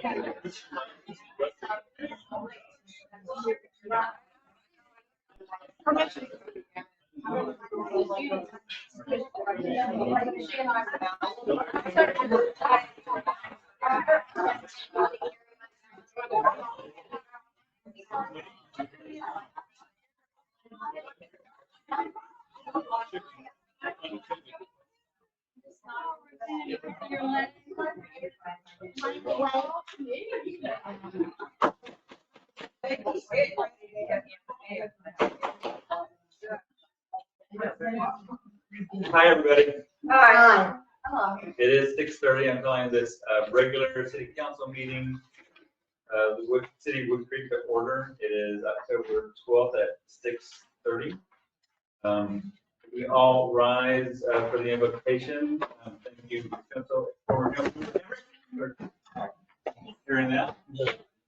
Hi, everybody. Hi. It is 6:30. I'm calling this regular city council meeting, the City of Wood Creek to order. It is October 12th at 6:30. We all rise for the invocation. Thank you, former council, for hearing that.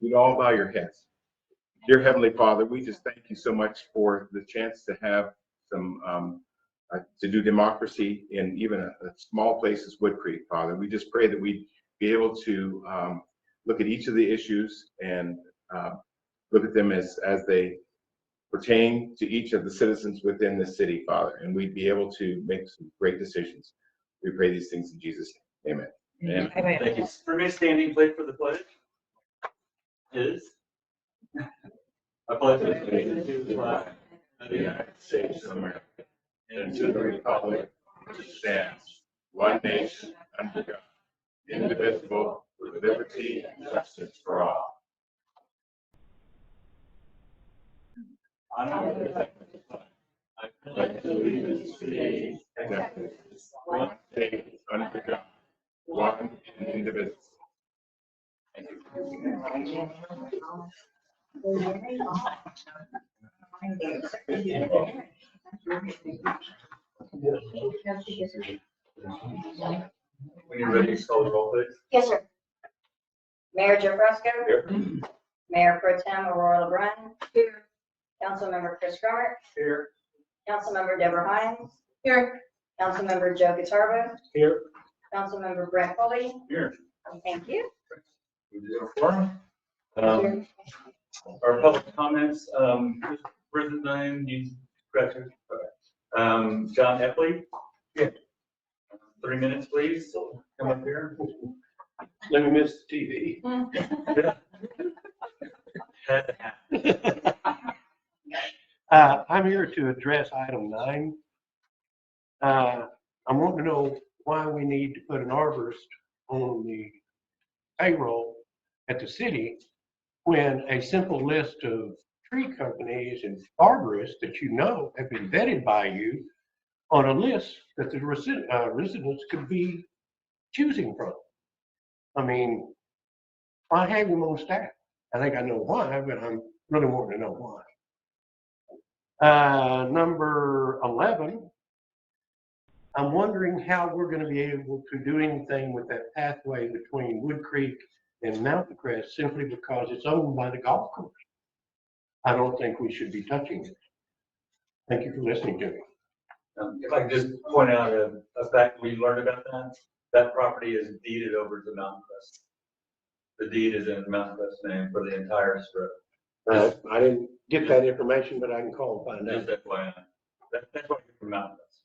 You'd all bow your heads. Dear Heavenly Father, we just thank you so much for the chance to have some, to do democracy in even a small place as Wood Creek, Father. We just pray that we'd be able to look at each of the issues and look at them as they pertain to each of the citizens within the city, Father, and we'd be able to make some great decisions. We pray these things in Jesus' name. Amen. Amen. Thank you. For me, standing plate for the pledge is I pledge allegiance to the flag of the United States of America and to the republic which stands one nation under God, indivisible, with liberty and justice for all. I pledge allegiance to the one state under God, one and indivisible. Thank you. When you're ready, call the roll, please. Yes, sir. Mayor Joe Fresco. Here. Mayor Pro Tem Aurora LeBrun. Here. Councilmember Chris Grummer. Here. Councilmember Deborah Hines. Here. Councilmember Joe Guitarbo. Here. Councilmember Brent Foley. Here. Thank you. Our public comments, President Diane, you correct her? Okay. John Epley. Yeah. 3 minutes, please. Come up here. Let me miss the TV. I'm here to address item 9. I want to know why we need to put an arborist on the payroll at the city when a simple list of tree companies and arborists that you know have been vetted by you on a list that the residents could be choosing from. I mean, why have him on staff? I think I know why, but I'm really wanting to know why. Number 11, I'm wondering how we're going to be able to do anything with that pathway between Wood Creek and Mountain Crest simply because it's owned by the golf course. I don't think we should be touching it. Thank you for listening to me. If I could just point out a fact we learned about that property is deeded over to Mountain Crest. The deed is in Mountain Crest's name for the entire strip. I didn't get that information, but I can call and find out. Just FYI. That's what you're from Mountain Crest.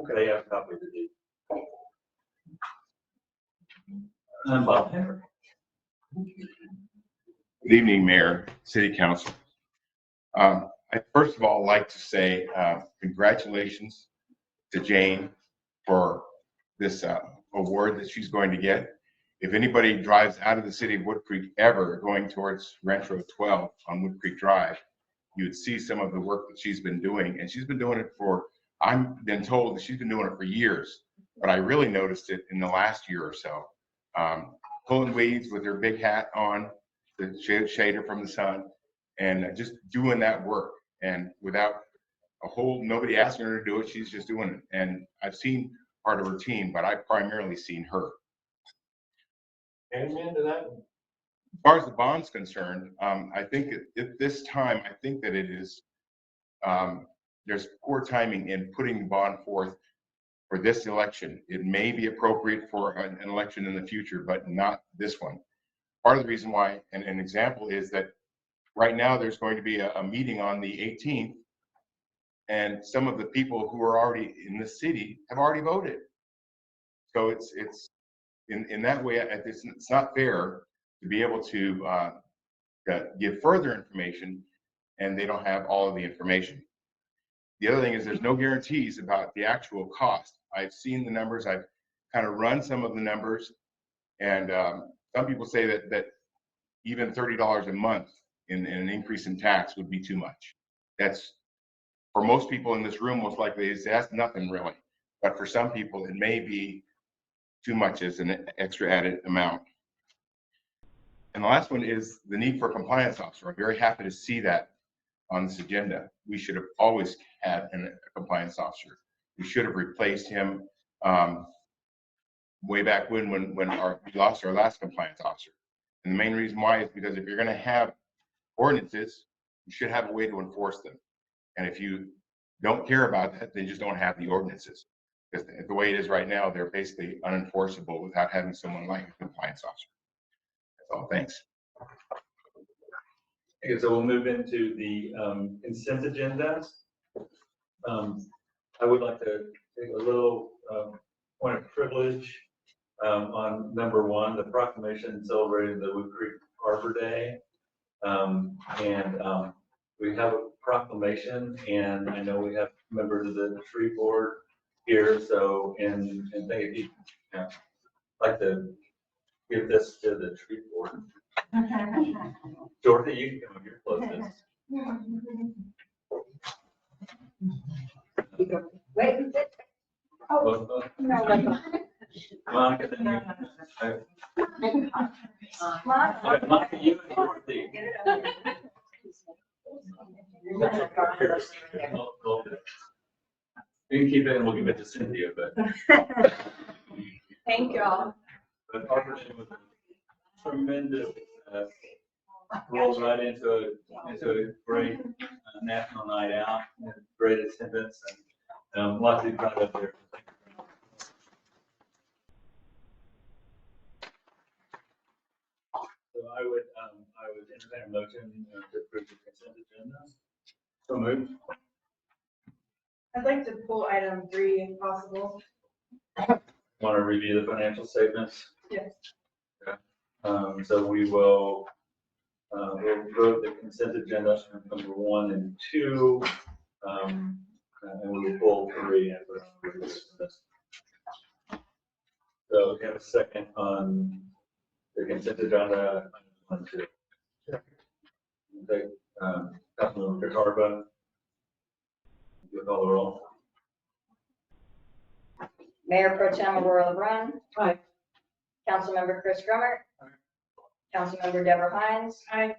Okay, they have a copy of the deed. Bob Henry. Good evening, Mayor, City Council. I first of all like to say congratulations to Jane for this award that she's going to get. If anybody drives out of the city of Wood Creek ever going towards Rancho 12 on Wood Creek Drive, you would see some of the work that she's been doing. And she's been doing it for, I've been told that she's been doing it for years, but I really noticed it in the last year or so. Pulling weeds with her big hat on, the shader from the sun, and just doing that work. And without nobody asking her to do it, she's just doing it. And I've seen part of her team, but I've primarily seen her. Amen to that. As far as the bond's concerned, I think at this time, I think that it is, there's poor timing in putting the bond forth for this election. It may be appropriate for an election in the future, but not this one. part of the reason why, and an example is that right now there's going to be a meeting on the 18th, and some of the people who are already in the city have already voted. So it's in that way, it's not fair to be able to give further information and they don't have all of the information. The other thing is there's no guarantees about the actual cost. I've seen the numbers, I've kind of run some of the numbers, and some people say that even $30 a month in an increase in tax would be too much. That's, for most people in this room, most likely that's nothing really. But for some people, it may be too much as an extra added amount. And the last one is the need for a compliance officer. I'm very happy to see that on this agenda. We should have always had a compliance officer. We should have replaced him way back when we lost our last compliance officer. And the main reason why is because if you're going to have ordinances, you should have a way to enforce them. And if you don't care about that, then just don't have the ordinances. Because the way it is right now, they're basically unenforceable without having someone like a compliance officer. That's all. Thanks. Okay, so we'll move into the consent agenda. I would like to take a little point of privilege on number 1, the proclamation celebrating the Wood Creek Arbor Day. We have a proclamation, and I know we have members of the tree board here, so and thank you. I'd like to give this to the tree board. Dorothy, you can come up here closest. Wait, Oh, no, Monica, then you. Monica, you and Dorothy. Get it over. You can keep it and we'll give it to Cynthia, but Thank y'all. Arbor Day was a tremendous, rolled right into a great national night out, and great attendance, and lots to be proud of there. So I would entertain a motion to approve the consent agenda. So moved. I'd like to pull item 3 if possible. Want to review the financial statements? Yes. So we will, we'll vote the consent agenda number 1 and 2, and we will pull 3 and so we have a second on the consent agenda 1 and 2. Okay, Councilmember Catarba, you call the roll. Mayor Pro Tem Aurora LeBrun. Aye. Councilmember Chris Grummer. Councilmember Deborah Hines. Aye.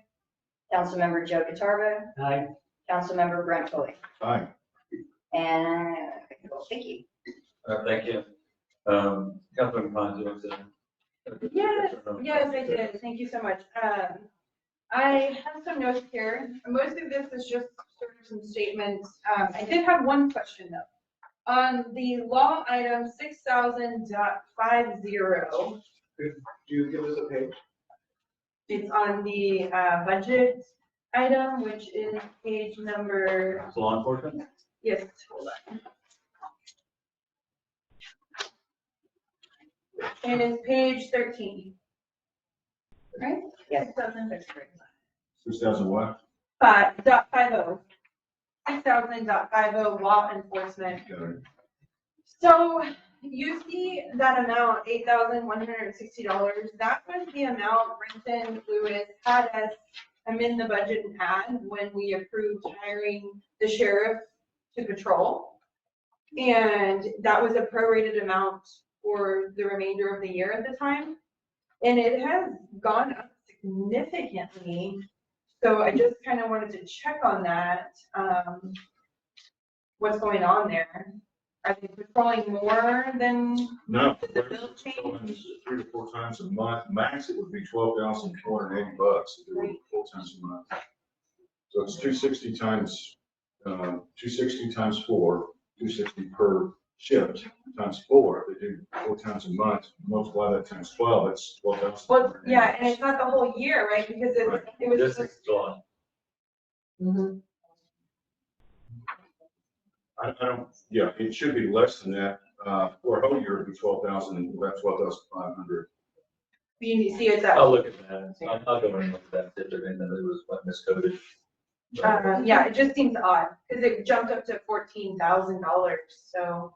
Councilmember Joe Catarba. Aye. Councilmember Brent Foley. Aye. And thank you. Thank you. Councilmember Hines, you want to? Yes, I did. Thank you so much. I have some notes here. Most of this is just sort of some statements. I did have one question though. On the law item 6000.50, Do you give us a page? it's on the budget item, which is page number, Law enforcement? yes, hold on. It is page 13. Right? Yes. 6,000 what? 5.50. 6,000.50 law enforcement. So you see that amount, $8,160, that was the amount Brenton Lewis had us amend the budget and add when we approved hiring the sheriff to patrol. And that was a prorated amount for the remainder of the year at the time. And it has gone up significantly. So I just kind of wanted to check on that. What's going on there? Are they patrolling more than No. the bill change? 3 to 4 times a month. Max, it would be $12,480 if they were 4 times a month. So it's 260 times 4, 260 per shift times 4. If they do 4 times a month, multiply that times 12, that's 12,000. Well, yeah, and it's not the whole year, right? Because Right. it was Just just, July. I don't, yeah, it should be less than that. For a whole year, it'd be 12,000, and about 12,500. you see it's at, I'll look at that. I'll go and look at that, if there's anything that was what miscoded. yeah, it just seems odd, because it jumped up to $14,000, so,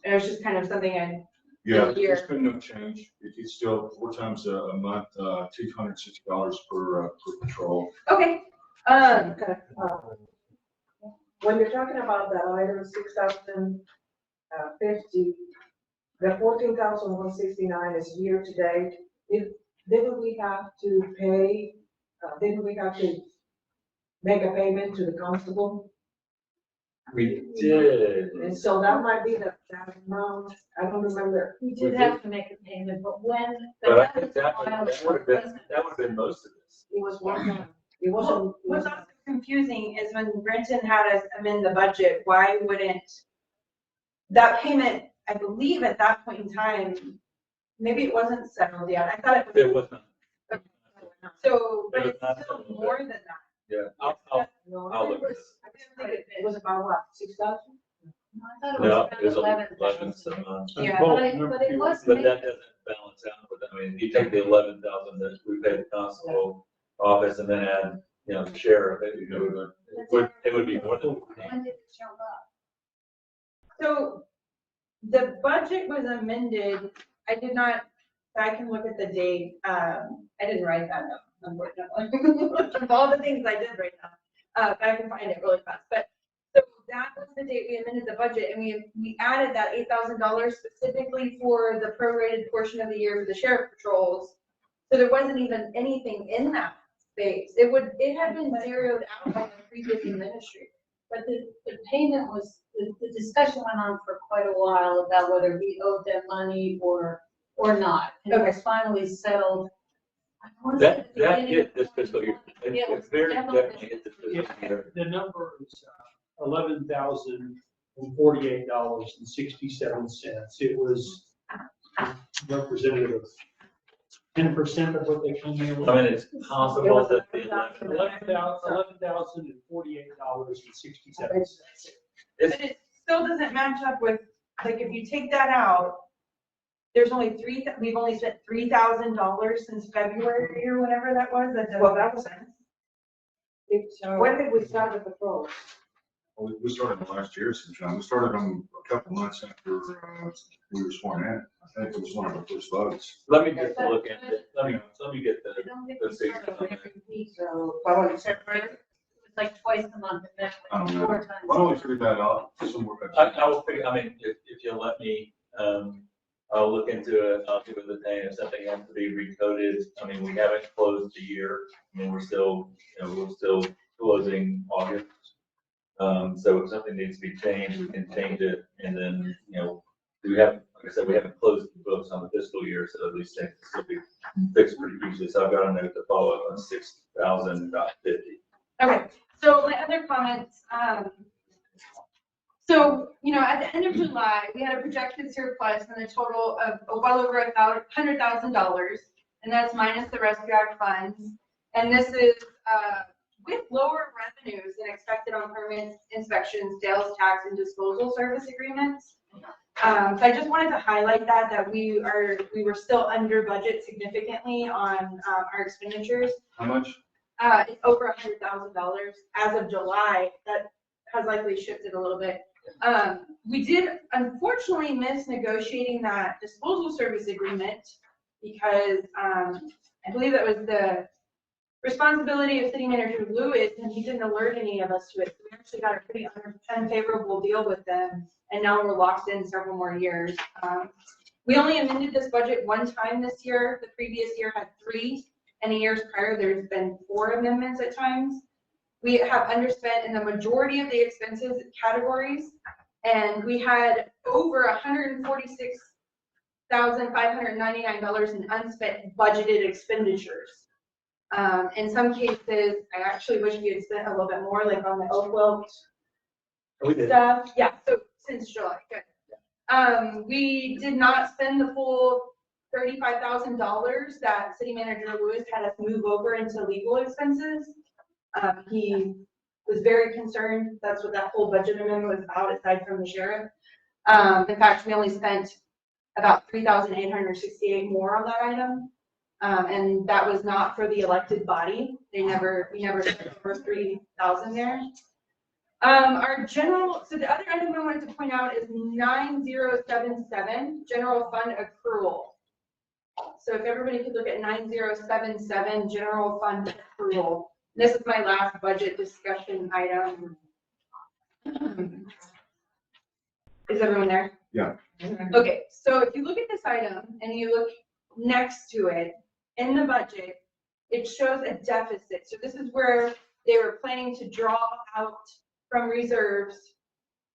it was just kind of something I, Yeah, Year. there's been no change. It's still 4 times a month, $260 per patrol. okay. Okay, when you're talking about the item 6,050, the 14,169 is year to date. Didn't we have to pay, didn't we have to make a payment to the constable? We did. And so that might be that amount, I don't remember. We did have to make a payment, but when. But I think that would have been most of this. It was one time. It wasn't. What's also confusing is when Brenton had us amend the budget, why wouldn't that payment, I believe at that point in time, maybe it wasn't settled yet. I thought it It was. was not. So, but It was it's not still settled. more than that. Yeah, No, I'll I look think at it was about what, 6,000? I thought no, it it was was around 11 11,000. some months. Yeah, But it was. But that doesn't balance out with, I mean, you take the 11,000 that we paid the constable office and then add, you know, the sheriff, it would be more than. When did it show up? So the budget was amended. I did not, I can look at the date. I didn't write that up, unfortunately. Of all the things I did write down, but I can find it really fast. But so that was the date we amended the budget, and we added that $8,000 specifically for the prorated portion of the year for the sheriff patrols. So there wasn't even anything in that space. It had been zeroed out by the previous administrator. But the payment was, the discussion went on for quite a while about whether we owed them money or not. And it was finally settled. I wanna say That, at the that beginning hit of this fiscal year. Yeah, It very definitely. definitely hit this fiscal year. The number is $11,048.67. It was representative of 10% of what they come in with. I mean, it's possible that the 11, $11,048.67. it's, But it still doesn't match up with, like, if you take that out, there's only we've only spent $3,000 since February or whatever that was. Well, that was- sense. So when did we start the patrol? We started them last year sometime. We started them a couple months after we were sworn in. I think it was one of the first votes. let me just look at it. Let me get I the, don't think the we figures started on that. every week. So, probably It was like twice a month, and then I don't know. 4 times. Why don't we figure that out somewhere? I will figure, I mean, if you'll let me, I'll look into it, I'll see what the thing, if something has to be recoded. I mean, we haven't closed the year. I mean, we're still closing August. So if something needs to be changed, we can change it. And then, we haven't, like I said, we haven't closed the books on the fiscal year, so at least things will be fixed pretty easily. So I've got a note to follow up on 6,050. Okay, so my other comments, so, at the end of July, we had a projected surplus in a total of well over $100,000, and that's minus the Rescue Act funds. And this is, with lower revenues than expected on permits, inspections, sales tax, and disposal service agreements. So I just wanted to highlight that we were still under budget significantly on, our expenditures. How much? It's over $100,000 as of July. That has likely shifted a little bit. We did unfortunately miss negotiating that disposal service agreement because, I believe that was the responsibility of City Manager Lewis, and he didn't alert any of us to it. We actually got a pretty unfavorable deal with them, and now we're locked in several more years. We only amended this budget one time this year. The previous year had 3, and the years prior, there's been 4 amendments at times. We have underspent in the majority of the expenses categories, and we had over $146,599 in unspent budgeted expenditures. In some cases, I actually wish we had spent a little bit more, like on the Oakville We did. stuff. Yeah, so Since July, good. We did not spend the full $35,000 that City Manager Lewis had us move over into legal expenses. He was very concerned. That's what that whole budget amendment was about, aside from the sheriff. In fact, we only spent about $3,868 more on that item. And that was not for the elected body. We never spent the first 3,000 there. Our general, so the other item I wanted to point out is 9077, general fund accrual. So if everybody could look at 9077, general fund accrual. This is my last budget discussion item. Is everyone there? Yeah. Okay, so if you look at this item and you look next to it in the budget, it shows a deficit. So this is where they were planning to draw out from reserves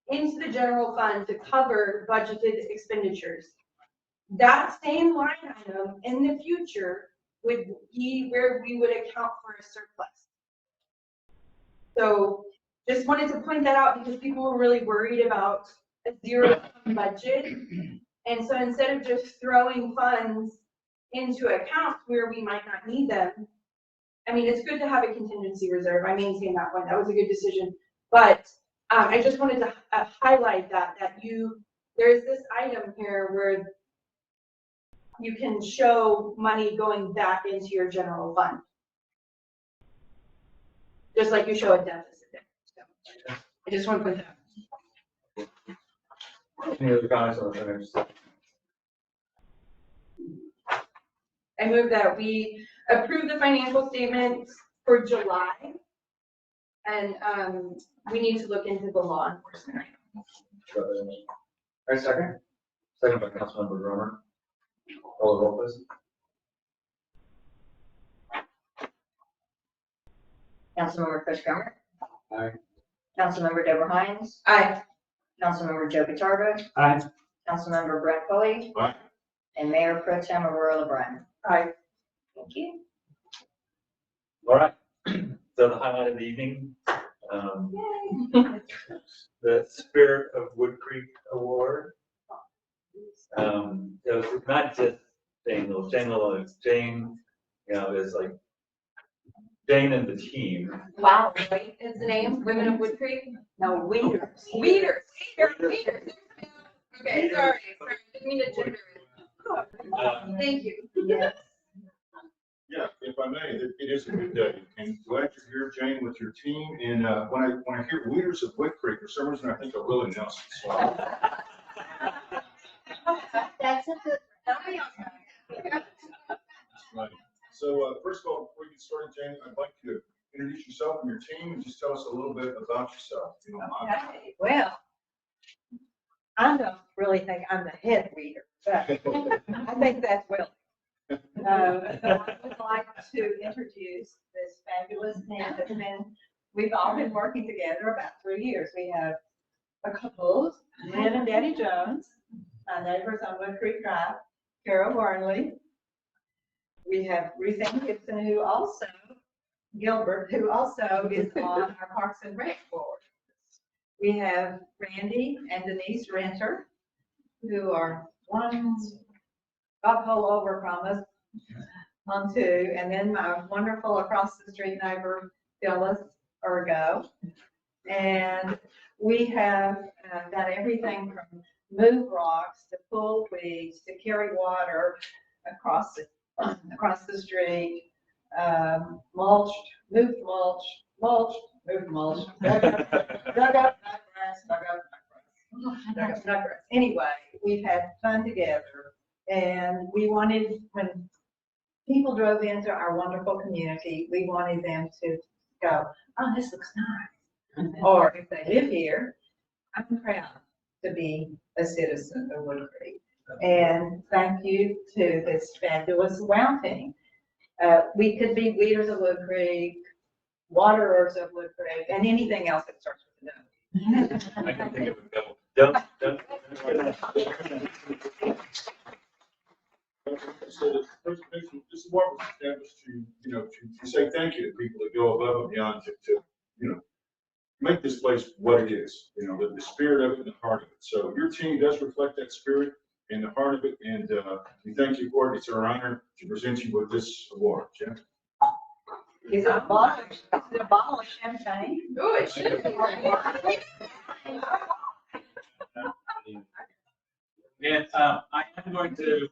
into the general fund to cover budgeted expenditures. That same line item in the future would be where we would account for a surplus. So just wanted to point that out because people were really worried about a zero budget. And so instead of just throwing funds into accounts where we might not need them, I mean, it's good to have a contingency reserve. I maintain that one. That was a good decision. But I just wanted to highlight that there's this item here where you can show money going back into your general fund. Just like you show a deficit there. So I just want to put that. Any other comments on the financial statement? I move that we approve the financial statements for July. And we need to look into the law enforcement. All right, second. Second by Councilmember Romer. Call the roll, please. Councilmember Chris Grummer. Aye. Councilmember Deborah Hines. Aye. Councilmember Joe Pitardo. Aye. Councilmember Brett Foley. Aye. And Mayor Pro Tem Aurora LeBrun. Aye. Thank you. All right. So the highlight of the evening, the Spirit of Wood Creek Award. It was not just Jane Little, it's Jane, it's like Jane and the team. Wow, right? Is the name Women of Wood Creek? No, Weeders. Weeders. Okay, sorry. Didn't mean to gender it. Thank you. Yes. Yeah, if I may, it is a good day, and glad you're here, Jane, with your team. And when I hear Weeders of Wood Creek, for some reason I think of Willie Nelson. So, That's a good. right. So first of all, before we get started, Jane, I'd like you to introduce yourself and your team, and just tell us a little bit about yourself, if you don't mind. Okay, well, I don't really think I'm the head reader, but I think that's Will. I would like to introduce this fabulous team that's we've all been working together about 3 years. We have a couple, Lynn and Daddy Jones, my neighbors on Wood Creek Drive, Carol Warnley. We have Ruth Ann Gibson, Gilbert, who also is on our Parks and Rec board. We have Randy and Denise Renter, who are one hole over from us on two, and then my wonderful across the street neighbor, Phyllis Ergo. And we have done everything from move rocks to pull weeds to carry water across the street, mulched, moved mulch, moved mulch, dug up nutgrass. Anyway, we've had fun together, and we wanted, when people drove into our wonderful community, we wanted them to go, oh, this looks nice. Or if they live here, I'm proud to be a citizen of Wood Creek. And thank you to this fabulous WOW team. We could be Weeders of Wood Creek, Waterers of Wood Creek, and anything else that starts with a W. I can think of a couple. Don't. So the presentation, this is what was established to say thank you to people that go above and beyond to make this place what it is, you know, the spirit of it and the heart of it. So your team does reflect that spirit and the heart of it, and we thank you for it. It's our honor to present you with this award, Jen. Is it a bottle, is it a bottle of champagne? Oh, it should be. And I am going to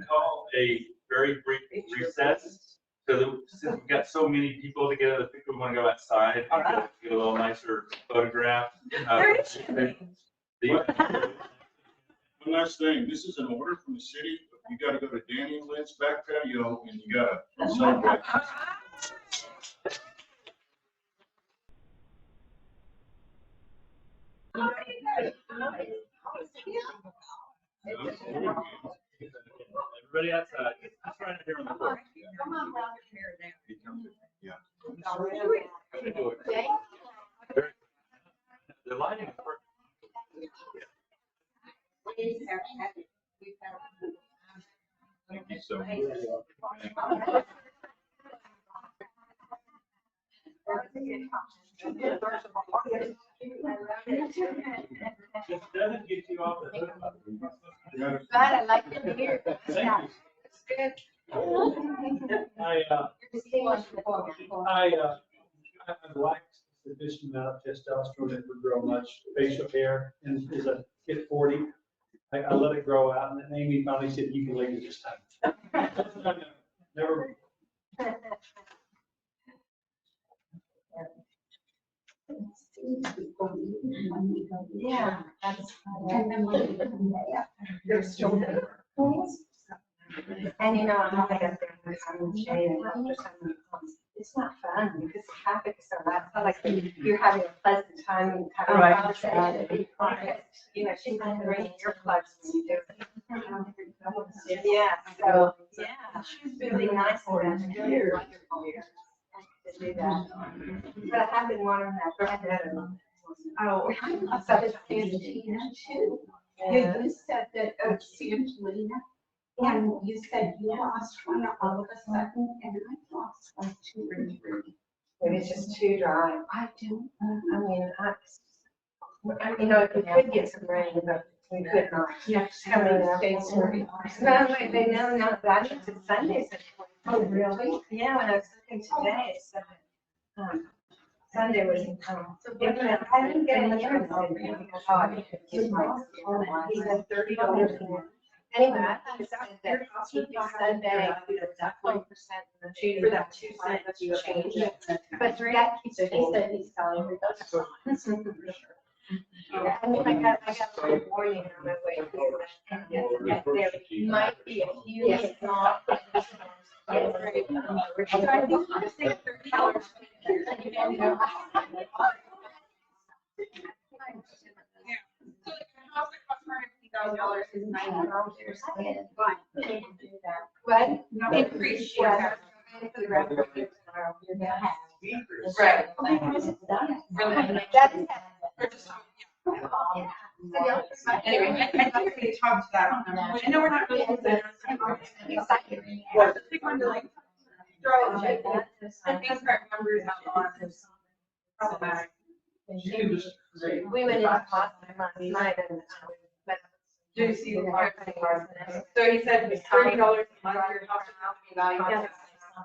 call a very brief recess, because since we've got so many people together, I think we want to go outside All right. and get a little nicer photograph. There it should be. The- One last thing, this is an order from the city. You gotta go to Danny and Lynn's back patio, and you gotta celebrate. Everybody outside, just right here on the floor. Come on, Robert, here now. Yeah. The lighting is perfect. Thank you so much. This doesn't get you off the hook. Glad I like it here. Thank you. I've liked the additional amount of testosterone that would grow much facial hair, and as I hit 40, I let it grow out, and then Amy finally said, you can leave it this time. Never. Yeah. And you know, I'm like a shame. It's not fun because traffic is so loud. It's not like you're having a pleasant time and having a Right. conversation. Be quiet. You know, she's not bringing earplugs when you do it. Yeah, so, yeah, she's really nice for us. Really wonderful to do that. But I have been wanting that better. Oh, so it's Angelina too. Yeah, you said that, Angelina, and you said you lost one all of a sudden, and I lost like 2 or 3. Maybe it's just too dry. I do. I mean, you know, if we could get some rain, but we could not. Yes. Coming up. States where we No, are. wait, they know now that it's Sundays. Oh, really? Yeah, when I was looking today, it said, Sunday was, different. I didn't get any info. He said $30 more. Anyway, I thought it said that Sunday, 20% for that 2 cents you change it. But that keeps, he said he's selling it. I mean, I got a little warning on my way. There might be a few small. $1,000 is What? increase. Yeah. Right. Really? That is. Anyway, I think we talked about that. I know we're not really. They wanted to like throw and these are numbers out on this. Problematic. We went in last night and. Do you see the part? So he said it's $30 a month, your house will value.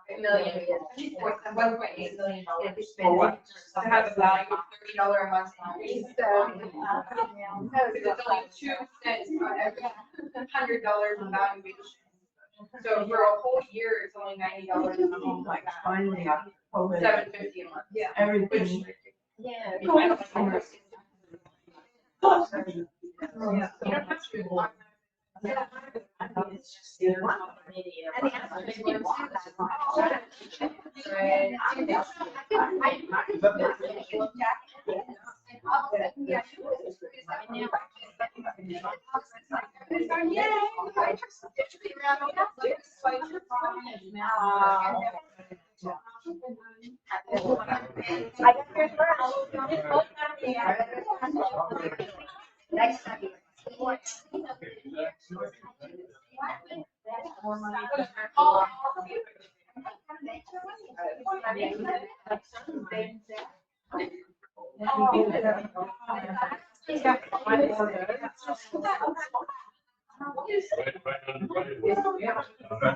$1 million. $1.8 million. To have a value of $30 a month. Because it's only 2 cents on every $100 in valuation. So for a whole year, it's only $90 a month, like that. $750 a month. Yeah. Everything. Yeah. You don't have to. Next time.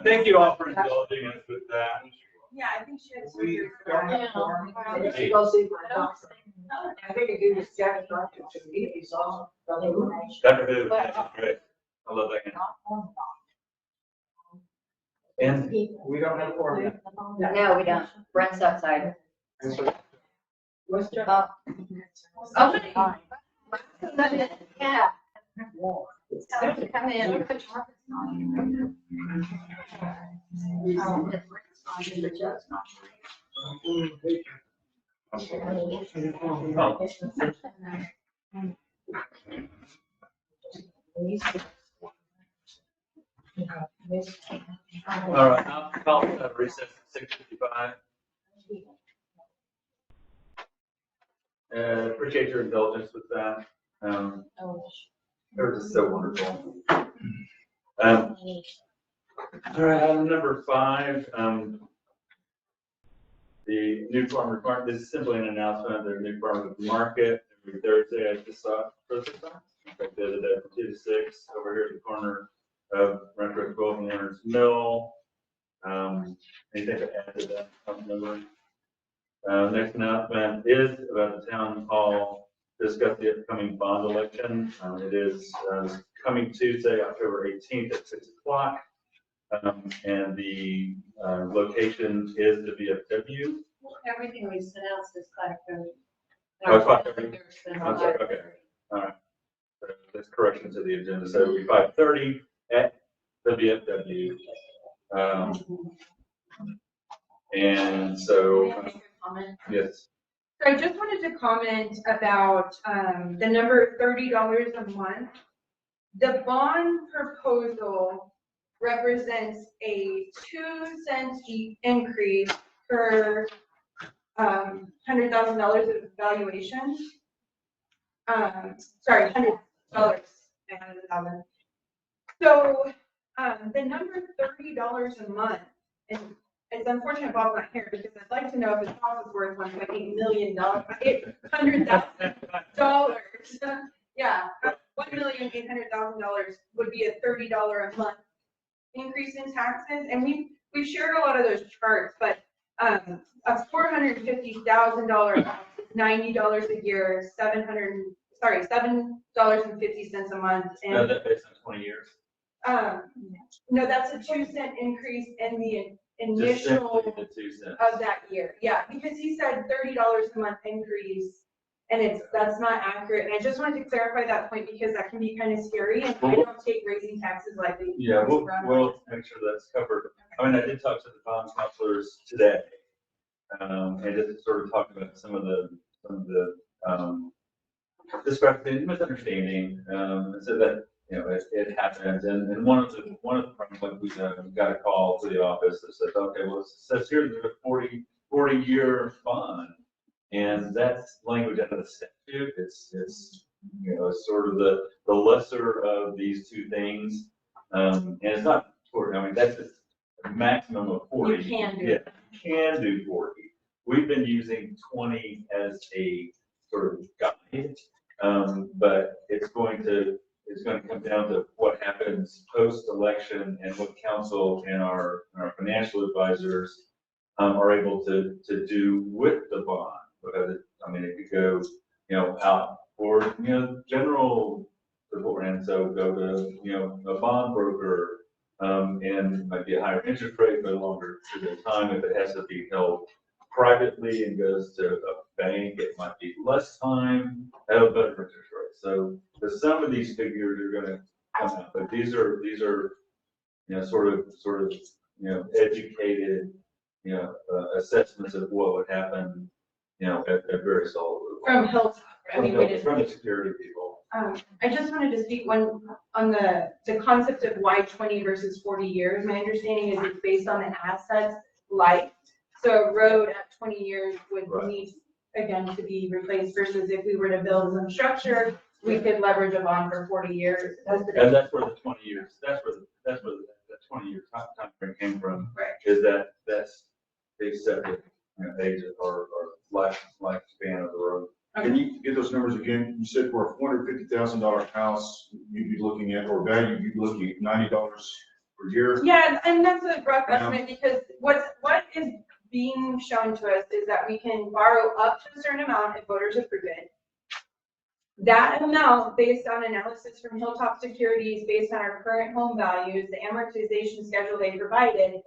Thank you all for indulging us with that. Yeah, I think she had. We don't have form. Yeah. She go see my doctor. I think if you was Jack doctor to me, he's awesome. Dr. Who, that's great. I love that. And We don't have form. No, we don't. Brent's outside. What's Jack? Yeah. Come in. all right, now call recess at 6:55. Appreciate your indulgence with that. It was just so wonderful. All right, item number 5, the new farmer's market. This is simply an announcement of their new farmer's market every Thursday. I just saw it for the first time. In fact, the other day from 2 to 6 over here at the corner of Renfrew 12 and Leonard's Mill. Anything to add to that, Councilmember? Next announcement is about the town hall, discuss the upcoming bond election. It is coming Tuesday, October 18th at 6 o'clock. And the location is the VFW. Everything we sent out says 5:30. Oh, 5:30. I'm sorry, okay. All right. So that's correction to the agenda. So it'll be 5:30 at the VFW. And so, yes. So I just wanted to comment about the number $30 a month. The bond proposal represents a 2-cent increase per $100,000 of valuation. Sorry, $100. $100,000. So the number $30 a month, and it's unfortunate Bob's not here because I'd like to know if his house is worth $1.8 million, $100,000. Yeah, $1,800,000 would be a $30 a month increase in taxes. And we've shared a lot of those charts, but a $450,000 house is $90 a year, $7.50 a month. No, And that's based on 20 years. no, that's a 2-cent increase in the Just simply initial the 2 cents. of that year. Yeah, because he said $30 a month increase, and that's not accurate. And I just wanted to clarify that point because that can be kind of scary, and I don't take raising taxes lightly. Yeah, we'll make sure that's covered. I mean, I did talk to the bond counselors today. And just sort of talk about some of the discrepancy, misunderstanding, so that, you know, it happens. And one of the problems, like we got a call to the office that says, okay, well, it says here there's a 40-year bond. And that's language out of the statute. It's you know, it's sort of the lesser of these two things. And it's not 40, I mean, that's a maximum of 40. You can do Yeah, you can do 40. We've been using 20 as a sort of guide. But it's going to come down to what happens post-election and what council and our financial advisors are able to do with the bond. Because it could go, you know, out for, you know, general support, and so go to, you know, a bond broker, and might be a higher interest rate for a longer period of time. If it has to be held privately and goes to a bank, it might be less time at a better interest rate. So some of these figures are going to come out, but these are, you know, sort of, you know, educated, you know, assessments of what would happen, you know, at very solid. From Hilltop, I mean, we didn't. From the security people. I just wanted to speak on the concept of why 20 versus 40 years. My understanding is it's based on the assets life. So a road at 20 years would need, again, to be replaced versus if we were to build some structure, we could leverage a bond for 40 years. And that's where the 20 years, that's where the 20-year time frame came from. Right. Is that's they set the, you know, age or lifespan of the road. Can you get those numbers again? You said for a $450,000 house, you'd be looking at, or value, you'd be looking at $90 per year. Yeah, and that's a rough Yeah. estimate because what is being shown to us is that we can borrow up to a certain amount if voters approve it. That amount, based on analysis from Hilltop Securities, based on our current home values, the amortization schedule they provided,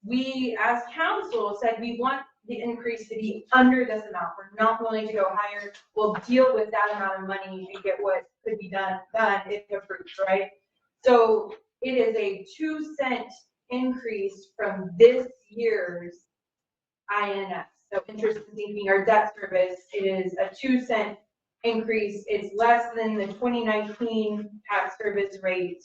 we as council said we want the increase to be under this amount. We're not willing to go higher. We'll deal with that amount of money and get what could be done if approved, right? So it is a 2-cent increase from this year's INS. So interest and sinking our debt service, it is a 2-cent increase. It's less than the 2019 tax service rate.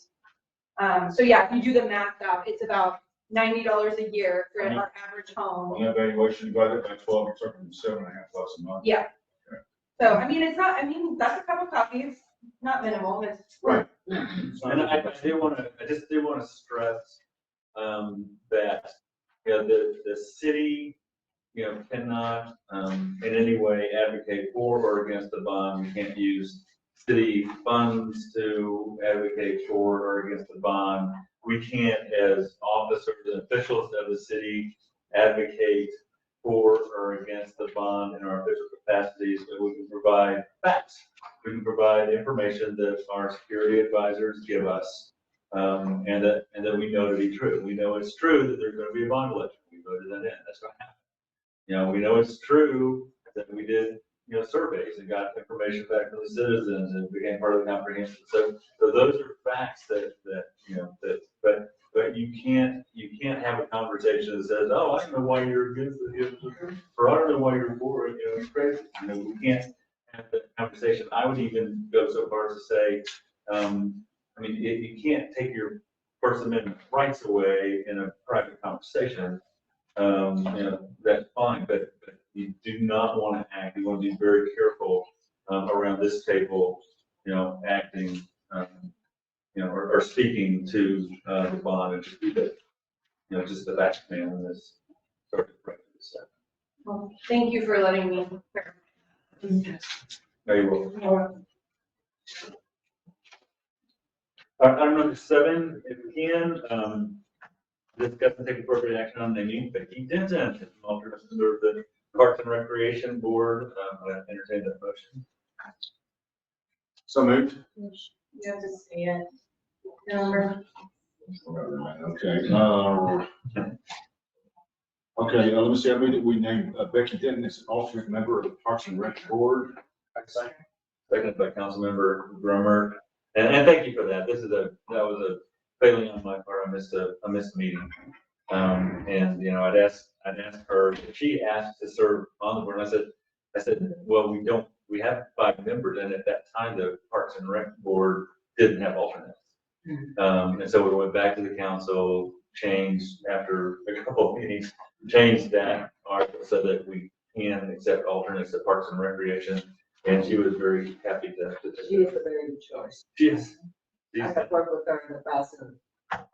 So yeah, if you do the math out, it's about $90 a year for our average home. On that valuation, divide it by 12, you're talking $7,500 a month. Yeah. So, I mean, it's not, I mean, that's a cup of coffee. It's not minimal. It's. Right. And I just do want to stress, that, you know, the city, you know, cannot, in any way advocate for or against the bond. You can't use city funds to advocate for or against the bond. We can't, as officers and officials of the city, advocate for or against the bond in our official capacities, but we can provide facts. We can provide information that our security advisors give us, and that we know to be true. We know it's true that there's going to be a bond election. We voted that in. That's going to happen. You know, we know it's true that we did, you know, surveys and got information back from the citizens and became part of the comprehension. So those are facts that you know, but you can't have a conversation that says, oh, I don't know why you're against it, or I don't know why you're for it, you know, it's crazy. You know, we can't have that conversation. I would even go so far as to say, I mean, you can't take your First Amendment rights away in a private conversation. You know, that's fine, but you do not want to act, you want to be very careful around this table, you know, acting, you know, or speaking to the bond and just be the, you know, just the back man in this sort of practice. Well, thank you for letting me. No, you're welcome. Item number 7, if we can, discuss and take appropriate action on naming Becky Denton as an alternate member of the Parks and Recreation Board. I entertain that motion. So moved. You have to say it. Number. Okay. Okay, let me see, I move that we name Becky Denton as an alternate member of the Parks and Rec Board. Seconded by Councilmember Grummer. And thank you for that. That was a failing on my part. I missed the meeting. And, you know, I'd asked her if she asked to serve on the board. And I said, well, we have 5 members. And at that time, the Parks and Rec Board didn't have alternates. And so we went back to the council, changed after a couple of meetings, changed that article so that we can accept alternates at Parks and Recreation. And she was very happy to. She is a very good choice. She is. I have worked with her in the past and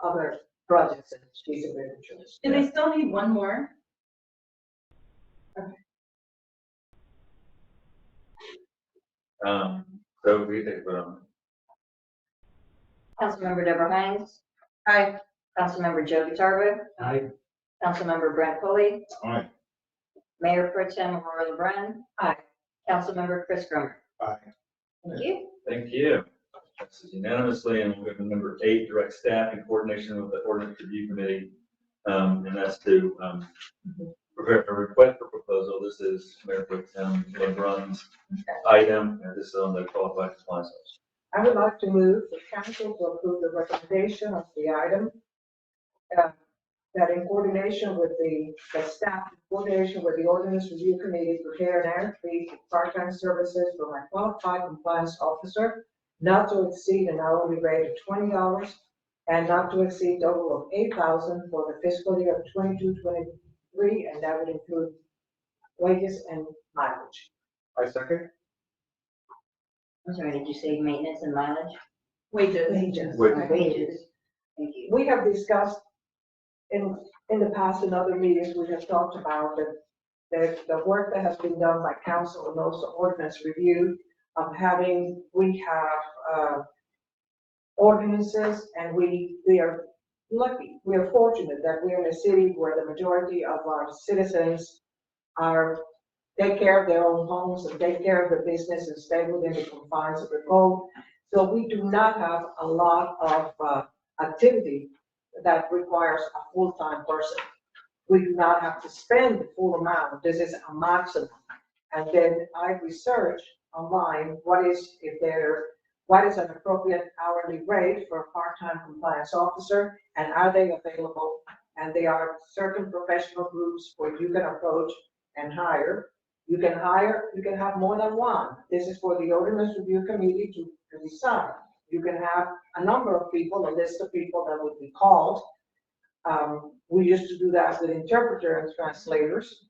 other projects, and she's a very good choice. Do they still need one more? So we take a vote on Councilmember Deborah Hines. Aye. Councilmember Joe Viterbo. Aye. Councilmember Brent Foley. All right. Mayor Pro Tem Aurora LeBrun. Aye. Councilmember Chris Grummer. Aye. Thank you. Thank you. Passes unanimously, and we'll go to number 8, direct staff in coordination with the ordinance review committee. And that's to prepare a request for proposal. This is Mayor Pro Tem LeBrun's item, and this is on the qualified compliance list. I would like to move the council to approve the recommendation of the item. That in coordination with the staff, in coordination with the ordinance review committee, prepare an RFP for part-time services for my qualified compliance officer, not to exceed an hourly rate of $20 and not to exceed a total of $8,000 for the fiscal year of 22-23, and that would include wages and mileage. I second. I'm sorry, did you say maintenance and mileage? Wages. Wages. Wages. Thank you. We have discussed in the past, in other meetings, we have talked about that the work that has been done by council and also ordinance review of we have ordinances, and we are lucky, we are fortunate that we're in a city where the majority of our citizens take care of their own homes and take care of their business and stay within the confines of the code. So we do not have a lot of activity that requires a full-time person. We do not have to spend the full amount. This is a maximum. And then I researched online what is an appropriate hourly rate for a part-time compliance officer, and are they available? And there are certain professional groups where you can approach and hire. You can have more than one. This is for the ordinance review committee to decide. You can have a number of people, a list of people that would be called. We used to do that with interpreter and translators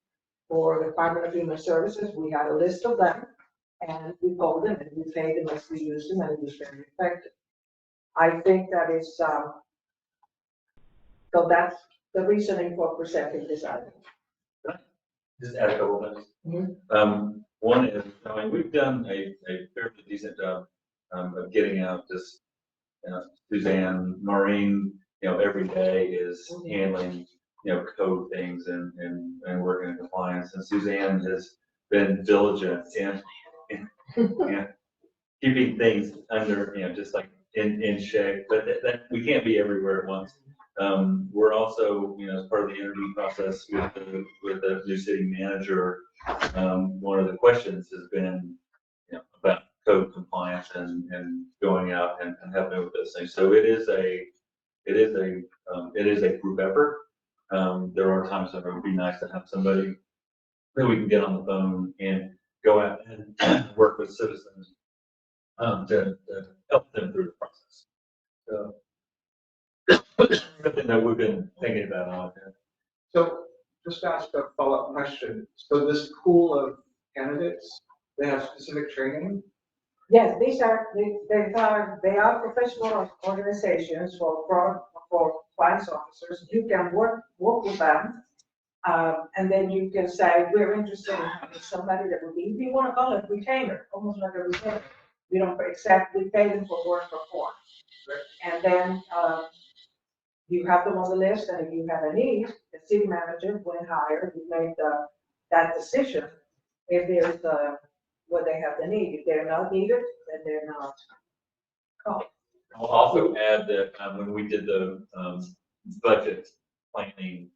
for the Department of Human Services. We had a list of them, and we called them and we paid them as we used them, and it was very effective. I think that is, so that's the reasoning for presenting this item. Just add a couple of things. One is, I mean, we've done a fairly decent job of getting out this, Suzanne, Maureen, every day is handling, code things and working in compliance. And Suzanne has been diligent in keeping things under, just like in shape, but that we can't be everywhere at once. We're also, as part of the interview process with the new city manager, one of the questions has been, about code compliance and going out and helping with those things. So it is a group effort. There are times when it would be nice to have somebody that we can get on the phone and go out and work with citizens to help them through the process. So something that we've been thinking about on it. So just to ask a follow-up question. So this pool of candidates, they have specific training? Yes, they are professional organizations for compliance officers. You can work with them, and then you can say, we're interested in having somebody that would be, if you want to call it retainer, almost like a retainer. We don't accept, we pay them for work performed. And then you have them on the list, and if you have a need, the city manager, when hired, you make that decision if there's what they have the need. If they're not needed, then they're not called. I'll also add that when we did the budget planning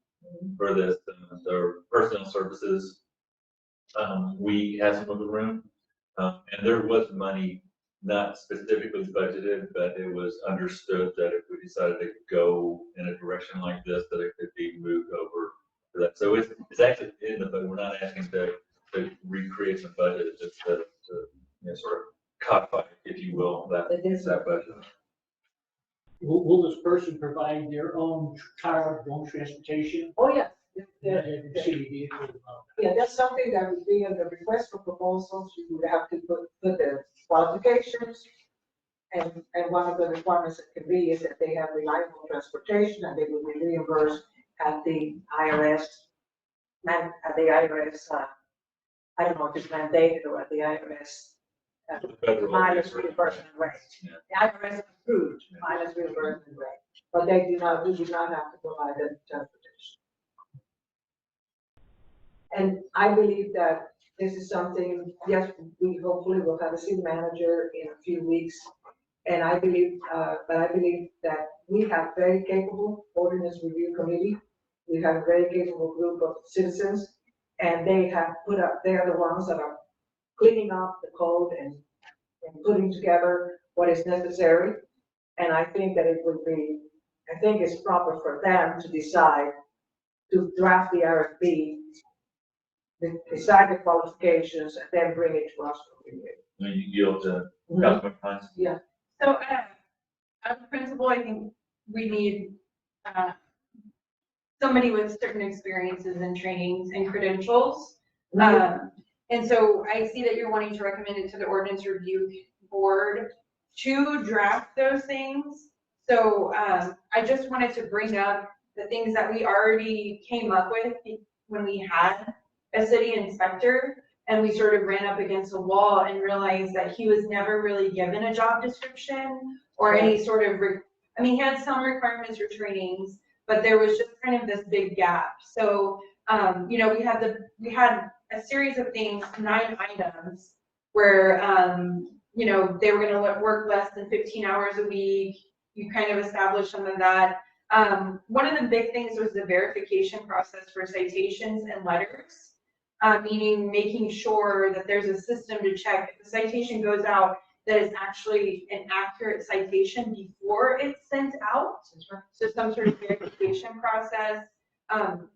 for this, the personnel services, we had some wiggle room, and there was money not specifically budgeted, but it was understood that if we decided to go in a direction like this, that it could be moved over to that. So it's actually in the budget. We're not asking to recreate the budget, it's just to sort of codify, if you will, that budget. Will this person provide their own car, their own transportation? Oh, yes. City vehicle? Yeah, that's something that would be in the request for proposals. You would have to put the qualifications. And one of the requirements that can be is that they have reliable transportation, and they will be reimbursed at the IRS, I don't know if it's mandated or at the IRS mileage reimbursement rate. The IRS approved mileage reimbursement rate, but we do not have to provide the transportation. And I believe that this is something, yes, we hopefully will have a city manager in a few weeks. And I believe, that we have very capable ordinance review committee. We have a very capable group of citizens, and they are the ones that are cleaning up the code and putting together what is necessary. And I think that it's proper for them to decide to draft the RFP, decide the qualifications, and then bring it to us for review. You yield to Councilman Hines? Yeah. So, as a principal, I think we need, somebody with certain experiences and trainings and credentials. And so I see that you're wanting to recommend it to the ordinance review board to draft those things. So, I just wanted to bring up the things that we already came up with when we had a city inspector, and we sort of ran up against a wall and realized that he was never really given a job description or any sort of, I mean, he had some requirements for trainings, but there was just kind of this big gap. So, you know, we had a series of things, 9 items, where, you know, they were gonna work less than 15 hours a week. You kind of established some of that. One of the big things was the verification process for citations and letters, meaning making sure that there's a system to check if the citation goes out, that it's actually an accurate citation before it's sent out. So some sort of verification process.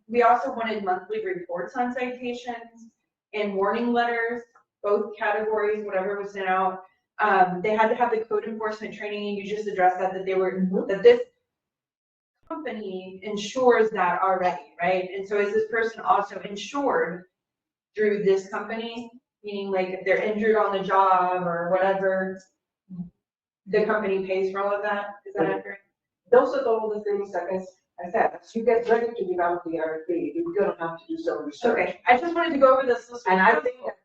We also wanted monthly reports on citations and warning letters, both categories, whatever was sent out. They had to have the code enforcement training, and you just addressed that that this company ensures that already, right? And so is this person also insured through this company? Meaning like if they're injured on the job or whatever, the company pays for all of that? Is that accurate? Those are all the things that, as I said, as you get ready to develop the RFP, you're gonna have to do some research. Okay, I just wanted to go over this list. And I think that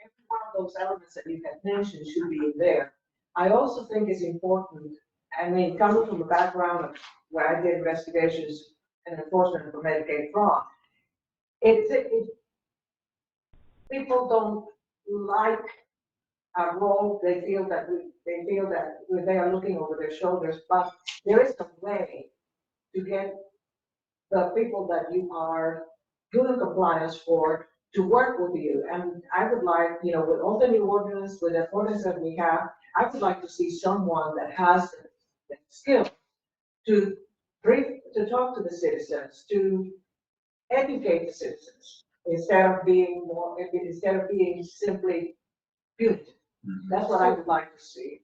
every one of those elements that you had mentioned should be in there. I also think it's important, I mean, coming from a background of where I did investigations and enforcement for Medicaid fraud, people don't like a role, they feel that they are looking over their shoulders, but there is a way to get the people that you are doing compliance for to work with you. And I would like, you know, with all the new ordinance, with the ordinance that we have, I would like to see someone that has the skill to talk to the citizens, to educate the citizens, instead of being simply punitive. That's what I would like to see.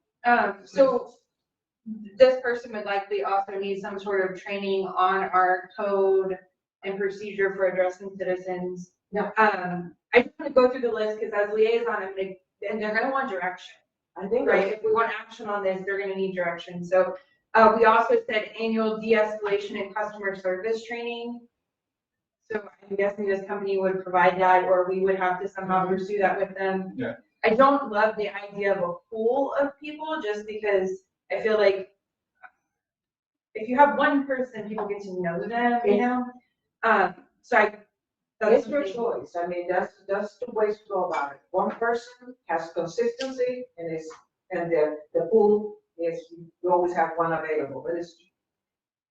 So this person would likely also need some sort of training on our code and procedure for addressing citizens. Yeah. I just want to go through the list because as liaison, and they're gonna want direction, I think. right? If we want action on this, they're gonna need direction. So we also said annual de-escalation and customer service training. So I'm guessing this company would provide that, or we would have to somehow pursue that with them. Yeah. I don't love the idea of a pool of people, just because I feel like if you have one person, people get to know them, you know? It's your choice. I mean, that's the ways to go about it. One person has consistency and the pool is, you always have one available, but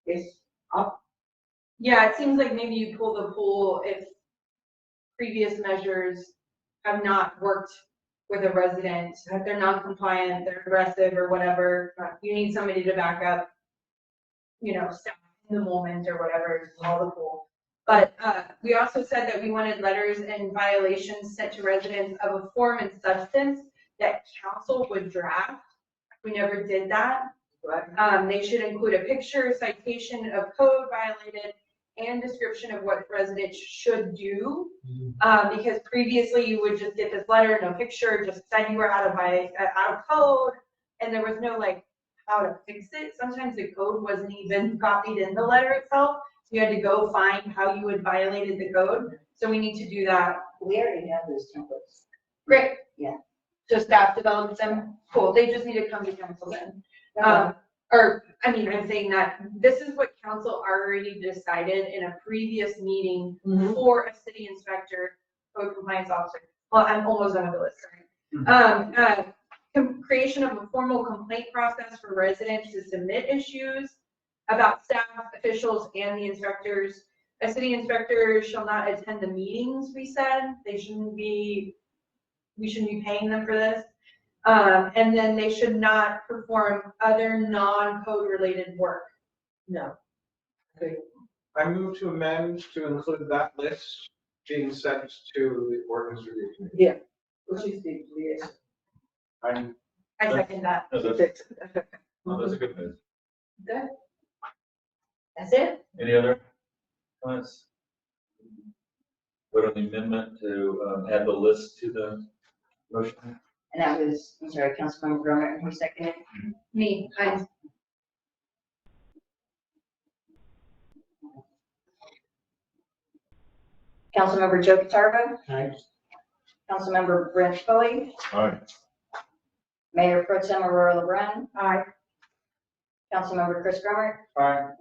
it's up. Yeah, it seems like maybe you pull the pool if previous measures have not worked with a resident, if they're non-compliant, they're aggressive or whatever, you need somebody to back up, you know, staff in the moment or whatever, to call the pool. But we also said that we wanted letters and violations sent to residents of a form and substance that council would draft. We never did that. They should include a picture, citation of code violated, and description of what residents should do. Because previously you would just get this letter, no picture, just said you were out of code, and there was no like how to fix it. Sometimes the code wasn't even copied in the letter itself. You had to go find how you had violated the code. So we need to do that. We already have those templates. Great. Yeah. So staff develops them. Cool. They just need to come to council then. Or, I mean, I'm saying that this is what council already decided in a previous meeting for a city inspector, code compliance officer. Well, I'm almost done with the list, sorry. Creation of a formal complaint process for residents to submit issues about staff, officials, and the inspectors. A city inspector shall not attend the meetings, we said. We shouldn't be paying them for this. And then they should not perform other non-code related work. No. Okay. I move to amend to include that list being sent to the ordinance review committee. Yeah. Which is the liaison. I second that. No, that's a good move. Good. That's it? Any other comments? Vote on the amendment to add the list to the motion. And that was, I'm sorry, Councilmember Grummer, who seconded? Me, I. Councilmember Joe Pitarva, Aye. Councilmember Brent Foley, Aye. Mayor Pro Tem Aurora LeBrun, Aye. Councilmember Chris Grummer, Aye.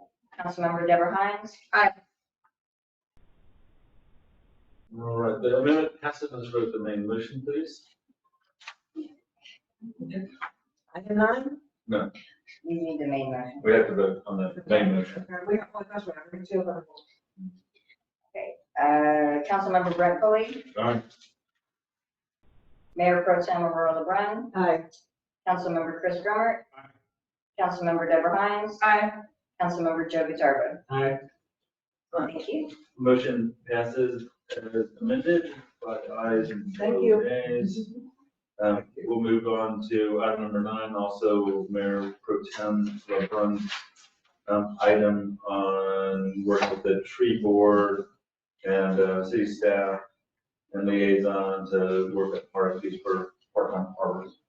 Councilmember Deborah Hines. All right, the amendment passes. Let's vote the main motion, please. Item 9? No, You need the main motion. we have to vote on the main motion. We have, oh, that's right, we're still gonna vote. Councilmember Brent Foley, Aye. Mayor Pro Tem Aurora LeBrun, Aye. Councilmember Chris Grummer, Councilmember Deborah Hines, Aye. Councilmember Joe Pitarva. Aye. Thank you. Motion passes as amended, 5 ayes and Thank 12 you. nays. We'll move on to item number 9, also Mayor Pro Tem LeBrun's item on work with the tree board and city staff and liaison to work at RFPs for part-time arborists.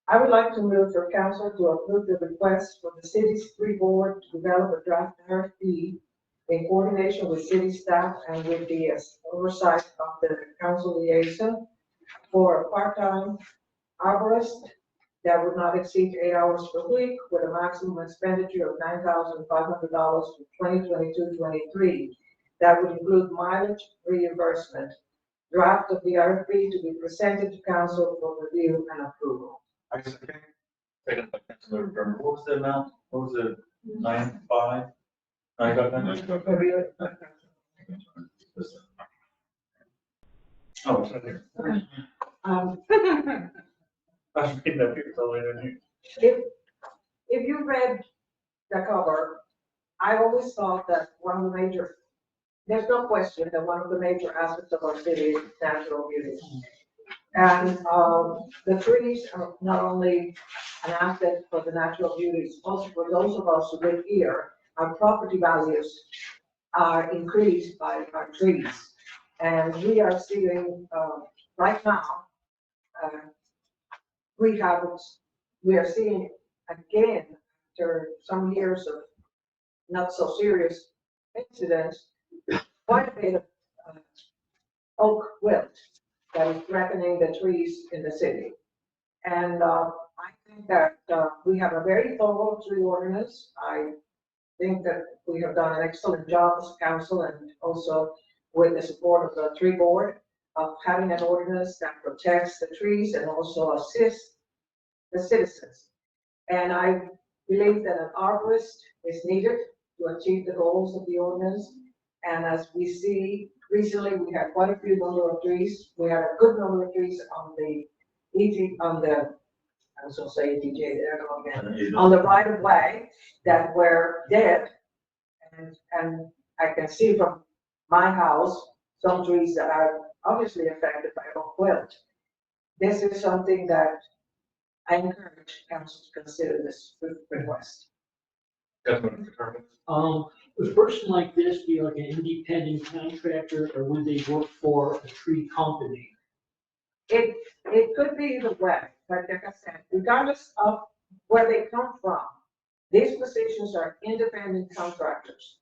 I would like to move for council to approve the request for the city's tree board to develop a draft RFP in coordination with city staff and with the oversight of the council liaison for a part-time arborist that would not exceed 8 hours per week with a maximum expenditure of $9,500 for 2022-23. That would include mileage reimbursement. Draft of the RFP to be presented to council for review and approval. I second. Second by Councilmember Burr. What was the amount? What was it? 9.5? 9.5? Oh, it's right here. Um, I was reading up here, it's all in here. If you read the cover, I always thought that one of the major, there's no question that one of the major aspects of our city is natural beauty. And the trees are not only an asset for the natural beauty, it's also for those of us who live here, our property values are increased by our trees. And we are seeing, right now, we are seeing again, after some years of not so serious incidents, quite a bit of oak wilt that is threatening the trees in the city. And I think that we have a very thorough tree ordinance. I think that we have done an excellent job as council and also with the support of the tree board of having an ordinance that protects the trees and also assists the citizens. And I believe that an arborist is needed to achieve the goals of the ordinance. And as we see, recently we had quite a few number of trees. We had a good number of trees on the I was gonna say ETJ, there I go again, on the right of way that were dead. And I can see from my house, some trees that are obviously affected by oak wilt. This is something that I encourage council to consider this request. Councilmember Pitarva. Would a person like this be like an independent contractor, or would they work for a tree company? It could be either way, but like I said, regardless of where they come from, these positions are independent contractors.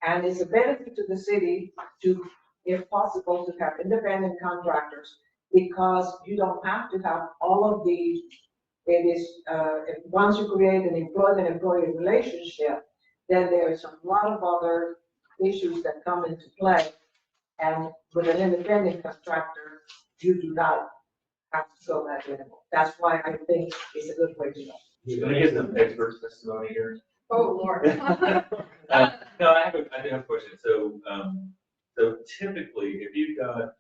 And it's a benefit to the city to, if possible, to have independent contractors because you don't have to have all of the, once you create an employment-employee relationship, then there's a lot of other issues that come into play. And with an independent contractor, you do not have to go that level. That's why I think it's a good way to go. Can I get some expert testimony here? Oh, Lord. No, I do have a question. So, so typically, if you've got,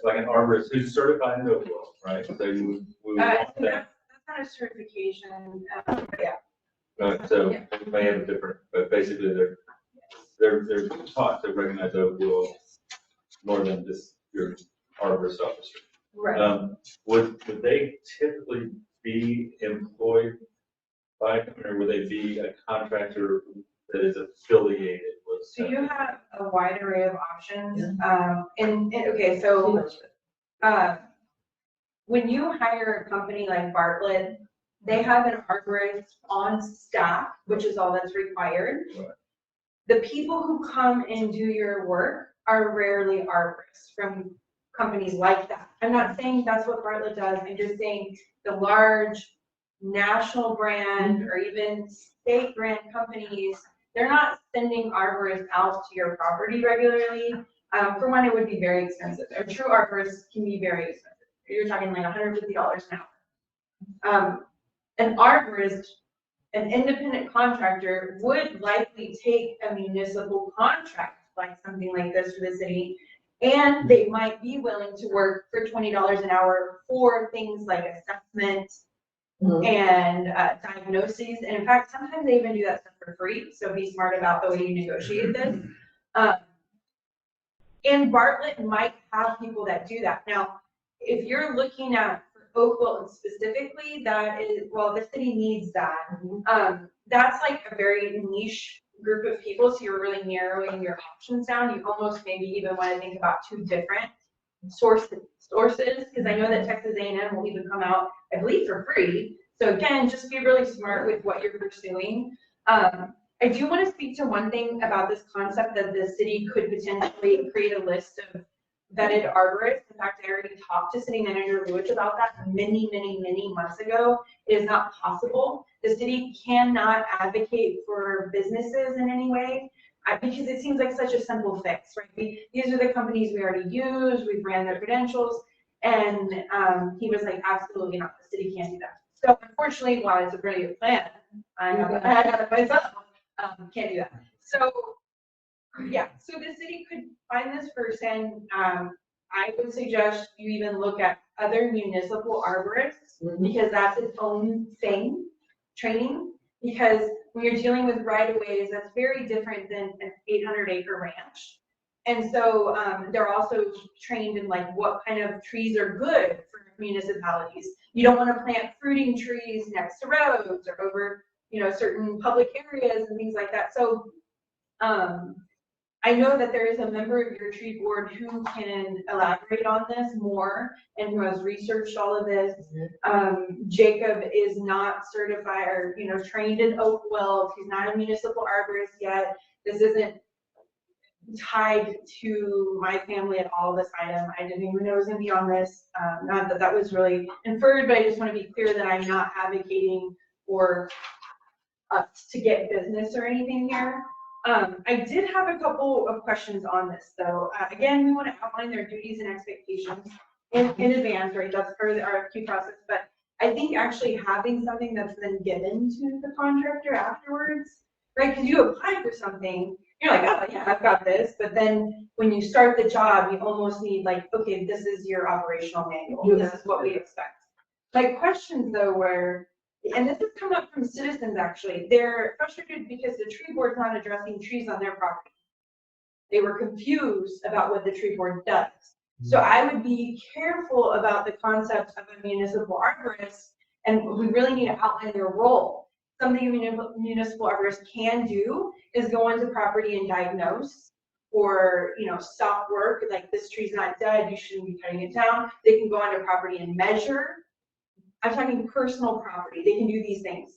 like an arborist who's certified in Oakville, right? So we would want that. That's not a certification, yeah. So they may have a different, but basically they're taught to recognize Oakville more than just your arborist officer. Right. Would they typically be employed by, or would they be a contractor that is affiliated with? So you have a wide array of options. Okay, so, when you hire a company like Bartlett, they have an arborist on staff, which is all that's required. Right. The people who come and do your work are rarely arborists from companies like that. I'm not saying that's what Bartlett does, I'm just saying the large national brand or even state brand companies, they're not sending arborists out to your property regularly. For one, it would be very expensive. A true arborist can be very expensive. You're talking like $150 an hour. An arborist, an independent contractor would likely take a municipal contract, like something like this for the city, and they might be willing to work for $20 an hour for things like assessment and diagnoses. And in fact, sometimes they even do that stuff for free, so be smart about the way you negotiate this. And Bartlett might have people that do that. Now, if you're looking at Oakville specifically, that is, well, the city needs that. That's like a very niche group of people, so you're really narrowing your options down. You almost maybe even want to think about two different sources, because I know that Texas A&M will even come out, I believe, for free. So again, just be really smart with what you're pursuing. I do want to speak to one thing about this concept that the city could potentially create a list of vetted arborists. In fact, I already talked to City Manager Lewis about that many months ago. It is not possible. The city cannot advocate for businesses in any way because it seems like such a simple fix, right? These are the companies we already use, we've ran their credentials, and he was like, absolutely not, the city can't do that. So unfortunately, while it's a brilliant plan, I got it myself, can't do that. So yeah, so the city could find this person. I would suggest you even look at other municipal arborists because that's its own thing, training. Because when you're dealing with right-of-ways, that's very different than an 800-acre ranch. And so they're also trained in like what kind of trees are good for municipalities. You don't want to plant fruiting trees next to roads or over, certain public areas and things like that. So I know that there is a member of your tree board who can elaborate on this more and who has researched all of this. Jacob is not certified or, trained in Oakville. He's not a municipal arborist yet. This isn't tied to my family at all, this item. I didn't even know it was gonna be on this. Not that that was really inferred, but I just want to be clear that I'm not advocating for us to get business or anything here. I did have a couple of questions on this, though. Again, we want to outline their duties and expectations in advance, right? That's part of the RFQ process. But I think actually having something that's then given to the contractor afterwards, right? Because you apply for something, you're like, oh yeah, I've got this. But then when you start the job, you almost need like, okay, this is your operational manual. This is what we expect. My questions though were, and this has come up from citizens actually, they're frustrated because the tree board's not addressing trees on their property. They were confused about what the tree board does. So I would be careful about the concept of a municipal arborist, and we really need to outline their role. Something a municipal arborist can do is go onto property and diagnose, or stop work, like this tree's not dead, you shouldn't be cutting it down. They can go onto property and measure. I'm talking personal property. They can do these things.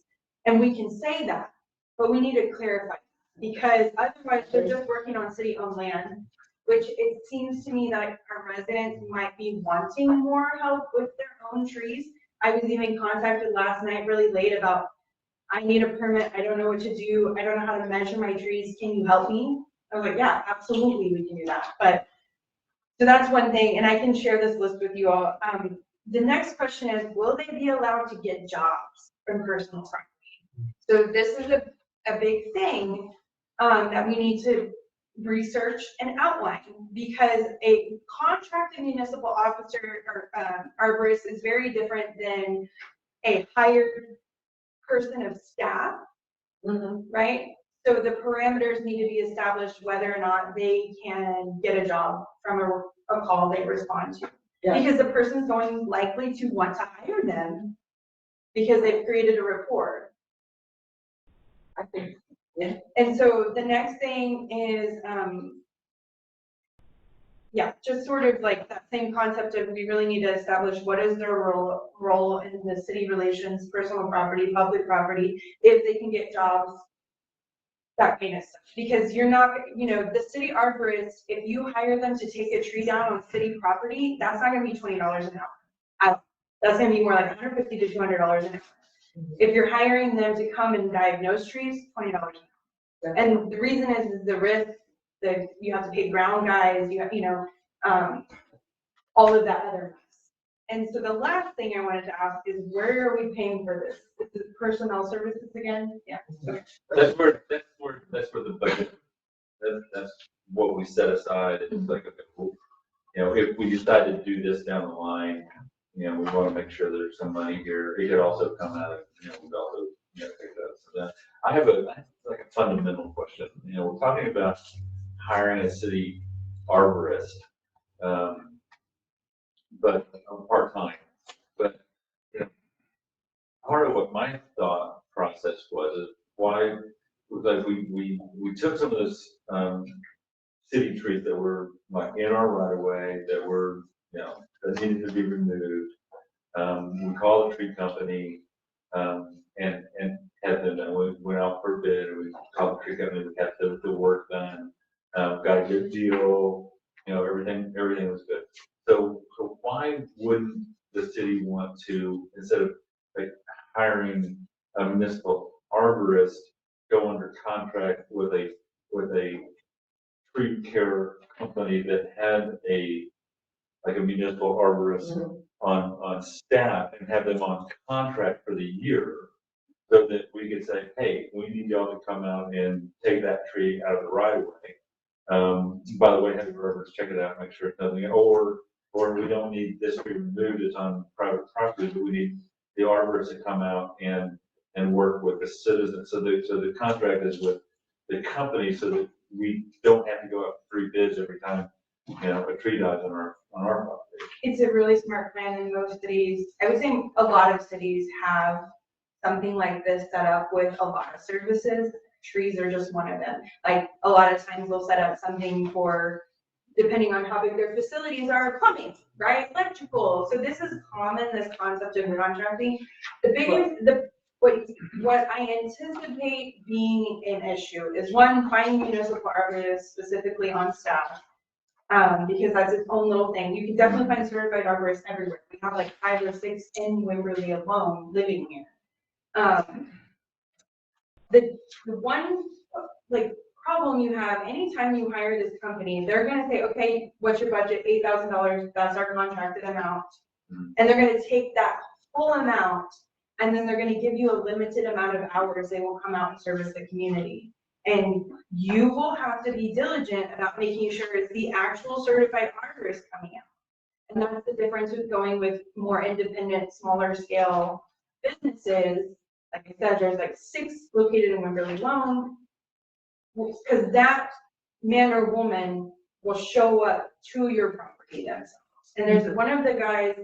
And we can say that, but we need to clarify because otherwise they're just working on city-owned land, which it seems to me that our residents might be wanting more help with their own trees. I was even contacted last night really late about, I need a permit. I don't know what to do. I don't know how to measure my trees. Can you help me? I was like, yeah, absolutely, we can do that. But so that's one thing, and I can share this list with you all. The next question is, will they be allowed to get jobs from personal property? So this is a big thing that we need to research and outline because a contracted municipal officer or arborist is very different than a hired person of staff, right? So the parameters need to be established whether or not they can get a job from a call they respond to. Yeah. Because the person's going likely to want to hire them because they've created a rapport. I think. Yeah. And so the next thing is, just sort of like that same concept of we really need to establish what is their role in the city relations, personal property, public property, if they can get jobs that kind of stuff. Because you're not, the city arborist, if you hire them to take a tree down on city property, that's not gonna be $20 an hour. That's gonna be more like $150 to $200 an hour. If you're hiring them to come and diagnose trees, $20 an hour. And the reason is the risk that you have to pay ground guys, all of that other mess. And so the last thing I wanted to ask is, where are we paying for this? Is it personnel services again? Yeah. Okay. That's where the budget, that's what we set aside. It's like, okay, cool. If we decide to do this down the line, we want to make sure there's some money here. It could also come out of, we'd also, take that. So that, I have a fundamental question. We're talking about hiring a city arborist, but part-time. But part of what my thought process was is why, like we took some of those city trees that were like in our right of way that were, that needed to be removed. We called the tree company and had them, and we went out for a bid, and we called the tree company, we had the work done, got a good deal, everything was good. So why wouldn't the city want to, instead of like hiring a municipal arborist, go under contract with a tree care company that had a municipal arborist on staff and have them on contract for the year, so that we could say, hey, we need y'all to come out and take that tree out of the right of way. By the way, have your arborist check it out, make sure it's nothing, or we don't need this tree removed, it's on private property, but we need the arborist to come out and work with the citizens. So the contract is with the company, so that we don't have to go out for 3 bids every time, a tree dies on our property. It's a really smart plan, in most cities, I would say a lot of cities have something like this set up with a lot of services. Trees are just one of them. Like, a lot of times they'll set up something for, depending on how big their facilities are, plumbing, right? Electrical. So this is common, this concept of contracting. The biggest, what I anticipate being an issue is, one, finding municipal arborists specifically on staff. Because that's its own little thing. You can definitely find certified arborists everywhere. We have like 5 or 6 in Wimberley alone living here. The one problem you have, anytime you hire this company, they're gonna say, okay, what's your budget? $8,000, that's our contracted amount. And they're gonna take that full amount, and then they're gonna give you a limited amount of hours they will come out and service the community. And you will have to be diligent about making sure it's the actual certified arborist coming out. And that's the difference with going with more independent, smaller scale businesses. Like I said, there's like 6 located in Wimberley alone, because that man or woman will show up to your property themselves. And there's one of the guys,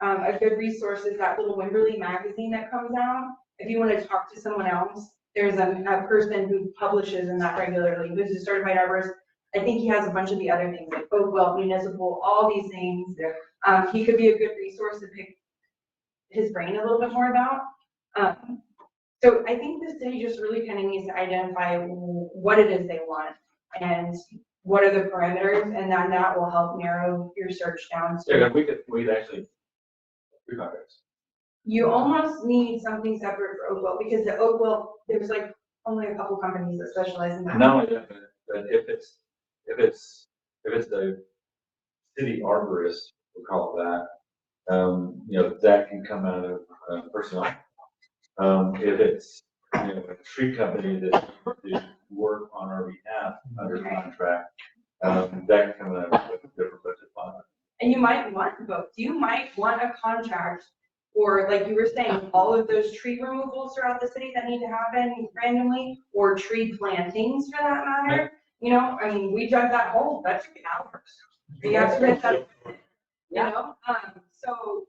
a good resource is that little Wimberley magazine that comes out. If you want to talk to someone else, there's a person who publishes in that regularly, who's a certified arborist. I think he has a bunch of the other things, like Oakville, municipal, all these things. He could be a good resource to pick his brain a little bit more about. So I think the city just really kind of needs to identify what it is they want and what are the parameters, and then that will help narrow your search down. Yeah, we'd actually do contracts. You almost need something separate for Oakville, because the Oakville, there's like only a couple companies that specialize in that. Not only that, but if it's the city arborist, we'll call it that, that can come out of personnel. If it's, a tree company that do work on our behalf under contract, that can come out of a different budget fund. And you might want both. You might want a contract, or like you were saying, all of those tree removals throughout the city that need to happen randomly, or tree plantings for that matter. We dug that hole, that took hours. You have to rent that, so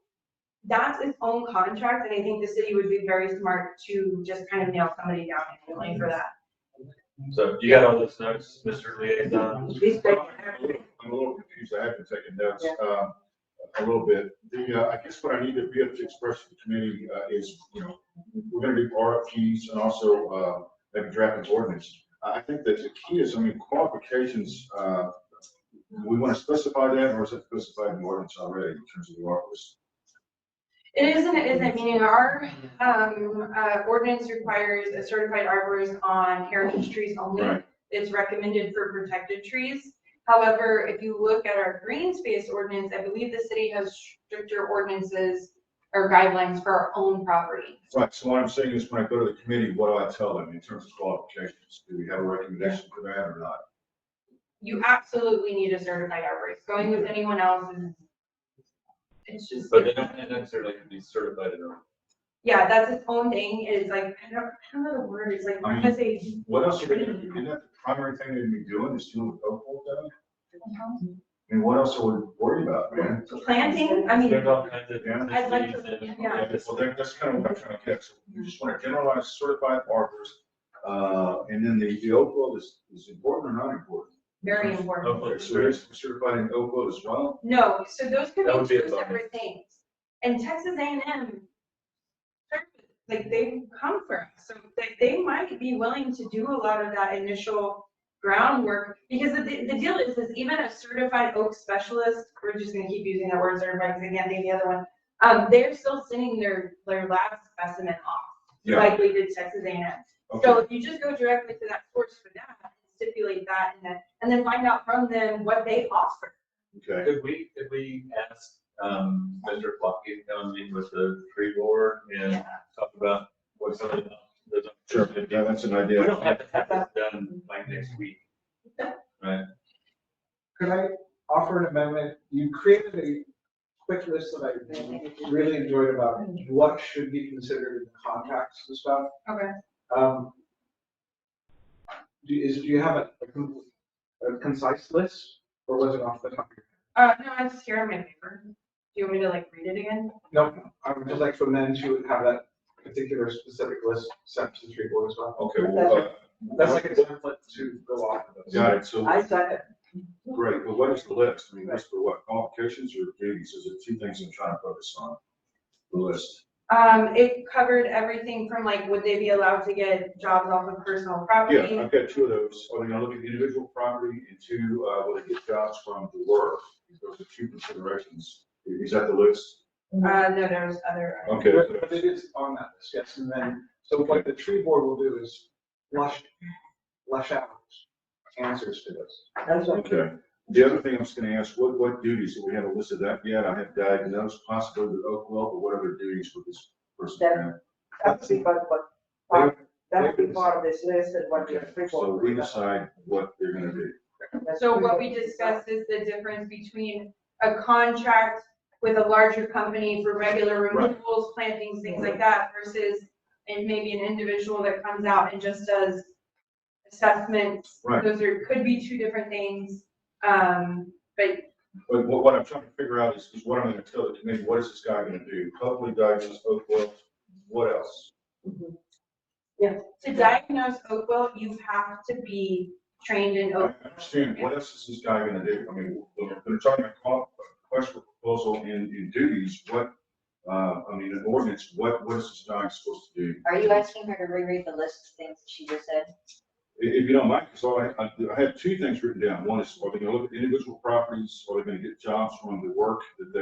that's its own contract, and I think the city would be very smart to just kind of nail somebody down annually for that. So you got all those notes, Mr. Liaison? I'm a little confused. I have been taking notes a little bit. I guess what I need to be able to express to the committee is, we're going to do RFPs and also maybe draft an ordinance. I think that the key is, I mean, qualifications, we want to specify that, or is it specified in the ordinance already in terms of the arborist? It isn't, meaning our, ordinance requires a certified arborist on heritage trees only. Right. It's recommended for protected trees. However, if you look at our green space ordinance, I believe the city has stricter ordinances or guidelines for our own property. Right, so what I'm saying is when I go to the committee, what do I tell them in terms of qualifications? Do we have a recommendation for that or not? You absolutely need a certified arborist. Going with anyone else is, it's just. But they don't necessarily have to be certified in a. Yeah, that's its own thing. It's like, I don't know the word. It's like, I'm gonna say. What else are they gonna do? Isn't that the primary thing they'd be doing is dealing with oak wood then? I mean, what else are we worried about, man? Planting, I mean, There's all kinds of. I'd like to- trees and- yeah. Well, that's kind of what I'm trying to get. So you just want to generalize certified arborist, and then the oak wood is important or not important? Very important. Okay, so there's certified in oak wood as well? No, so those could That would be be a two bonus. separate things. And Texas A&M, like they come for us, so they might be willing to do a lot of that initial groundwork. Because the deal is even a certified oak specialist, we're just gonna keep using that word certified because I can't think of the other one. They're still sending their lab specimen off, Yeah. like we did Texas A&M. So if you just go directly to that source for that, stipulate that and then find out from them what they offer. Okay. Could we ask, Mr. Flocky to come meet with the tree board and talk about what some of the. Sure, yeah, that's an idea. We don't have to have that done like next week. Right? Could I offer an amendment? You created a quick list that I really enjoyed about what should be considered in the contracts and stuff. Okay. Do you have a concise list, or was it off the top of your head? No, I just hear on my paper. Do you want me to like read it again? No, I would just like for men to have that particular specific list sent to the tree board as well. Okay, well, That's like a template to go off of. got it, so, second. great, but what is the list? I mean, that's for what, qualifications or duties? Is it two things I'm trying to focus on? The list. It covered everything from like, would they be allowed to get jobs off of personal property? Yeah, I've got two of those. Are they gonna look at the individual property, and two, will they get jobs from the work? Those are two considerations. Is that the list? No, there's other. Okay. But it is on that list, yes, and then, so what the tree board will do is flush out answers to this. Okay. The other thing I was gonna ask, what duties, do we have a list of that yet? I have diagnosed possibly with oak wilt, but what other duties would this person have? That's because that would be part of this list and what your tree So board. we decide what they're gonna do. So what we discussed is the difference between a contract with a larger company for regular removals, plantings, things like that, versus and maybe an individual that comes out and just does assessments. Right. Those could be two different things. But But what I'm trying to figure out is what I'm gonna tell the committee, what is this guy gonna do? Hopefully diagnose oak wilt, what else? to diagnose oak wilt, you have to be trained in I oak. understand, what else is this guy gonna do? I mean, we're talking about request for proposal in duties, what, I mean, in ordinance, what is this guy supposed to do? Are you asking her to reread the list of things that she just said? If you don't mind, because I have two things written down. One is, are they gonna look at individual properties, are they gonna get jobs from the work that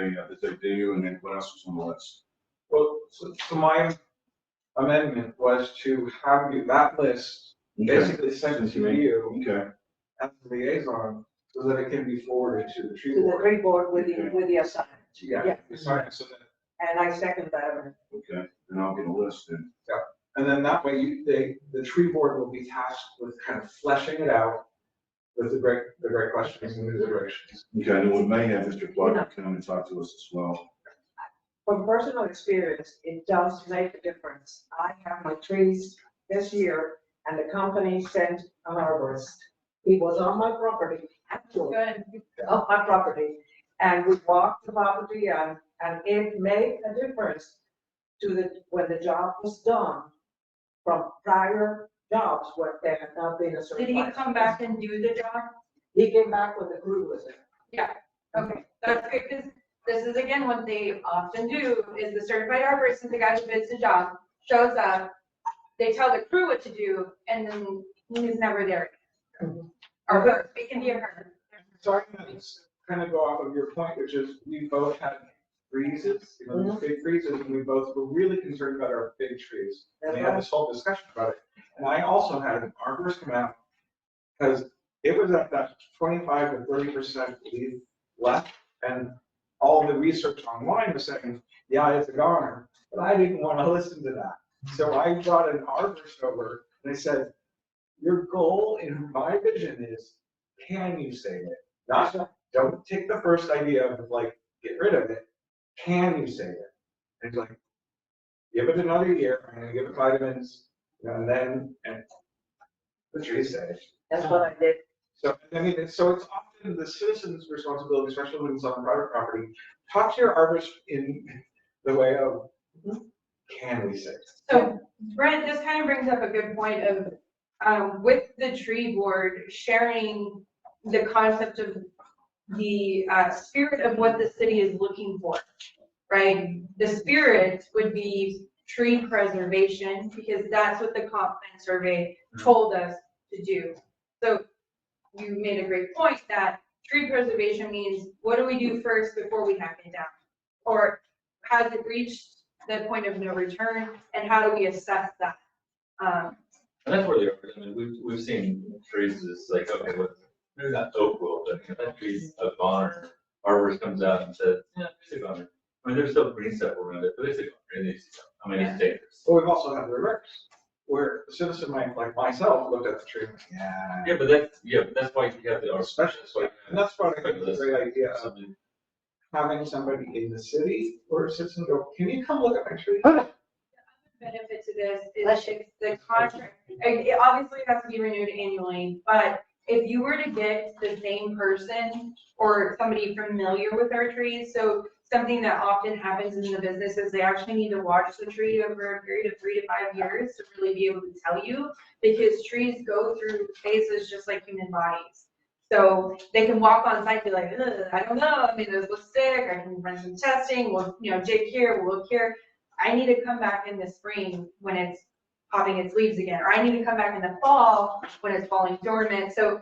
they do, and then what else is on the list? Well, so my amendment was to have that list Okay. basically sent to you Okay, as the liaison, so that it can be forwarded to the tree To the board. tree board with the assignment. Yeah, assign it so that, And I second that. okay, then I'll get a list then. and then that way the tree board will be tasked with kind of fleshing it out with the great questions and considerations. Okay, and then we may have Mr. Clark come and talk to us as well. From personal experience, it does make a difference. I have my trees this year and the company sent an arborist. He was on my property, actually, Good. on my property. And we walked the property and it made a difference when the job was done from prior jobs where there had not been a certified. Did he come back and do the job? He came back when the crew was there. Yeah, okay, that's good, because this is again, what they often do, is the certified arborist is the guy who bids the job, shows up, they tell the crew what to do, and then he's never there. Or her, it can be a her. So I'm gonna kind of go off of your point, which is we both had freezes, these big freezes, and we both were really concerned about our big trees. And we had this whole discussion about it. And I also had an arborist come out, because it was at that 25 to 30% leaf left, and all the research online was saying, yeah, it's a goner, but I didn't want to listen to that. So I brought an arborist over, and I said, your goal in my vision is, can you save it? Not, don't take the first idea of like, get rid of it. Can you save it? And he's like, give it another year, I'm gonna give it vitamins, and then, and the tree's saved. That's what I did. So, I mean, so it's often the citizen's responsibility, especially when it's on private property. Talk to your arborist in the way of, can we save it? So Brent, this kind of brings up a good point of, with the tree board, sharing the concept of the spirit of what the city is looking for, right? The spirit would be tree preservation, because that's what the comp plan survey told us to do. So you made a great point that tree preservation means, what do we do first before we hack it down? Or has it reached the point of no return, and how do we assess that? And that's where they are. I mean, we've seen trees that's like, okay, what, maybe not oak will, but that tree's a goner. Arborist comes out and says, yeah, it's a goner. I mean, there's still green stuff around it, but it's a goner. It needs to go. I mean, it's dangerous. But we've also had the reverse, where a citizen might, like myself, looked at the tree and went, yeah. Yeah, but that's why you have the arborist. Specialist, and that's what I think is a great idea of Something- having somebody in the city or a citizen go, can you come look at my tree? Benefit to this is if the contract, it obviously has to be renewed annually, but if you were to get the same person or somebody familiar with our trees, so something that often happens in the business is they actually need to watch the tree over a period of 3 to 5 years to really be able to tell you, because trees go through phases just like human bodies. So they can walk on site and be like, I don't know, I mean, this looks sick, I can run some testing, we'll, dig here, we'll look here. I need to come back in the spring when it's popping its leaves again, or I need to come back in the fall when it's falling dormant. So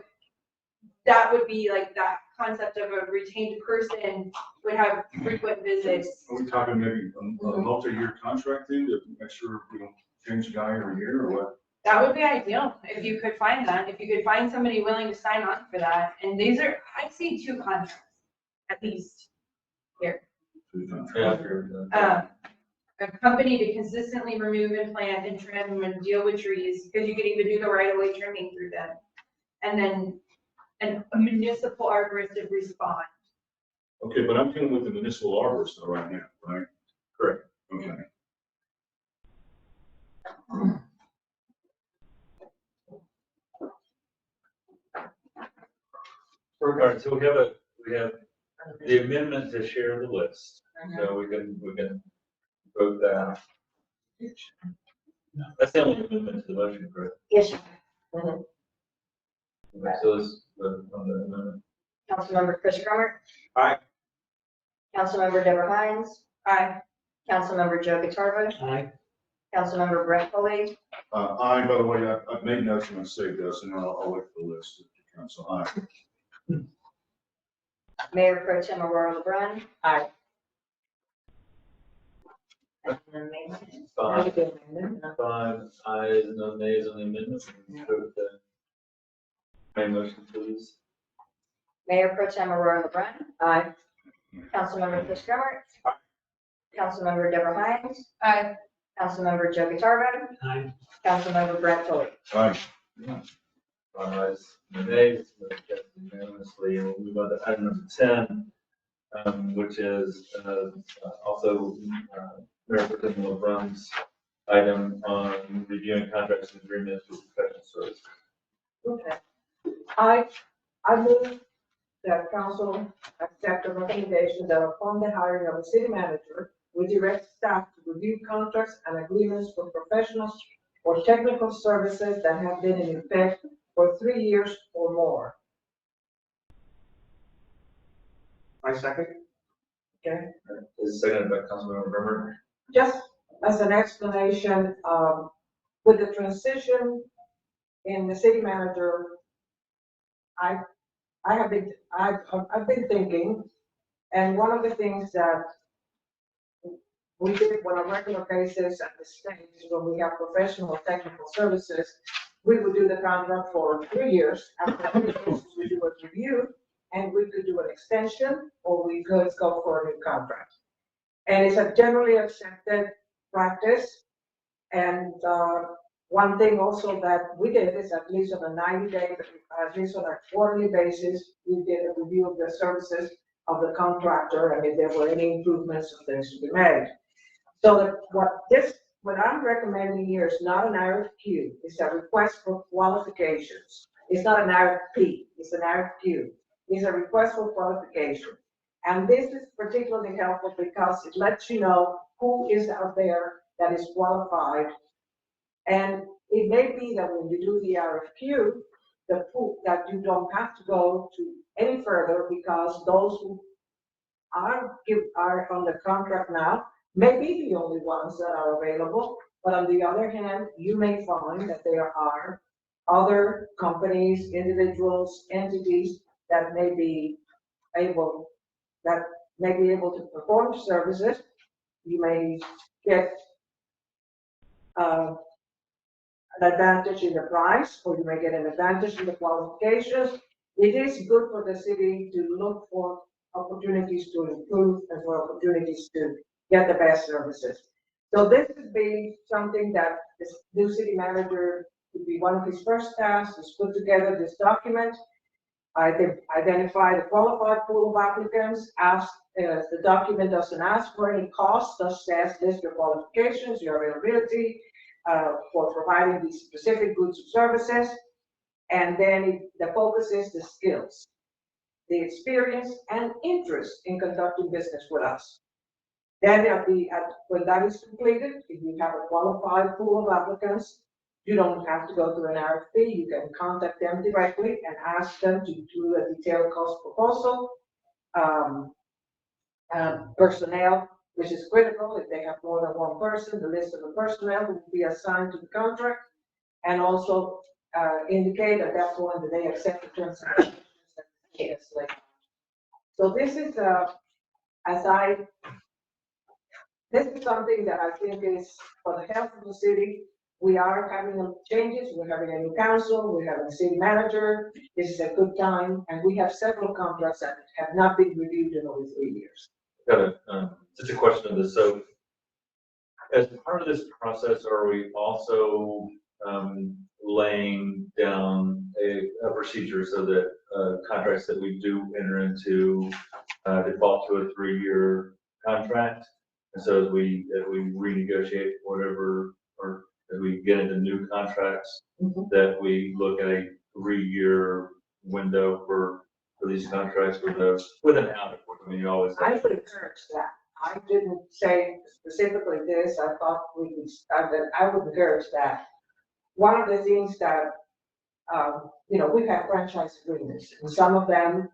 that would be like that concept of a retained person would have frequent visits. Are we talking maybe a multi-year contract then to make sure we don't change the guy every year or what? That would be ideal if you could find that, if you could find somebody willing to sign on for that. And these are, I'd say 2 contracts at least here. Yeah, A company to consistently remove and plant and trim and deal with trees, because you could even do the right of way trimming through them. And then a municipal arborist to respond. Okay, but I'm dealing with the municipal arborist though right now, right? correct. Okay. All right, so we have the amendment to share the list, so we can vote that. That's the only amendment to the motion, correct? Yes, sir. Okay, so let's vote on the amendment. Councilmember Chris Grummer. Aye. Councilmember Deborah Hines. Aye. Councilmember Joe Guitarva. Aye. Councilmember Brett Foley. Aye, by the way, I've made notes and I saved this and I'll wait for the list of the council. Aye. Mayor Pro Tem Aurora LeBrun. Aye. Five ayes, no nays on the amendment. Vote the main motion, please. Mayor Pro Tem Aurora LeBrun. Aye. Councilmember Chris Grummer. Councilmember Deborah Hines. Aye. Councilmember Joe Guitarva. Aye. Councilmember Brett Foley. Aye. Five ayes, no nays, motion carries unanimously. And we'll move on to item number 10, which is also Mayor Pro Tem LeBrun's item on reviewing contracts and agreements with professional services. Okay. I move that council accept the recommendation that upon the hiring of a city manager, we direct staff to review contracts and agreements for professionals or technical services that have been in effect for 3 years or more. My second? Okay. Is seconded by Councilmember Bremer. Just as an explanation, with the transition in the city manager, I've been thinking, and one of the things that we did on a regular basis at the state, when we have professional technical services, we would do the contract for 3 years. After 3 years, we do a review, and we could do an extension, or we could go for a new contract. And it's a generally accepted practice. And one thing also that we did is at least on a 90-day, at least on a quarterly basis, we did a review of the services of the contractor, and if there were any improvements or things to be made. So that what I'm recommending here is not an RFQ, it's a request for qualifications. It's not an RFP, it's an RFQ. It's a request for qualification. And this is particularly helpful because it lets you know who is out there that is qualified. And it may be that when you do the RFQ, that you don't have to go to any further because those who are on the contract now may be the only ones that are available. But on the other hand, you may find that there are other companies, individuals, entities that may be able to perform services. You may get an advantage in the price, or you may get an advantage in the qualifications. It is good for the city to look for opportunities to improve and for opportunities to get the best services. So this would be something that this new city manager would be one of his first tasks, is put together this document. Identify the qualified pool of applicants, the document doesn't ask for any cost, just says list your qualifications, your availability for providing these specific goods or services. And then the focus is the skills, the experience and interest in conducting business with us. Then when that is completed, if you have a qualified pool of applicants, you don't have to go through an RFP. You can contact them directly and ask them to do a detailed cost proposal. Personnel, which is critical. If they have more than one person, the list of the personnel will be assigned to the contract, and also indicate at that point that they accept the terms and conditions. So this is this is something that I think is for the health of the city. We are having changes. We're having a new council. We're having a city manager. This is a good time, and we have several contracts that have not been reviewed in over 3 years. Got just a question of this. So as part of this process, are we also laying down a procedure so that contracts that we do enter into default to a 3-year contract? And so as we renegotiate whatever, or as we get into new contracts, that we look at a 3-year window for these contracts with an out, of course. I mean, you always. I would encourage that. I didn't say specifically this. I thought I would encourage that. One of the things that, we've had franchise agreements, and some of them,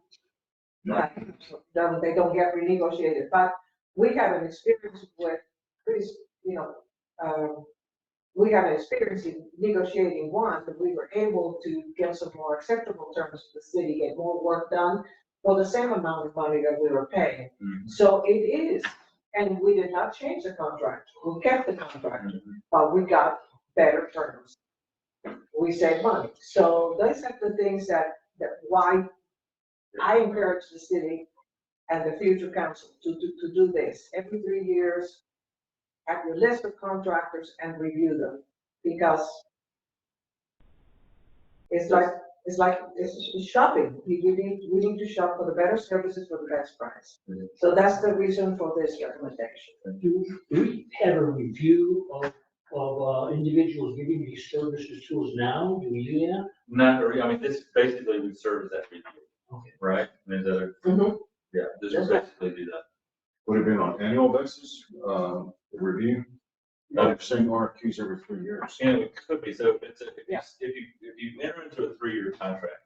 they don't get renegotiated, but we have an experience with, we have an experience in negotiating one that we were able to get some more acceptable terms for the city, get more work done for the same amount of money that we were paying. So it is, and we did not change the contract. We kept the contract, but we got better terms. We saved money. So those are the things that why I encourage the city and the future council to do this. Every 3 years, have your list of contractors and review them, because it's shopping. We need to shop for the better services for the best price. So that's the reason for this recommendation. Do we have a review of individuals giving these services to us now? Do we do that? Not really. I mean, this basically would serve as that review. Okay. Right? I mean, yeah, this would basically do that. Would have been on annual basis, review, not saying RFQs every 3 years. And it could be. So if you enter into a 3-year contract,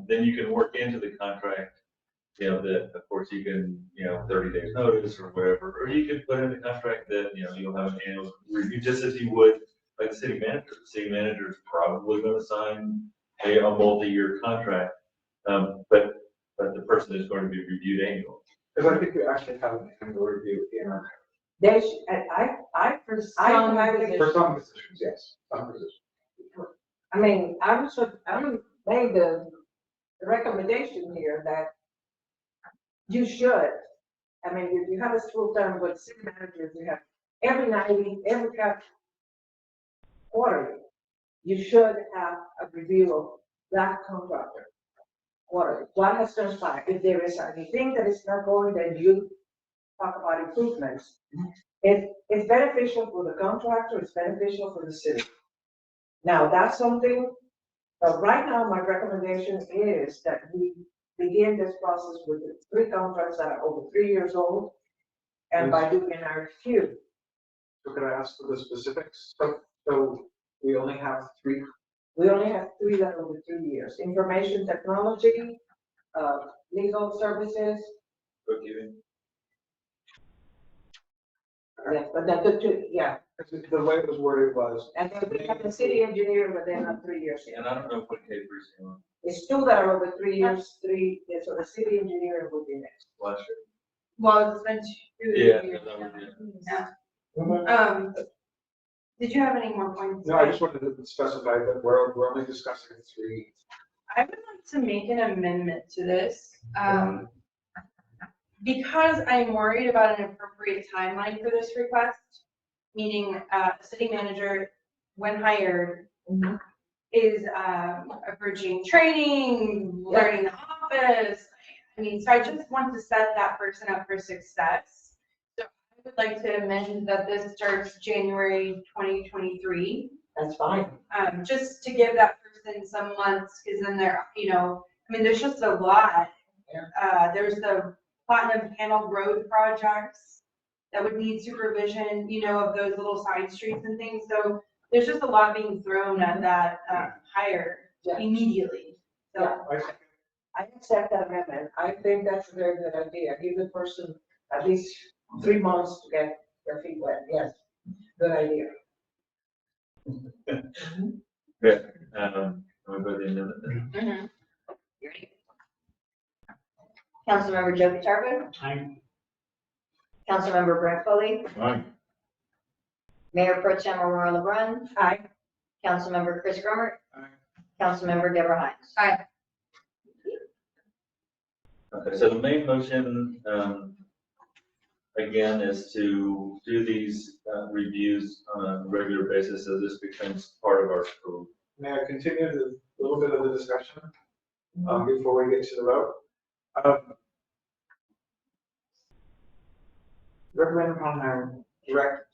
then you can work into the contract, that of course you can, 30 days notice or whatever, or you can put in the contract that, you'll have an annual review, just as you would like the city manager is probably gonna sign a multi-year contract. But the person is going to be reviewed annually. Because I think we actually have an annual review in our, They should, I, For I some highly- for some positions, yes, some positions. I mean, I made the recommendation here that you should, I mean, if you have a school term with city managers, you have every 90, every quarter, you should have a review of that contractor. What has transpired? If there is anything that is not going, then you talk about improvements. It's beneficial for the contractor, it's beneficial for the city. Now, that's something, right now, my recommendation is that we begin this process with the 3 contracts that are over 3 years old, and by doing an RFQ. So could I ask for the specifics? So we only have 3. We only have 3 that are over 3 years. Information technology, legal services, Bookkeeping. yeah, but the 2, yeah. Because the way it was worded was, And then we have the city engineer, but they're not 3 years yet. And I don't know what K3 is going It's 2 that are over 3 years, 3, yeah, so the city engineer will be next. last year. Well, it's been 2 Yeah, years. that would be it. Yeah. Did you have any more points? no, I just wanted to specify that we're only discussing 3. I would like to make an amendment to this. Because I'm worried about an appropriate timeline for this request, meaning the city manager, when hired, is approaching training, learning the office. I mean, so I just want to set that person up for success. So I would like to amend that this starts January 2023. That's fine. Just to give that person some months, because then they're, I mean, there's just a lot. There's the Platinum Panel Road projects that would need supervision, of those little side streets and things. So there's just a lot being thrown at that hire immediately. So I accept that amendment. I think that's a very good idea. Give the person at least 3 months to get their feet wet. Yes, good idea. Yeah, I'm about the amendment. Mhm. You ready? Councilmember Joe Viterbo, I'm, Councilmember Brett Foley, Aye. Mayor Pro Tem Aurora LeBrun, Aye. Councilmember Chris Grummer, Aye. Councilmember Deborah Hines. Aye. Okay, so the main motion, again, is to do these reviews on a regular basis as this becomes part of our scope. May I continue a little bit of the discussion before we get to the vote? Recommend upon our direct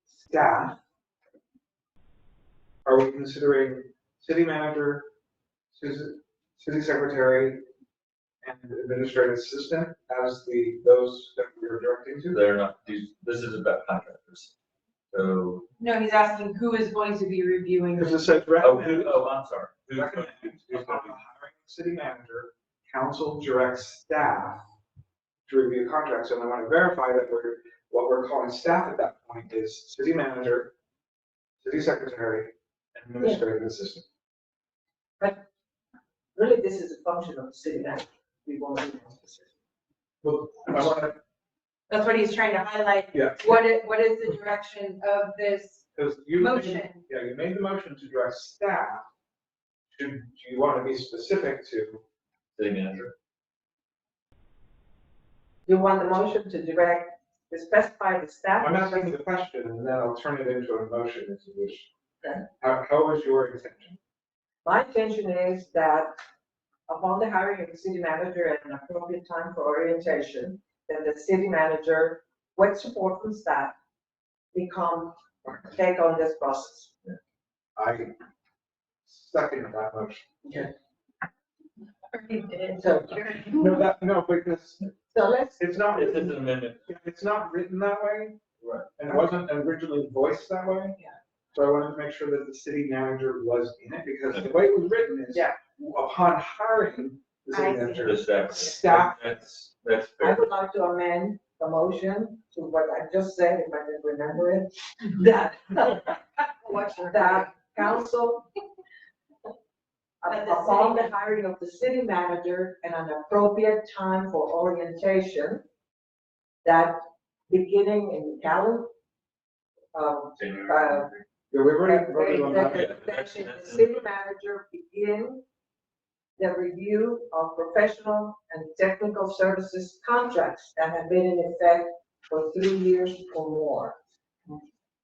staff. Are we considering city manager, city secretary, and administrative assistant as those that we are directing to? They're not, this is about contractors. So, no, he's asking who is going to be reviewing Because this. it says recommend. I'm sorry. Who's Recommend upon hiring city manager, council directs staff to review contracts, and I want to verify that what we're calling staff at that point is city manager, city secretary, and administrative assistant. Really, this is a function of the city manager. We won't be more specific. Well, I want to, That's what he's trying to highlight. yeah, What is the direction of this because you. motion? Yeah, you made the motion to direct staff. Do you want to be specific to? city manager? You want the motion to direct, to specify the staff? I'm asking the question, and then I'll turn it into a motion if you wish. Okay. How is your intention? My intention is that upon the hiring of the city manager at an appropriate time for orientation, that the city manager, with support from staff, take on this process. I second that motion. Already did. So, No, because so let's, it's not, It's just an amendment. it's not written that way, Right. and it wasn't originally voiced that way. Yeah. So I wanted to make sure that the city manager was in it, because the way it was written is, Yeah. upon hiring the city I see. manager, The staff. Staff. That's I fair. would like to amend the motion to what I just said, if I can remember it, that Watch the that council, upon the hiring of the city manager and an appropriate time for orientation, that beginning in calendar, January. Yeah, we've already voted on that. the city manager begin the review of professional and technical services contracts that have been in effect for 3 years or more.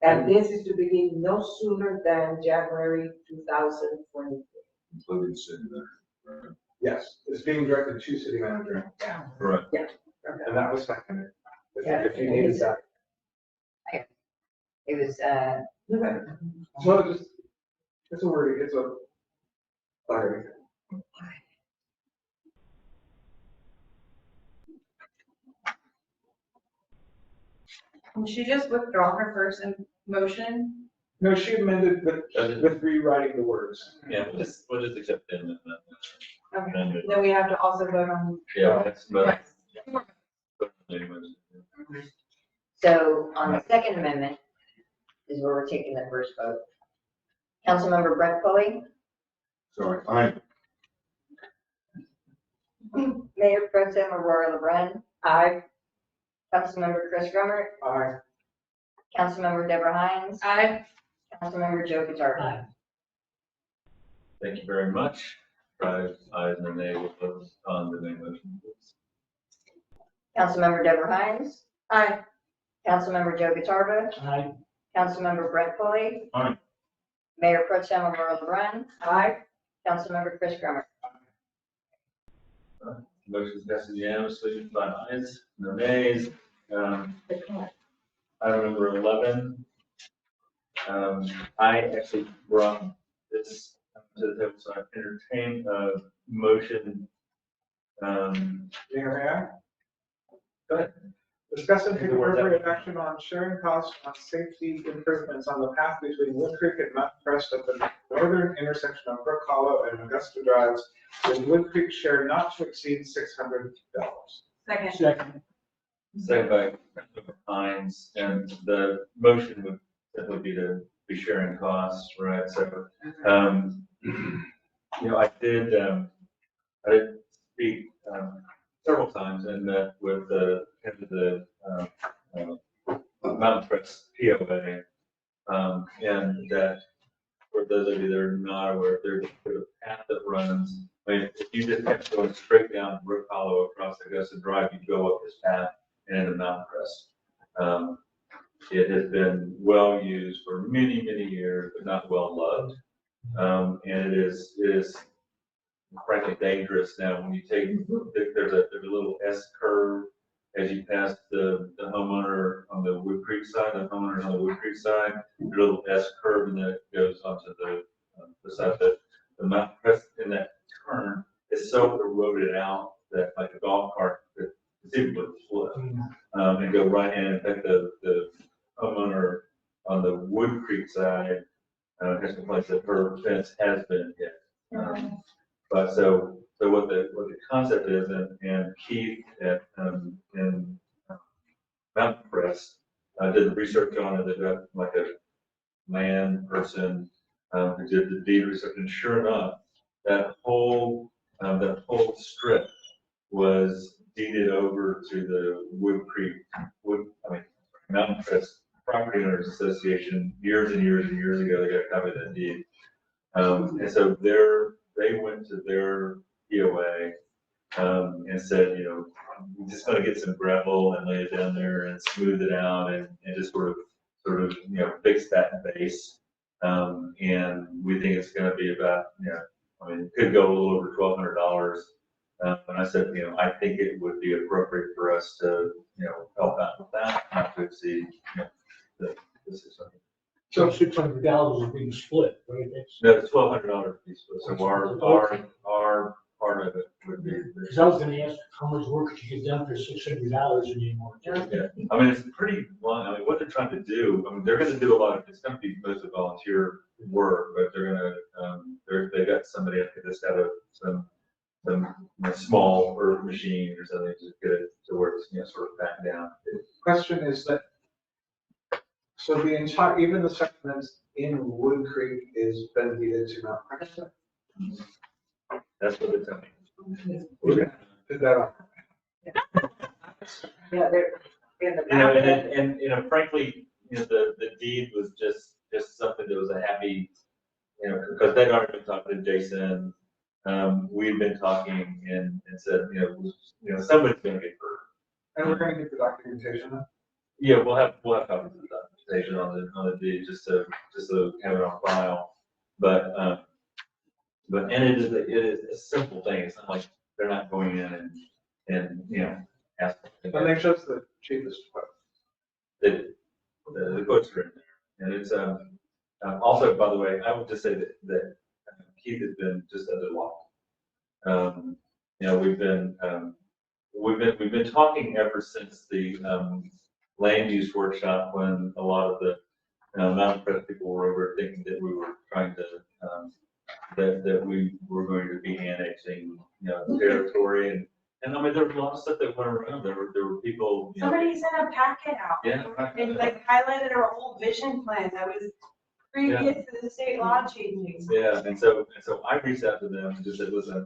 And this is to begin no sooner than January 2020. Including the city there. Yes, it's being directed to city manager. Right. And that was seconded. Yeah. If you needed that. It was, So it's a word, it's a. Sorry. Can she just withdraw her first motion? No, she amended with rewriting the words. Yeah, we'll just accept the amendment. Okay, then we have to also vote on. Yeah, that's, but. so on the second amendment is where we're taking the first vote. Councilmember Brett Foley, Sorry, aye. Mayor Pro Tem Aurora LeBrun, Aye. Councilmember Chris Grummer, Aye. Councilmember Deborah Hines, Aye. Councilmember Joe Guitar. Aye. Thank you very much. 5 ayes and a nay will vote on the main motion. Councilmember Deborah Hines, Aye. Councilmember Joe Guitarba, Aye. Councilmember Brett Foley, Aye. Mayor Pro Tem Aurora LeBrun, Aye. Councilmember Chris Grummer. Motion passes unanimously, 5 ayes, no nays. Item number 11. I actually brought this to the table, so I entertain a motion. Mayor, may I? Go ahead. Discuss and take The word appropriate down. action on sharing costs on safety improvements on the path between Wood Creek and Mountain Crest at the northern intersection of Brook Hollow and Augusta Drives, with Wood Creek share not to exceed $600. Second. Second. Second by Councilmember Hines, and the motion would simply be to be sharing costs, right? So, I did speak several times and met with the head of the Mountain Crest POA, and that for those of you that are not aware, there's a path that runs. I mean, if you just kept going straight down Brook Hollow across Augusta Drive, you go up this path and into Mountain Crest. It has been well used for many, many years, but not well loved. And it is frankly dangerous now when you take, there's a little S curve as you pass the homeowner on the Wood Creek side, the homeowners on the Wood Creek side, there's a little S curve and then it goes onto the side that the Mountain Crest in that turn is so eroded out that like a golf cart could conceivably flip and go right in. In fact, the homeowner on the Wood Creek side has complained that her fence has been hit. But so what the concept is, and Keith at in Mountain Crest did the research on it. They've got like a land person who did the deed research, and sure enough, that whole strip was deeded over to the Wood Creek Mountain Crest Property Owners Association years and years and years ago. They got a copy of that deed, and so they went to their POA and said, we're just going to get some gravel and lay it down there and smooth it out and just sort of fix that base. And we think it's going to be about, it could go a little over $1,200. And I said, I think it would be appropriate for us to, help out with that, not to exceed, the 600. So $600 is being split, right? No, it's $1,200 piece, so our part of it would be. Because I was gonna ask, how much work could you get done for $600 anymore? Yeah, it's pretty long. What they're trying to do, they're gonna do a lot of, it's gonna be mostly volunteer work, but they're gonna, they got somebody, I think, that's got some small earth machine or something to get it to where it's, sort of back down. Question is that So the entire, even the section that's in Wood Creek is been deeded to Mount Crescent. That's what they're telling me. We're gonna put that on. Yeah, they're in the. You know, and, you know, frankly, you know, the deed was just something that was a happy, you know, because they'd already been talking to Jason. We've been talking and said, you know, somebody's gonna get hurt. And we're gonna get the documentation. Yeah, we'll have copies of the documentation on the deed, just to have it on file. But and it is a simple thing. It's not like they're not going in and, you know, asking. And they chose the cheapest quote. The quotes are in there. And it's, also, by the way, I would just say that Keith has been just under law. You know, we've been talking ever since the, land use workshop, when a lot of the, Mountain Crest people were over thinking that we were trying to, that we were going to be annexing, you know, territory. And I mean, there was a lot of stuff that went around. There were people, you know. Somebody sent a packet out. Yeah. And like highlighted our old vision plan that was previous to the state law changing. Yeah, and so I reached out to them and just said, listen,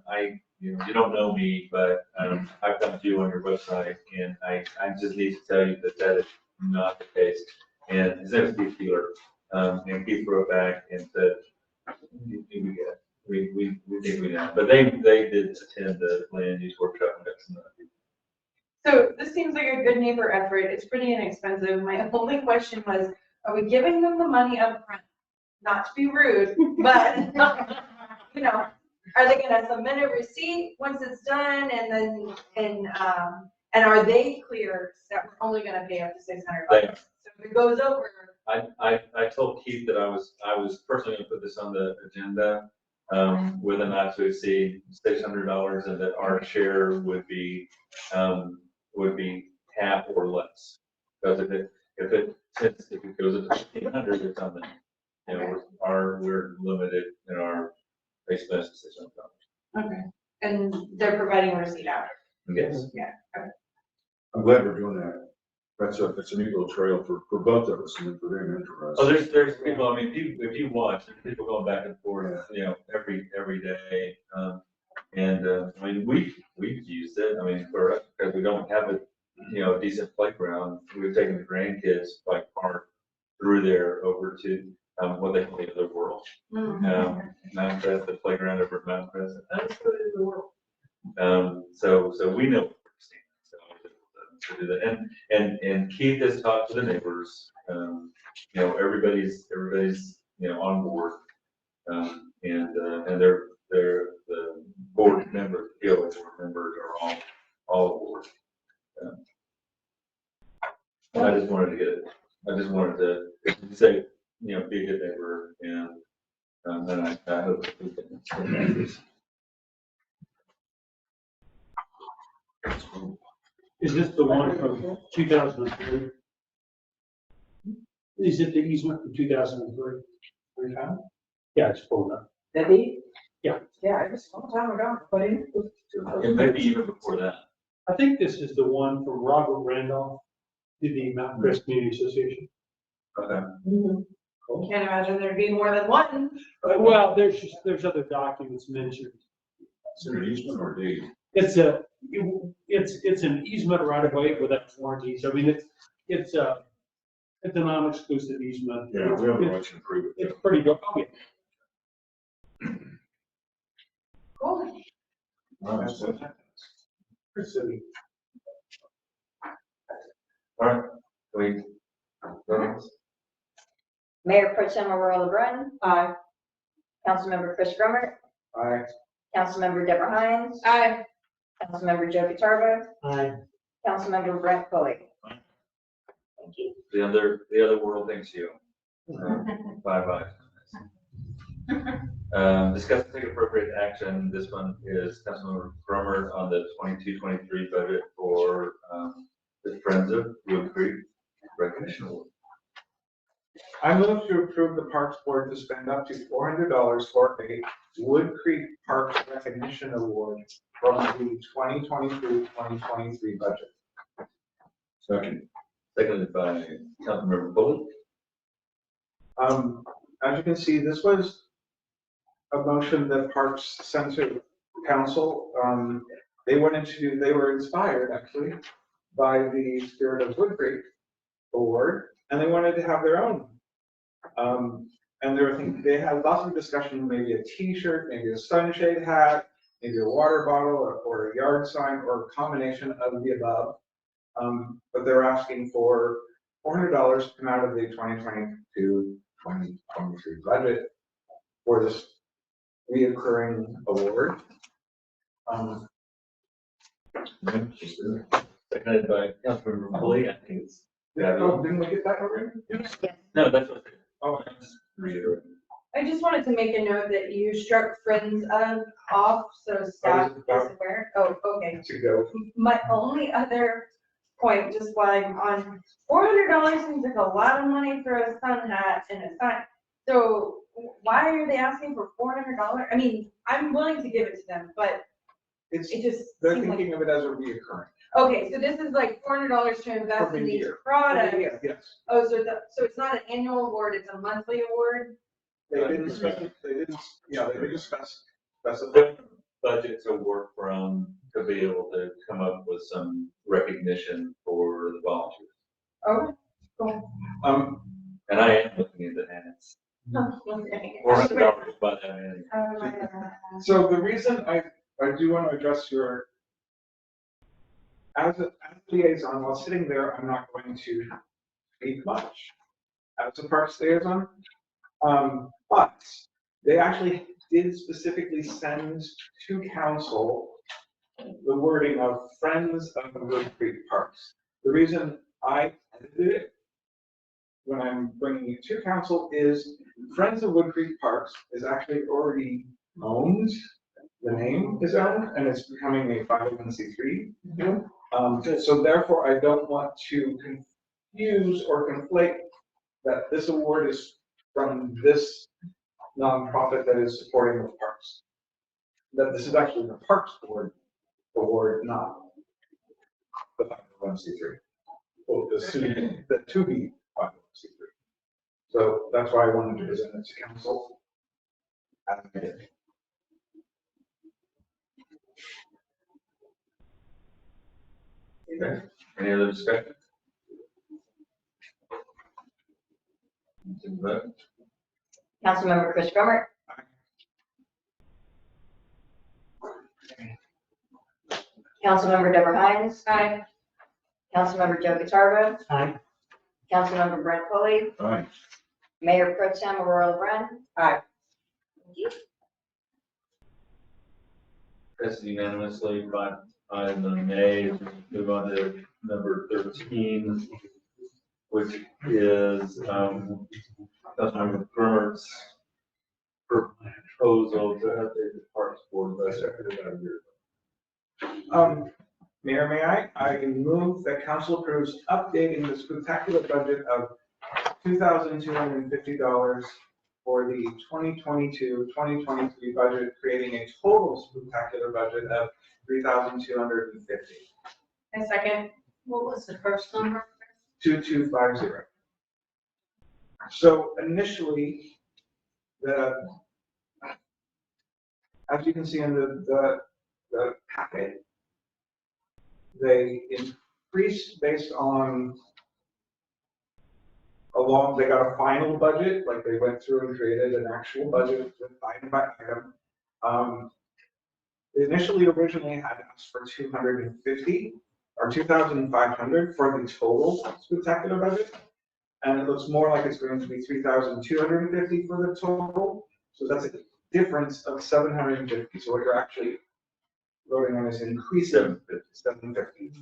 you know, you don't know me, but I've come to you on your website, and I just need to tell you that is not the case. And his name is Keith Keeler, and Keith wrote back and said, we get it. We think we know. But they did attend the land use workshop and got some of that. So this seems like a good neighbor effort. It's pretty inexpensive. My only question was, are we giving them the money up front? Not to be rude, but, you know, are they gonna submit a receipt once it's done, and then, and are they clear that we're only gonna pay up to $600? So if it goes over. I told Keith that I was personally gonna put this on the agenda, with a not to exceed $600, and that our share would be half or less. Because if it goes into 1,500 or something, you know, we're limited in our base expenses to $600. Okay. And they're providing a receipt after. Yes. Yeah. Okay. I'm glad we're doing that. That's a neat little trail for both of us and for them interested. Oh, there's people, I mean, if you watch, there's people going back and forth, you know, every day. I mean, we've used it, I mean, because we don't have a, you know, a decent playground. We've taken the grandkids by car through there over to, what they call the other world. Mountain Crest, the playground over at Mountain Crest. That's what is the world. So we know. To do that, and Keith has talked to the neighbors. You know, everybody's you know on board, and they're the board members, the POA board members are all aboard. I just wanted to get it. I just wanted to say, you know, be a good neighbor, and I hope we can do this. Is this the one from 2003? Is it the easement from 2003? Yeah, it's full enough. The deed? Yeah. Yeah, it was a long time ago, but it. It may be even before that. I think this is the one from Robert Randolph to the Mountain Crest Community Association. Okay. Can't imagine there being more than one. Well, there's other documents mentioned. Is it an easement or a deed? It's an easement right of way without warranties. I mean, it's a non-exclusive easement. Yeah, we have the right to improve it. It's pretty good. Oh, yeah. Cool. That's it. Chris City. All right. Wait. Mayor Pro Tem Aurora LeBrun. Aye. Councilmember Chris Grummer. Aye. Councilmember Deborah Hines. Aye. Councilmember Joe Pitarva. Aye. Councilmember Brent Foley. Thank you. The other world thanks you. Bye. Discuss and take appropriate action. This one is Councilmember Grummer on the 22-23 budget for the Friends of Wood Creek Recognition Award. I move to approve the Parks Board to spend up to $400 for a Wood Creek Parks Recognition Award from the 2022-2023 budget. Second. Seconded by Councilmember Bullock. As you can see, this was a motion that Parks sent to council. They were inspired actually by the Spirit of Wood Creek Award, and they wanted to have their own. And they were thinking, they had lots of discussion, maybe a T-shirt, maybe a sunshade hat, maybe a water bottle or a yard sign or a combination of the above. But they're asking for $400 to come out of the 2022-2023 budget for this reoccurring award. Seconded by Councilmember Bully, I think it's. Didn't we get that already? No, that's what. Oh, I'm just reiterating. I just wanted to make a note that you struck Friends of off, so staff is aware. Oh, okay. to go. My only other point, just while I'm on, $400 seems like a lot of money for a sun hat and a sign. So why are they asking for $400? I mean, I'm willing to give it to them, but It's, it just they're seems like. thinking of it as a reoccurring. Okay, so this is like $400 to invest For in the these year. products. Yeah, yes. Oh, so it's not an annual award, it's a monthly award? They didn't specify, they didn't specify. Different budget to work from to be able to come up with some recognition for the volunteers. Oh, cool. And I am looking into hats. Okay. $400 by that man. So the reason I do want to address your, as a liaison, while sitting there, I'm not going to speak much as a Parks liaison. But they actually did specifically send to council the wording of Friends of the Wood Creek Parks. The reason I edited it when I'm bringing it to council is Friends of Wood Creek Parks is actually already owned. The name is owned and it's becoming a 501c3. So therefore, I don't want to confuse or conflate that this award is from this nonprofit that is supporting the parks. That this is actually the Parks Board award, not the 501c3. Well, the to be 501c3. So that's why I wanted to present it to council. As I did. Okay. Any other discussion? Vote. Councilmember Chris Grummer. Councilmember Deborah Hines. Aye. Councilmember Joe Guatardo. Aye. Councilmember Brent Foley. Aye. Mayor Pro Tem Aurora Brun. Aye. Thank you. Passes unanimously, 5 ayes and no nays. Move on to number 13, which is Councilmember Brunner's proposal to update the Parks Board budget. Mayor, may I move that council approves updating the spectacular budget of $2,250 for the 2022-2023 budget, creating a total spectacular budget of $3,250. And second. What was the first number? 2250. So initially, as you can see in the packet, they increased based on they got a final budget, like they went through and created an actual budget with item by item. They initially originally had asked for 250 or 2,500 for the total spectacular budget. And it looks more like it's going to be 3,250 for the total. So that's a difference of 750. So what you're actually voting on is increasing 750.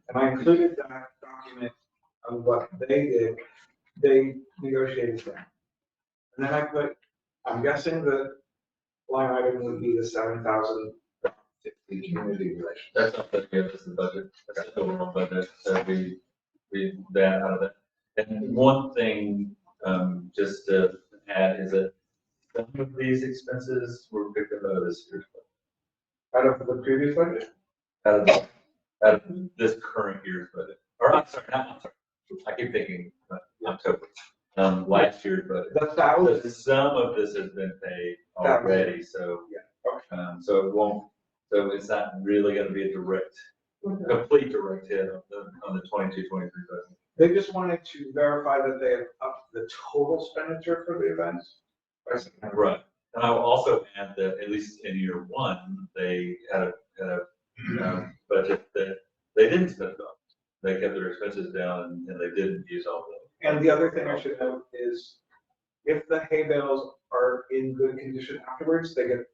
And I included that document of what they did. They negotiated that. And then I put, I'm guessing the line item would be the 7,050 community relations. That's not the, that's the budget, that's the overall budget, so we that out of it. And one thing, just to add is that some of these expenses were picked up out of this year's budget. Out of the previous budget? Out of this current year's budget, or I'm sorry, I keep thinking October. last year's budget. The thousand, Some of this has been paid already, so, so it won't, so it's not really gonna be a direct, complete direct hit on the 22-23 budget. they just wanted to verify that they have upped the total expenditure for the events. Right. And I will also add that at least in year one, they had a budget that they didn't spend on. They kept their expenses down and they didn't use all of them. And the other thing I should note is if the hay bales are in good condition afterwards, they get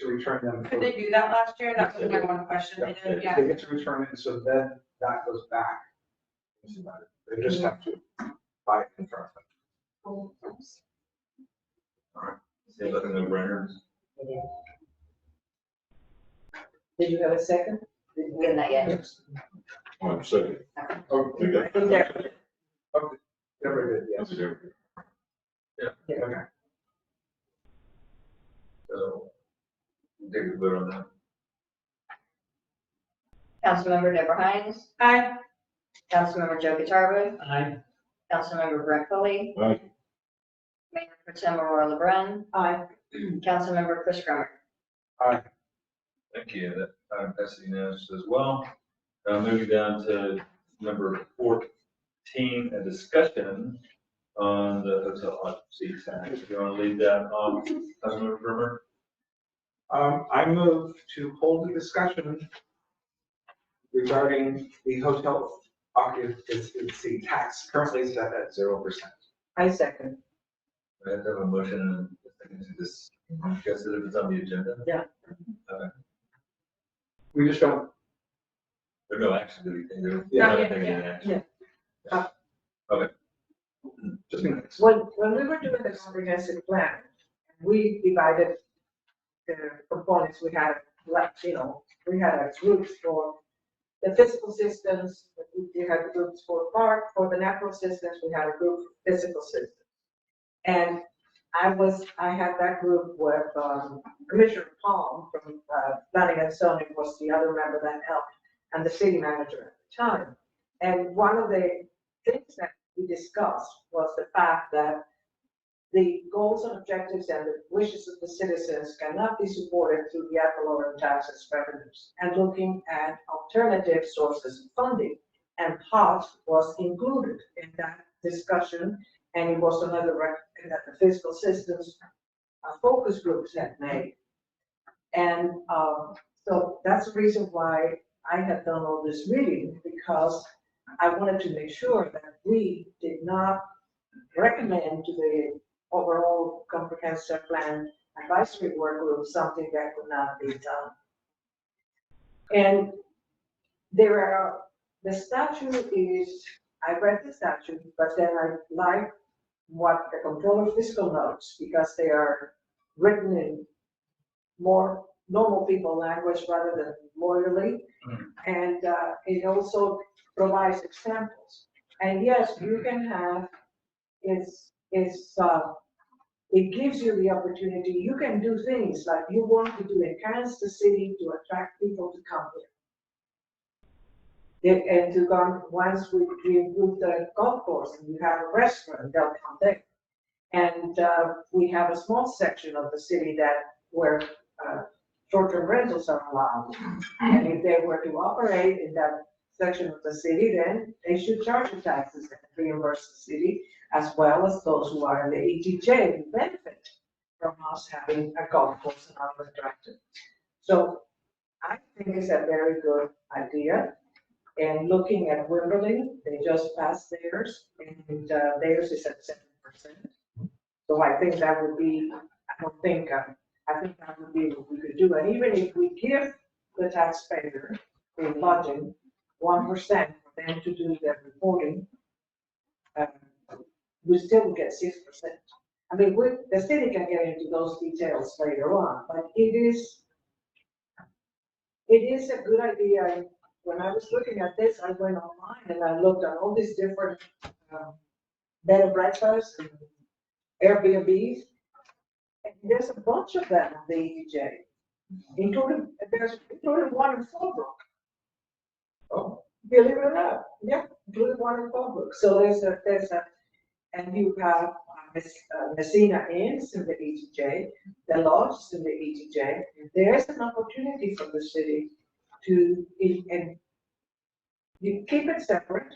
to return them. Did they do that last year? That was my one question. They did, yeah. They get to return it, and so then that goes back. They just have to buy it in front of them. Seems like a no-brainer. Did you have a second? We're not yet. I'm second. Oh, you got- Okay, very good, yes. Yeah. Okay. So, take a vote on that. Councilmember Deborah Hines, Aye. Councilmember Joe Guitardo, Aye. Councilmember Brent Foley, Aye. Mayor Pro Tem Aurora LeBrun, Aye. Councilmember Chris Grummer. Thank you. That passes unanimous as well. Moving down to number 14, a discussion on the hotel occupancy tax. If you want to lead that on, Councilmember Bremer? I move to hold a discussion regarding the hotel occupancy tax currently set at 0%. I second. I have to have a motion and a second to this, discuss it if it's on the agenda. Yeah. Okay. We just don't, There's no action to be taken. There's Yeah. not taking any action. Okay. just in case. When we were doing the comprehensive plan, we divided the components. We had, like, we had a group for the physical systems, we had groups for the natural systems, we had a group for physical systems. And I had that group with Commissioner Palm from Planning and Zoning was the other member that helped, and the city manager at the time. And one of the things that we discussed was the fact that the goals and objectives and the wishes of the citizens cannot be supported through the ad valorem taxes revenues, and looking at alternative sources of funding. And POT was included in that discussion, and it was another record that the fiscal systems focus groups had made. And so that's the reason why I have done all this reading, because I wanted to make sure that we did not recommend to the overall comprehensive plan advisory work group something that could not be done. And the statute is, I read the statute, but then I like what the controller fiscal notes, because they are written in more normal people language rather than lawyerly. And it also provides examples. And yes, you can have, it gives you the opportunity, you can do things like you want to do, enhance the city to attract people to come here. And to come, once we improve the golf course and you have a restaurant, they'll come there. And we have a small section of the city where short-term rentals are allowed. And if they were to operate in that section of the city, then they should charge the taxes and reimburse the city, as well as those who are in the ETJ who benefit from us having a golf course and other attractive. So I think it's a very good idea. And looking at Wimberley, they just passed theirs, and theirs is at 7%. So I think that would be, I think that would be what we could do. And even if we give the taxpayer in lodging 1% for them to do their reporting, we still get 6%. I mean, the city can get into those details later on, but it is a good idea. And when I was looking at this, I went online and I looked at all these different bed and breakfasts and Airbnbs. And there's a bunch of them on the ETJ, including one in Fallbrook. Oh, believe it or not, yeah, including one in Fallbrook. So there's a, and you have Messina Inns in the ETJ, the lodges in the ETJ, there's an opportunity for the city to, and you keep it separate,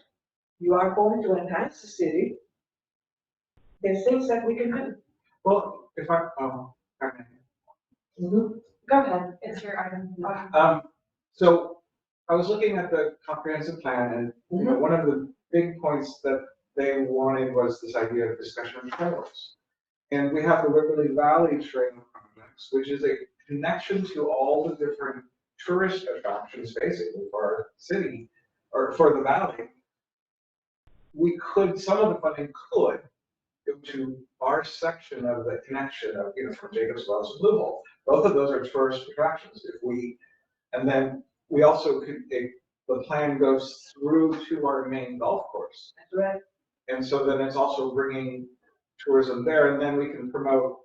you are going to enhance the city. There's things that we can do. Well, if I, Mhm. Go ahead, it's your item. so I was looking at the comprehensive plan and you know, one of the big points that they wanted was this idea of discussion of trails. And we have the Waverly Valley Trail Complex, which is a connection to all the different tourist attractions basically for our city or for the valley. We could, some of the funding could go to our section of the connection of, you know, from Jacobs Wells to Blue Hole. Both of those are tourist attractions. If we, and then we also could, if the plan goes through to our main golf course. That's right. And so then it's also bringing tourism there, and then we can promote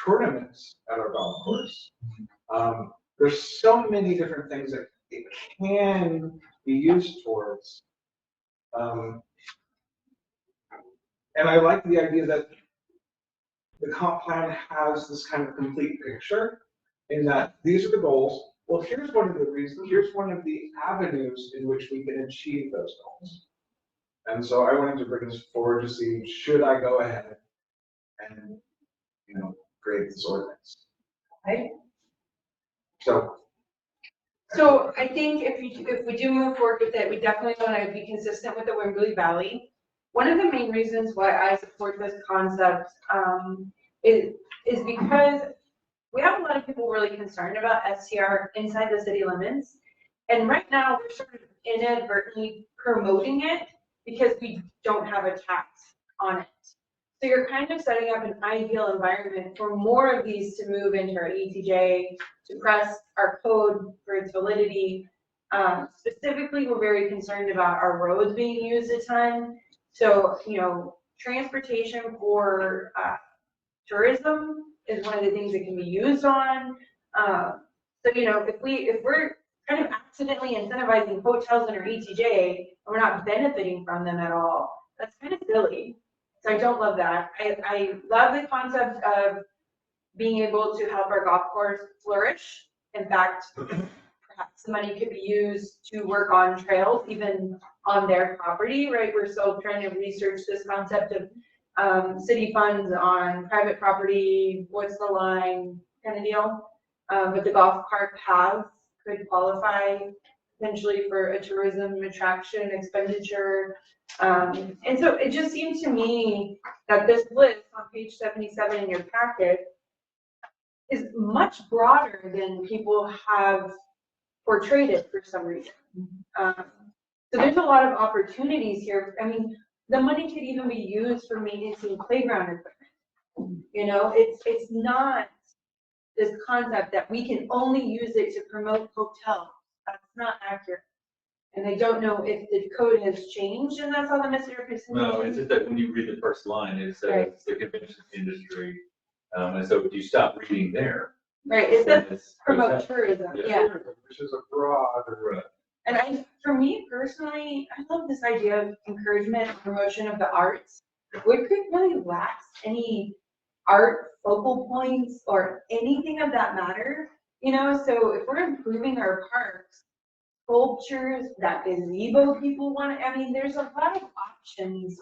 tournaments at our golf course. There's so many different things that it can be used towards. And I like the idea that the comp plan has this kind of complete picture in that these are the goals. Well, here's one of the reasons, here's one of the avenues in which we can achieve those goals. And so I wanted to bring this forward to see, should I go ahead and, you know, create this ordinance? Right? So, So I think if we do move forward with it, we definitely want to be consistent with the Waverly Valley. One of the main reasons why I support this concept is because we have a lot of people really concerned about STR inside the city limits. And right now, we're sort of inadvertently promoting it because we don't have a tax on it. So you're kind of setting up an ideal environment for more of these to move into our ETJ, to press our code for its validity. Specifically, we're very concerned about our roads being used a ton. So, you know, transportation for tourism is one of the things that can be used on. So, you know, if we're kind of accidentally incentivizing hotels in our ETJ and we're not benefiting from them at all, that's kind of silly. So I don't love that. I love the concept of being able to help our golf course flourish. In fact, perhaps the money could be used to work on trails, even on their property, right? We're still trying to research this concept of city funds on private property, what's the line kind of deal. But the golf cart paths could qualify potentially for a tourism attraction expenditure. And so it just seemed to me that this list on page 77 in your packet is much broader than people have portrayed it for some reason. So there's a lot of opportunities here. I mean, the money could even be used for maintaining playground equipment. You know, it's not this concept that we can only use it to promote hotels. That's not accurate. And I don't know if the code has changed and that's how the misrepresentation. No, it's just that when you read the first line, it says the convention industry. And so if you stop reading there. Right, it then says it's promote hotel. tourism, yeah. which is a broader. And for me personally, I love this idea of encouragement and promotion of the arts. We could really lack any art focal points or anything of that matter, you know, so if we're improving our parks, sculptures, that gazebo people want, I mean, there's a lot of options.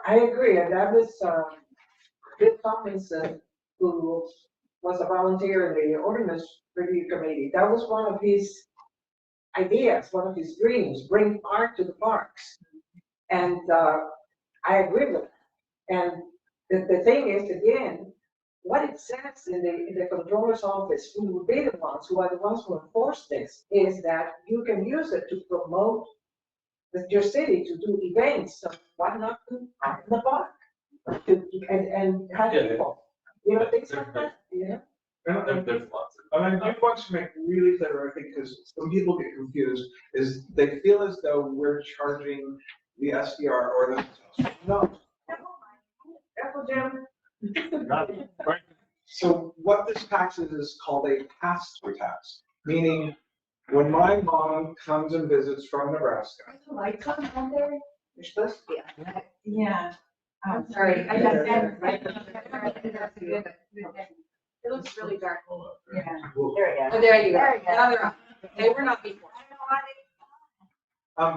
I agree, and that was, Bill Tomlinson, who was a volunteer in the ordinance review committee. That was one of his ideas, one of his dreams, bring art to the parks. And I agree with that. And the thing is, again, what it says in the controller's office, who will be the ones who are the ones who enforce this, is that you can use it to promote your city, to do events. So why not do art in the park? And have people, you know, things like that, you know? There's lots of. And I do want to make really clear, I think, because some people get confused, is they feel as though we're charging the SDR or the, no. Apple Jam. So what this tax is called a pass-through tax, meaning when my mom comes and visits from Nebraska, Are the lights on out there? You're supposed to be on that. Yeah. I'm sorry, I got that. It looks really dark. Yeah, there you Oh, go. there you go. There you go. Now they're on. They were not before.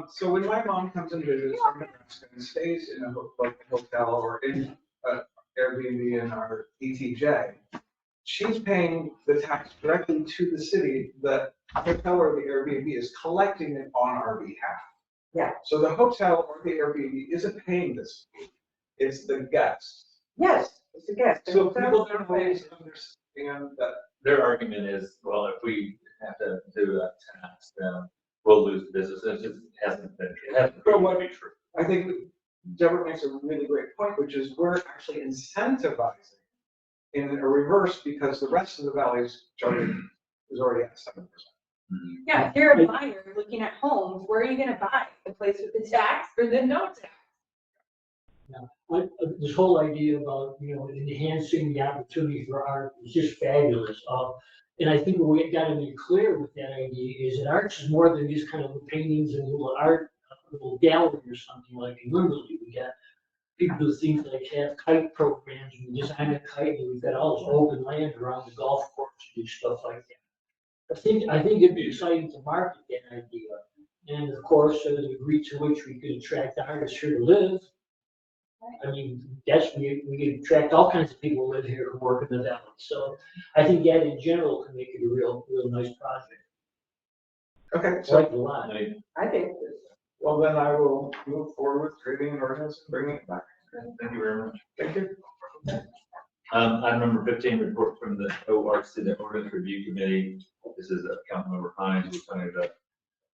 So when my mom comes and visits from Nebraska and stays in a like a hotel or in Airbnb in our ETJ, she's paying the tax directly to the city. The hotel or the Airbnb is collecting it on our behalf. Yeah. So the hotel or the Airbnb isn't paying this fee. It's the guest. Yes, it's a guest. So people don't always understand that. Their argument is, well, if we have to do that tax, then we'll lose business. It just hasn't been, it hasn't proven to be true. I think Deborah makes a really great point, which is we're actually incentivizing in a reverse because the rest of the valley's charging is already at 7%. Yeah, if you're a buyer looking at homes, where are you gonna buy? The place with the tax or the no tax? This whole idea about, enhancing the opportunity for art is just fabulous. And I think what we got to be clear with that idea is that arts is more than just kind of the paintings and little art, little gallery or something like in Wimberley. We got people do things like have kite programs, and we design a kite, and we've got all this open land around the golf course to do stuff like that. I think it'd be exciting to market that idea. And of course, the degree to which we could attract artists here to live. I mean, we can attract all kinds of people who live here who work in the valley. So I think that in general can make it a real nice project. Okay, I so, like it a lot. I think. well, then I will move forward with creating an ordinance and bringing it back. Thank you very much. Thank you. Item number 15, report from the ORC, the Ordinance Review Committee. This is Councilmember Hines, we're trying to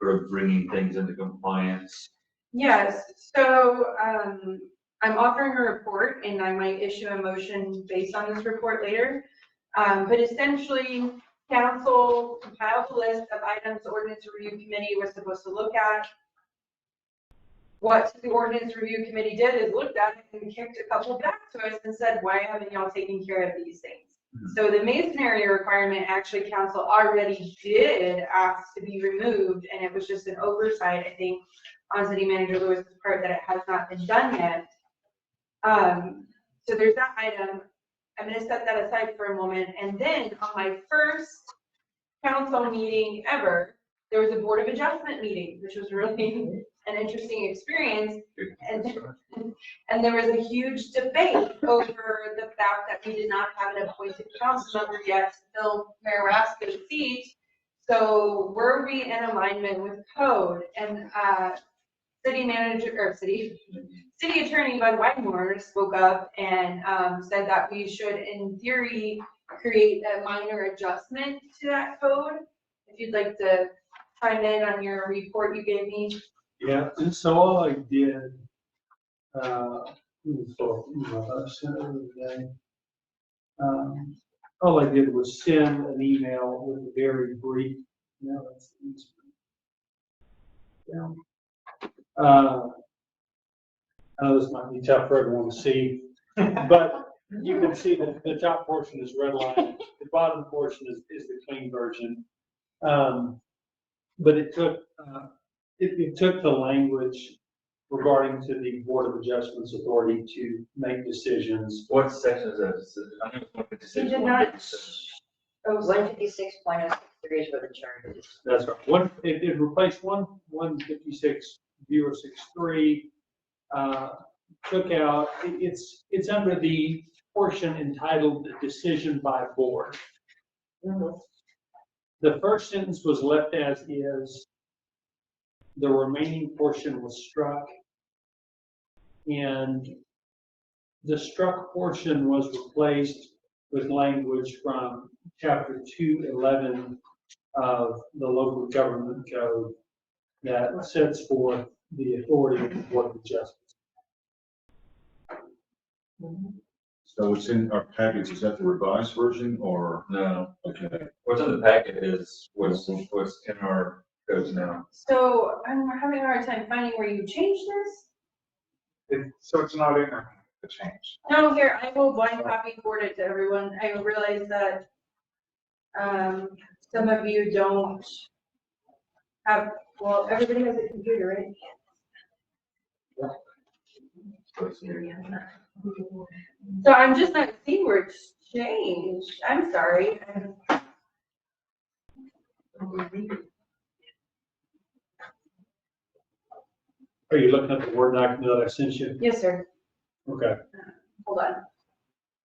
sort of bringing things into compliance. Yes, so, I'm offering a report and I might issue a motion based on this report later. But essentially, council compiled a list of items the Ordinance Review Committee was supposed to look at. What the Ordinance Review Committee did is looked at it and kicked a couple back to us and said, why haven't y'all taken care of these things? So the masonry requirement, actually, council already did ask to be removed, and it was just an oversight, I think, on City Manager Lewis's part that it has not been done yet. So there's that item. I'm gonna set that aside for a moment. And then on my first council meeting ever, there was a Board of Adjustment meeting, which was really an interesting experience. And there was a huge debate over the fact that we did not have an appointed council member yet to fill Mayor Rasko's seat. So were we in alignment with code? And City Attorney Bud Whitemore spoke up and said that we should, in theory, create a minor adjustment to that code. If you'd like to chime in on your report you gave me. Yeah, and so all I did, all I did was send an email with a very brief, I know this might be tough for everyone to see, but you can see that the top portion is redlined, the bottom portion is the clean version. But it took the language regarding to the Board of Adjustments authority to make decisions. What section is that? I know it's 156. You did not. 156.063 is what the charge is. That's right. It replaced 156.063. Took out, it's under the portion entitled Decision by Board. The first sentence was left as is. The remaining portion was struck. And the struck portion was replaced with language from Chapter 211 of the Local Government Code that sets forth the authority of the Board of Adjustments. So it's in our package, is that the revised version or? No. Okay. What's in the packet is what's in our codes now. So I'm having a hard time finding where you changed this. So it's not in there, the change. No, here, I will blind copy forward it to everyone. I realize that some of you don't have, well, everybody has a computer, right? So I'm just not seeing where it's changed. I'm sorry. Are you looking at the Word document that I sent you? Yes, sir. Okay. Hold on.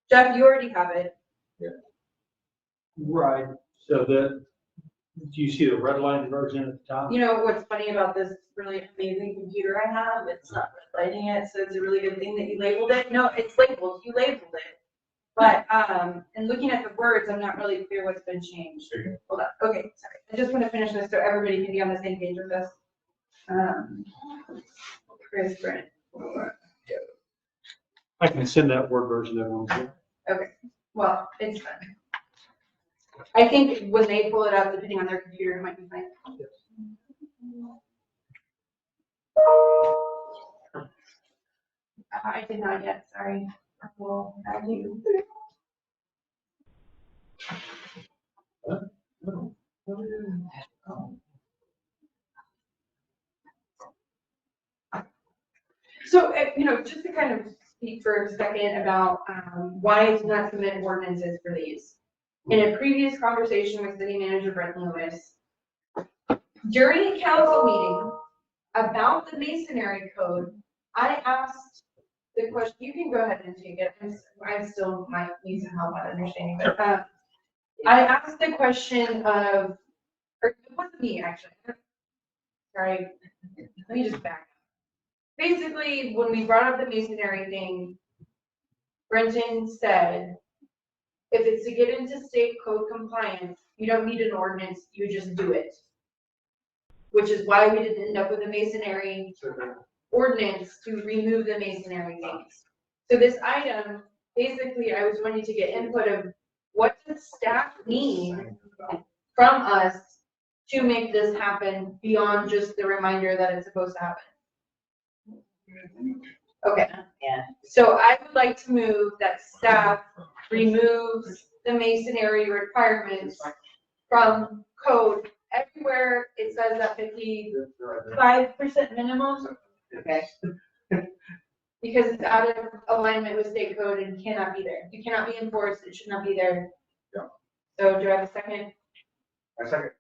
Jeff, you already have it. Right. So do you see the red line version at the top? You know what's funny about this really amazing computer I have? It's not redlining it, so it's a really good thing that you labeled it. No, it's labeled. You labeled it. But in looking at the words, I'm not really clear what's been changed. Hold on. Okay, sorry. I just want to finish this so everybody can be on the same page with this. Chris, Brent. I can send that Word version to everyone. Okay, well, it's fine. I think when they pull it up, depending on their computer, it might be fine. I did not yet, sorry. I will add you. So, just to kind of speak for a second about why I did not submit ordinances for these. In a previous conversation with City Manager Brent Lewis, during a council meeting about the masonry code, I asked the question, you can go ahead and take it, I still might need some help on understanding, but I asked the question of, or it wasn't me actually, sorry, let me just back up. Basically, when we brought up the masonry thing, Brenton said, if it's to get into state code compliance, you don't need an ordinance, you just do it. Which is why we didn't end up with a masonry ordinance to remove the masonry things. So this item, basically, I was wanting to get input of what does staff need from us to make this happen beyond just the reminder that it's supposed to happen. Okay. Yeah. So I would like to move that staff removes the masonry requirements from code. Everywhere it says that 55% minimum. Okay. Because it's out of alignment with state code and cannot be there. You cannot be enforced, it should not be there. Yeah. So do I have a second? I second.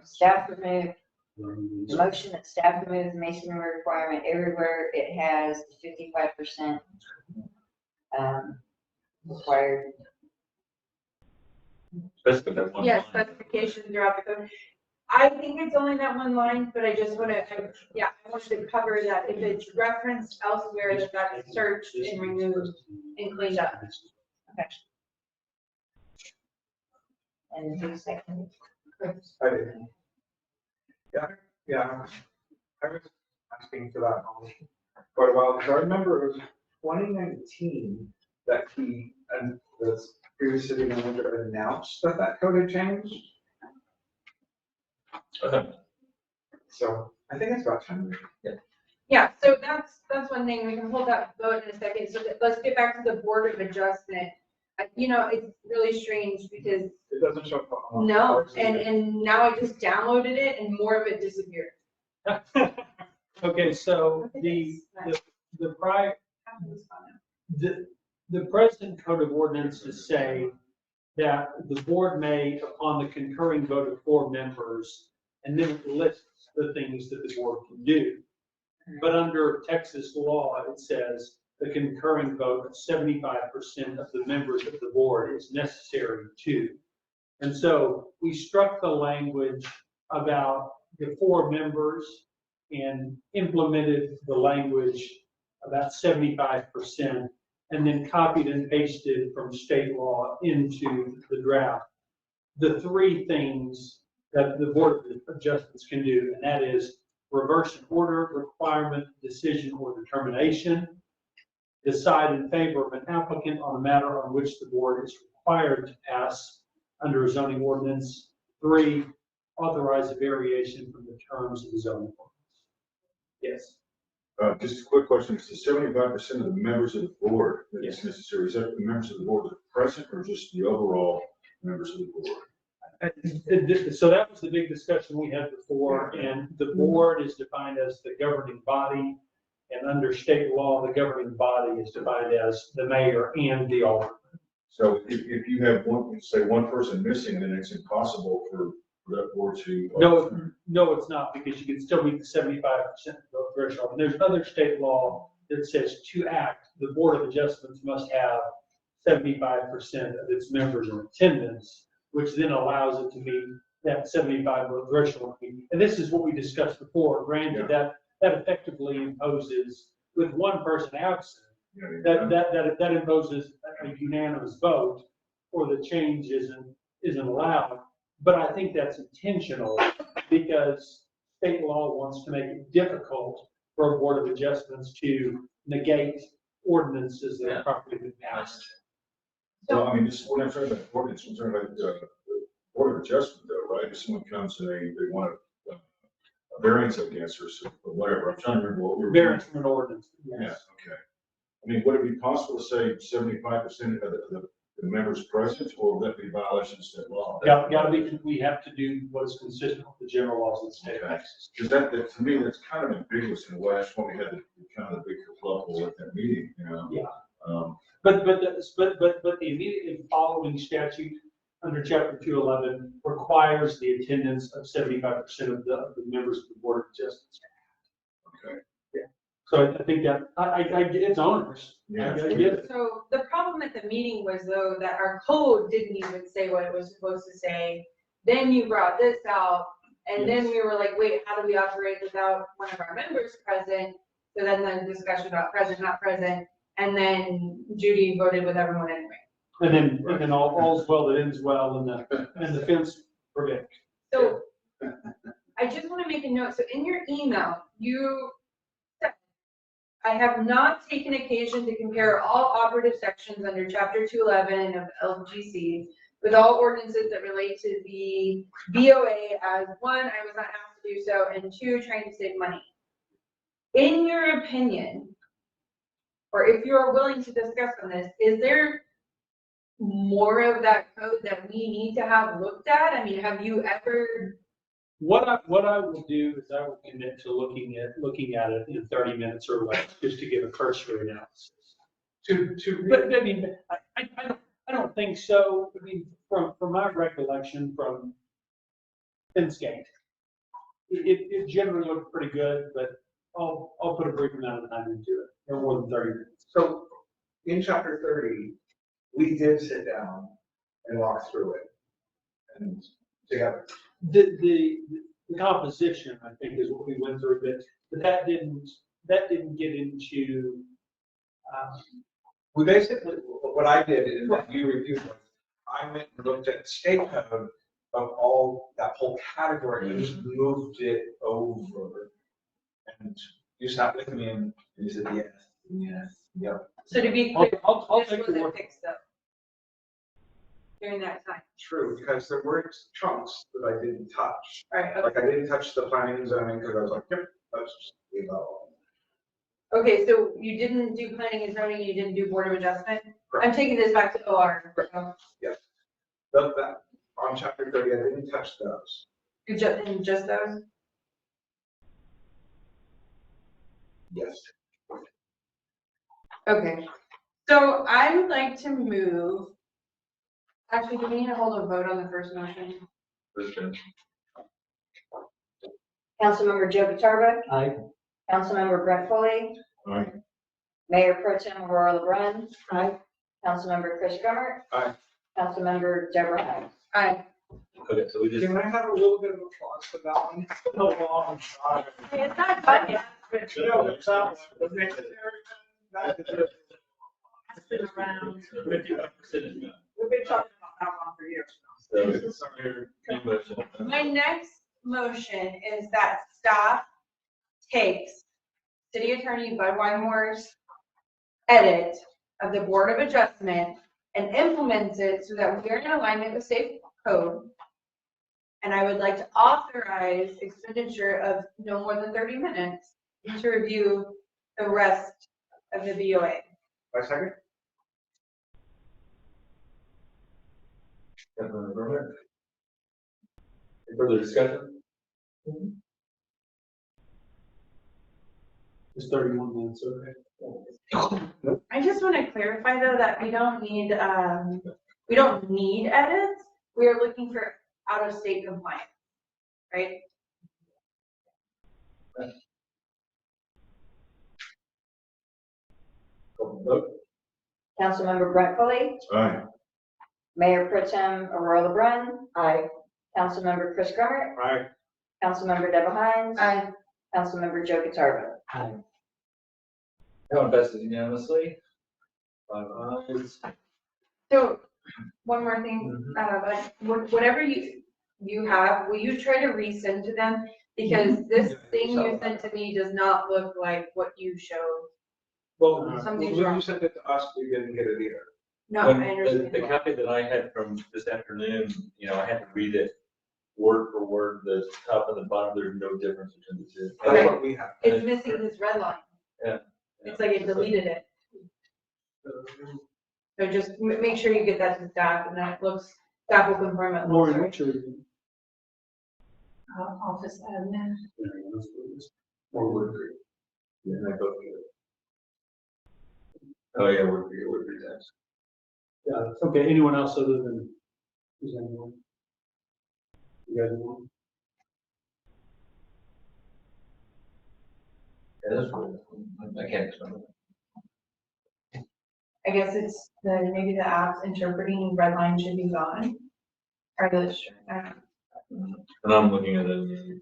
Staff remove, the motion that staff remove the masonry requirement everywhere it has 55% required. Basically, that's one Yes, line. specification throughout the code. I think it's only that one line, but I just want to, I wanted to cover that if it's referenced elsewhere, that is searched and removed and cleaned up. Okay. And who's second? I did. Yeah, I was asking for that on quite a while, because I remember it was 2019 that he, and the previous city manager announced that that code had changed. Okay. So I think it's about time. Yeah, so that's one thing, we can hold that vote in a second, so let's get back to the Board of Adjustment. It's really strange because, It doesn't show up. on- no, and now I just downloaded it and more of it disappeared. Okay, so the present code of ordinances say that the board may, upon the concurring vote of 4 members, and then it lists the things that the board can do. But under Texas law, it says the concurring vote of 75% of the members of the board is necessary too. And so we struck the language about the 4 members and implemented the language about 75%, and then copied and pasted from state law into the draft. The 3 things that the Board of Adjustments can do, and that is reverse an order, requirement, decision, or determination, decide in favor of an applicant on a matter on which the board is required to pass under a zoning ordinance. 3, authorize a variation from the terms of the zoning ordinance. Yes. Just a quick question, is the 75% of the members of the board that is necessary, is that the members of the board that are present or just the overall members of the board? So that was the big discussion we had before, and the board is defined as the governing body. And under state law, the governing body is defined as the mayor and the alderman. So if you have one, say one person missing, then it's impossible for that board to. No, it's not, because you can still meet the 75% vote threshold. And there's other state law that says to act, the Board of Adjustments must have 75% of its members in attendance, which then allows it to meet that 75 vote threshold. And this is what we discussed before. Granted, that effectively imposes, with one person absent, that imposes a unanimous vote, or the change isn't allowed. But I think that's intentional, because state law wants to make it difficult for a Board of Adjustments to negate ordinances that have properly been passed. Well, I mean, this, when I'm talking about ordinance, I'm talking about the Board of Adjustment though, right? If someone comes and they want a variance, I guess, or whatever, I'm trying to remember what we were. Variance from an ordinance. Yeah, Yes. okay. I mean, would it be possible to say 75% of the members present, or would that be violation of state law? Gotta be, we have to do what is consistent with the general laws of the state of Texas. Because that, to me, that's kind of ambiguous in a way. That's why we had the kind of big kerfuffle at that meeting, you know? Yeah. But the immediately following statute under chapter 211 requires the attendance of 75% of the members of the Board of Adjustments. Okay. Yeah. So I think that, it's onerous. Yeah. I get it. So the problem at the meeting was though that our code didn't even say what it was supposed to say. Then you brought this out, and then we were like, wait, how do we operate without one of our members present? So then the discussion about present, not present, and then Judy voted with everyone anyway. And then all's well that ends well, and the fence prevents. So I just want to make a note. So in your email, you said, I have not taken occasion to compare all operative sections under chapter 211 of LGC with all ordinances that relate to the BOA as one, I was not asked to do so, and two, trying to save money. In your opinion, or if you are willing to discuss on this, is there more of that code that we need to have looked at? I mean, have you ever? What I will do is I will commit to looking at it in 30 minutes or less, just to give a cursory analysis. But I mean, I don't think so. I mean, from my recollection from Finsgate, it generally looked pretty good, but I'll put a brief amount of time into it, no more than 30 minutes. So in chapter 30, we did sit down and walk through it and together. The composition, I think, is what we went through, but that didn't get into. We basically, what I did is that you reviewed it. I went and looked at the state code of all, that whole category, and just moved it over. And you sat with me and you said, yes, yep. So to be clear, I'll this take the wasn't word. fixed up during that time. True, because there were chunks that I didn't touch. All right, Like I didn't touch the planning and zoning because I was like, yep, that's just leave that alone. okay, so you didn't do planning and zoning, you didn't do board of adjustment? Correct. I'm taking this back to OR. So Yes. But that, on chapter 30, I didn't touch those. you just those? Yes. Okay, so I would like to move. Actually, do we need to hold a vote on the first motion? Councilmember Joe Viterbo, Aye. Councilmember Brett Foley, Aye. Mayor Pro Tem Aurora LeBrun, Aye. Councilmember Chris Grummer. Aye. Councilmember Deborah Hines. Aye. Okay, so we just, Can I have a little bit of applause for that one? Oh, I'm sorry. It's not done yet. No, it's not. The next area, that is it. Been around. 55% is done. We've been talking about that one for years. So, new motion. My next motion is that staff takes City Attorney Bud Wymore's edit of the Board of Adjustment and implements it so that we are in alignment with state code. And I would like to authorize expenditure of no more than 30 minutes to review the rest of the BOA. My second? Councilmember Brummer? Further discussion? It's 31 months, okay. I just want to clarify though that we don't need edits. We are looking for out of state compliance, right? Vote. Councilmember Brett Foley, Aye. Mayor Pro Tem Aurora LeBrun, Aye. Councilmember Chris Grummer, Aye. Councilmember Deborah Hines, Aye. Councilmember Joe Guerrero. Aye. That one passes unanimously. 5 ayes. So, one more thing, whatever you have, will you try to resend to them? Because this thing you sent to me does not look like what you showed. Well, Something's when wrong. you sent it to us, we didn't get it either. No, When I understand. the copy that I had from this afternoon, I had to read it word for word, the top and the bottom, there's no difference between the two. That's what we have. It's missing this red line. Yeah. It's like it deleted it. So just make sure you get that to staff and that staff will confirm it. Lauren, what's your? Office admin. Or word. Yeah, I both get it. Oh, yeah, we're three times. Yeah, okay, anyone else other than, is anyone? You guys want? Yeah, that's weird. I can't explain it. I guess it's maybe the app's interpreting red line should be gone. Or the, And I'm looking at a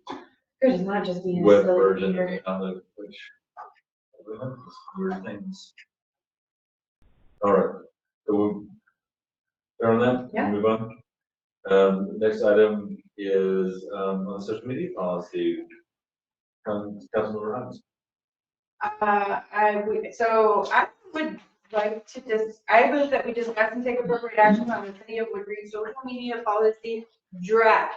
there's not just being. web silly version of here. the Outlook, which weird things. All right, so we'll turn on that, Yeah. move on. Next item is on the social media policy. Councilmember Hines. I would like to I move that we discuss and take appropriate action on the City of Woodbury social media policy draft.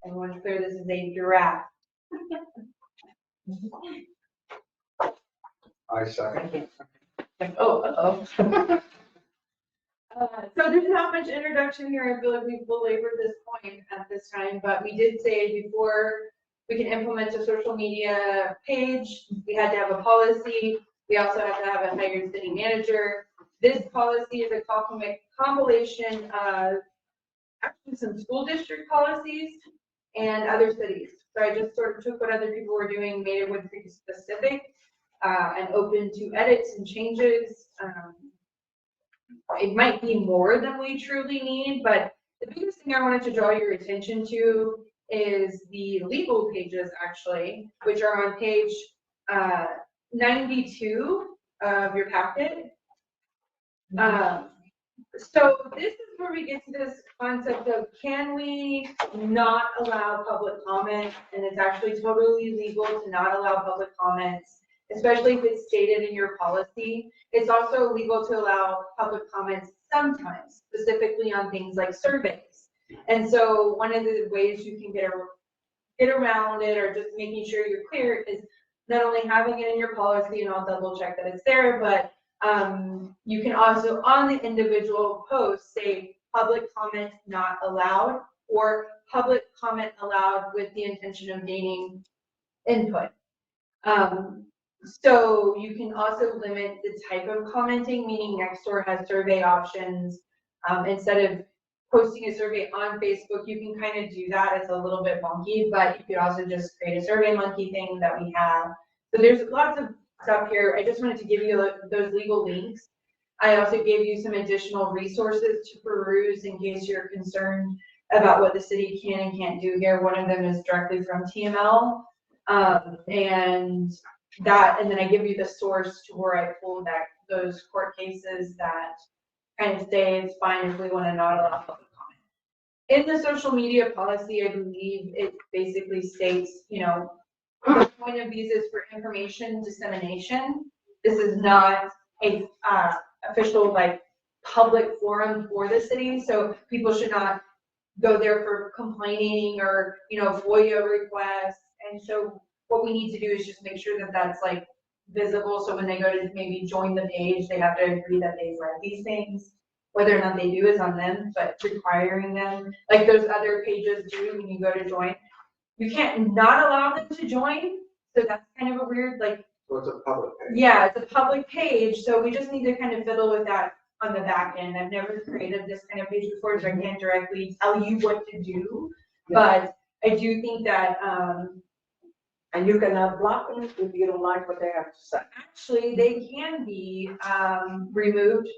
Everyone's clear, this is a draft. I second. Oh. So there's not much introduction here. I feel like we've belabored this point at this time, but we did say before we can implement a social media page, we had to have a policy. We also have to have a hired city manager. This policy is a compilation of actually some school district policies and other cities. So I just sort of took what other people were doing, made it Wood Creek specific, and open to edits and changes. It might be more than we truly need, but the biggest thing I wanted to draw your attention to is the legal pages, actually, which are on page 92 of your packet. So this is where we get to this concept of, can we not allow public comment? And it's actually totally legal to not allow public comments, especially if it's stated in your policy. It's also legal to allow public comments sometimes, specifically on things like surveys. And so one of the ways you can get around it, or just making sure you're clear, is not only having it in your policy, and I'll double check that it's there, but you can also on the individual post say public comment not allowed, or public comment allowed with the intention of gaining input. So you can also limit the type of commenting, meaning Nextdoor has survey options. Instead of posting a survey on Facebook, you can kind of do that. It's a little bit wonky, but you could also just create a Survey Monkey thing that we have. So there's lots of stuff here. I just wanted to give you those legal links. I also gave you some additional resources to peruse in case you're concerned about what the city can and can't do here. One of them is directly from TML. And then I give you the source to where I pulled those court cases that kind of say it's fine if we want to not allow public comment. In the social media policy, I believe it basically states, the point of these is for information dissemination. This is not a official public forum for the city, so people should not go there for complaining or FOIA requests. And so what we need to do is just make sure that that's visible. So when they go to maybe join the page, they have to agree that they've read these things. Whether or not they do is on them, but requiring them, like those other pages do when you go to join, you can't not allow them to join. So that's kind of a weird, like, So it's a public page. yeah, it's a public page, so we just need to kind of fiddle with that on the back end. I've never created this kind of page before, so I can't directly tell you what to do. But I do think that, And you cannot block them if you don't like what they have to say. actually, they can be, removed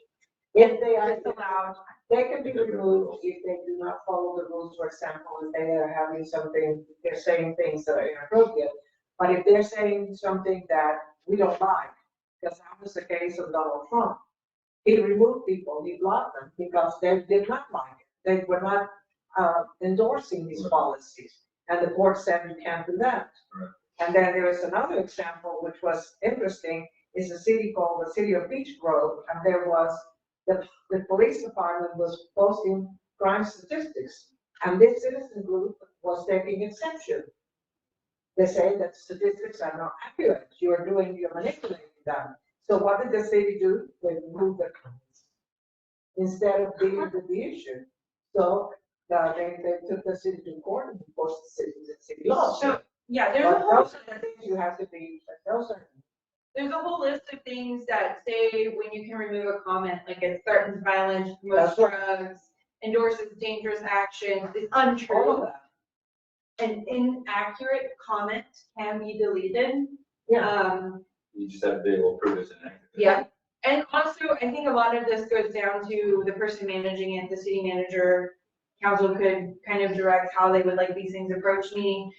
If they are disallowed. They can be removed if they do not follow the rules, for example, if they are having something, they're saying things that are inappropriate. But if they're saying something that we don't like, because that was the case of Donald Trump, he removed people, he blocked them because they did not like it. They were not endorsing these policies. And the court said you can't do that. Right. And then there is another example, which was interesting, is a city called the City of Beach Grove, and there was the police department was posting crime statistics, and this citizen group was taking exception. They say that statistics are not accurate, you're manipulating them. So what did the city do? They removed the comments instead of dealing with the issue. So they took the city to court and enforced the city law. So, yeah, there's a But whole, those are the things you have to be, those are. there's a whole list of things that say when you can remove a comment, like it threatens violence, promotes That's right. drugs, endorses dangerous actions, is All of untrue. that. An inaccurate comment can be deleted. Yeah. You just have to be able to prove it's inaccurate. Yeah, and also, I think a lot of this goes down to the person managing it, the city manager. Council could kind of direct how they would like these things approached, meaning,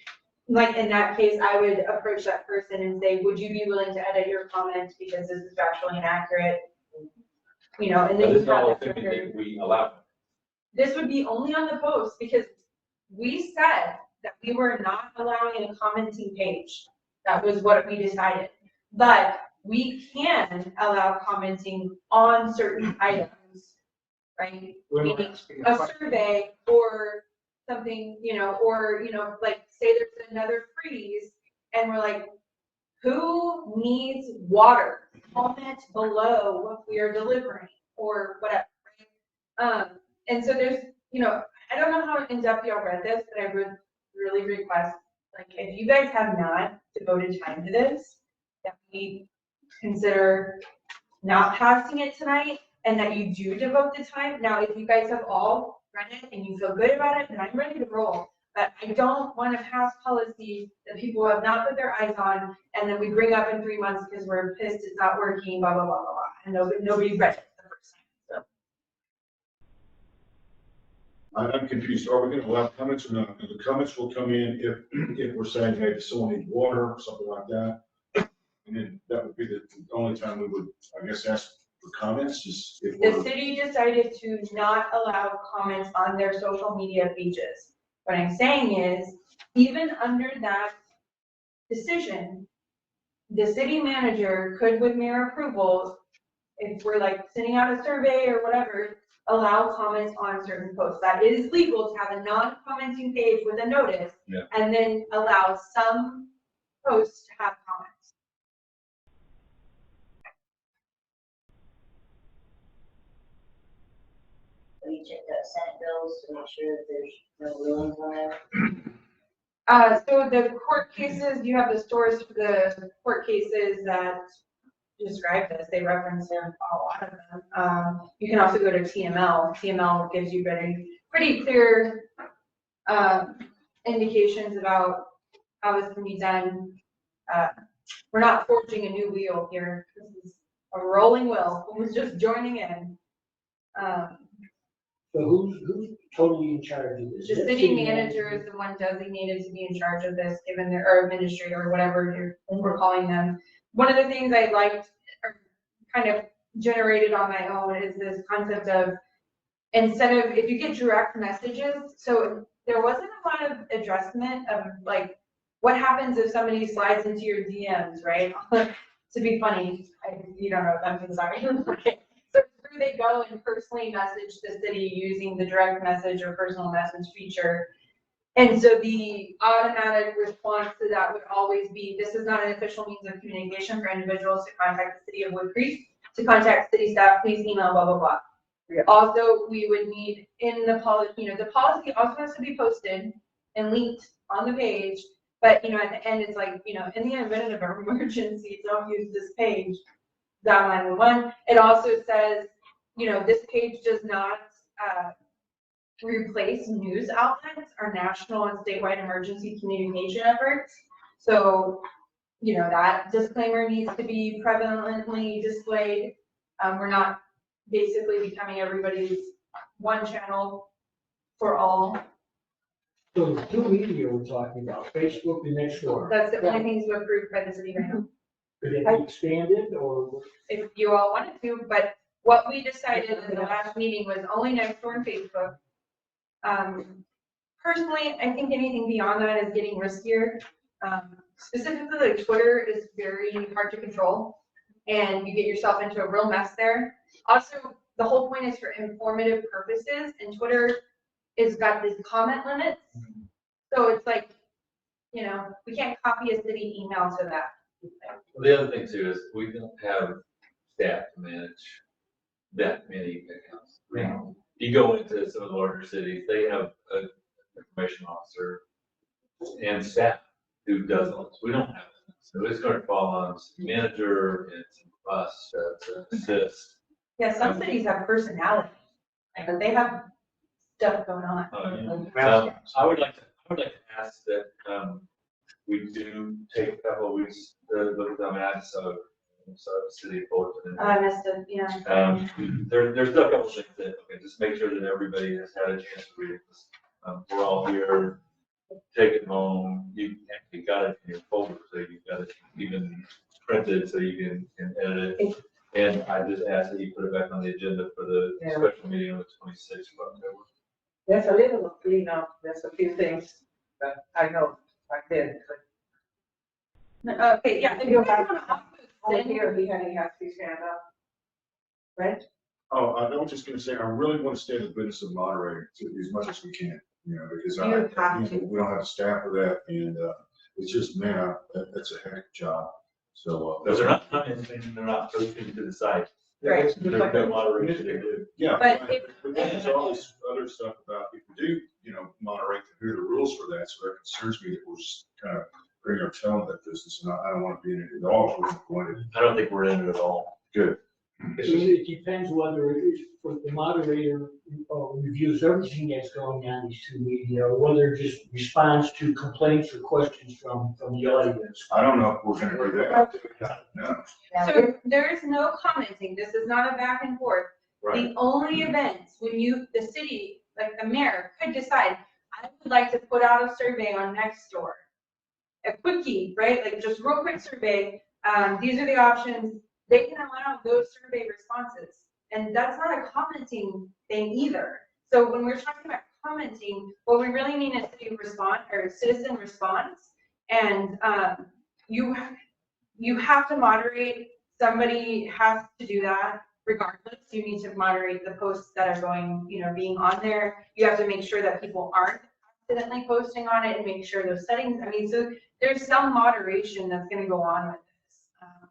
like in that case, I would approach that person and say, would you be willing to edit your comment because this is factually inaccurate? You know, and But then this you have all that assuming record. that we allow. This would be only on the post because we said that we were not allowing a commenting page. That was what we decided. But we can allow commenting on certain items, right? When we're Meaning asking a question. survey or something, or, like, say there's another freeze and we're like, who needs water? Comment below what we are delivering or whatever, right? And so there's, I don't know how in-depth y'all read this, but I would really request, like, if you guys have not devoted time to this, that we consider not passing it tonight and that you do devote the time. Now, if you guys have all read it and you feel good about it, then I'm ready to roll. But I don't want to pass policies that people have not put their eyes on and then we bring up in 3 months because we're pissed it's not working, blah, blah, blah, blah, blah. And nobody read it the first time, so. I'm confused. Are we gonna allow comments or not? And the comments will come in if we're saying, hey, does someone need water or something like that? And then that would be the only time we would, I guess, ask for comments, is if The we're. city decided to not allow comments on their social media pages. What I'm saying is, even under that decision, the city manager could, with mayor approval, if we're like sending out a survey or whatever, allow comments on certain posts. That is legal to have a non-commenting page with a notice. Yeah. And then allow some posts to have comments. We check out Senate bills to make sure that there's no rulings on there. So the court cases, you have the source for the court cases that describe this, they reference them, a lot of them. You can also go to TML. TML gives you pretty clear indications about how this can be done. We're not forging a new wheel here. This is a rolling wheel. Who's just joining in? So who's totally in charge of this? The city manager is the one designated to be in charge of this, given their, or administrator, or whatever we're calling them. One of the things I liked, or kind of generated on my own, is this concept of, instead of, if you get direct messages, so there wasn't a lot of addressment of like, what happens if somebody slides into your DMs, right? To be funny, you don't know, I'm sorry. Okay. So where they go and personally message the city using the direct message or personal message feature. And so the automatic response to that would always be, this is not an official means of communication for individuals to contact the city of Wood Creek. To contact city staff, please email blah, blah, blah. Also, we would need in the policy, the policy also has to be posted and linked on the page. But, at the end, it's like, in the event of an emergency, don't use this page, dial 911. It also says, this page does not, replace news outlets or national and statewide emergency communication efforts. So, that disclaimer needs to be prevalently displayed. We're not basically becoming everybody's one channel for all. So the two media we're talking about, Facebook and Nextdoor, That's the only things we approved by the city right now, could it be expanded or? if you all wanted to, but what we decided in the last meeting was only Nextdoor and Facebook. Personally, I think anything beyond that is getting riskier. Specifically, like Twitter is very hard to control, and you get yourself into a real mess there. Also, the whole point is for informative purposes, and Twitter has got these comment limits. So it's like, we can't copy a city email to that. The other thing too is we don't have staff to manage that many accounts. I mean, you go into some of the larger cities, they have an information officer and staff who does all this. We don't have that. So it's going to fall on the manager and us to assist. Yeah, some cities have personality, but they have stuff going on. I would like to ask that, we do take a couple of weeks to look at them. I saw the city bulletin. I missed it, yeah. There's still a couple things that, okay, just make sure that everybody has had a chance to read this. We're all here, take it home, you actually got it in your folder, so you've got it even printed, so you can edit it. And I just ask that you put it back on the agenda for the special meeting on the 26th of October. There's a little cleanup, there's a few things that I know I did, but Okay, yeah. if you guys wanna over then- here, he has his hand up. Right? Oh, I was just gonna say, I really want to stay in the business of moderating as much as we can, because You have to. we don't have staff for that, and, it's just, man, that's a heck of a job. So, Those are not commenting, they're not posting to the site. Right. It's There's like no a- moderation. Yeah, But but if- then there's all this other stuff about if we do, moderate, who are the rules for that, so that concerns me that we're just kind of bringing our toe in that business, and I don't want to be in it at all, if we're going to. I don't think we're in it at all. Good. It depends whether it is for the moderator reviews everything that's going on in these two media, or whether it just responds to complaints or questions from the audience. I don't know if we're gonna do that. No. So there is no commenting, this is not a back and forth. Right. The only events when the city, like the mayor, could decide, I would like to put out a survey on Nextdoor. A quickie, right, like just real quick survey, these are the options, they can allow those survey responses. And that's not a commenting thing either. So when we're talking about commenting, what we really mean is city response or citizen response. And you have to moderate, somebody has to do that regardless. You need to moderate the posts that are going, being on there. You have to make sure that people aren't accidentally posting on it and make sure those settings, so there's some moderation that's gonna go on with this.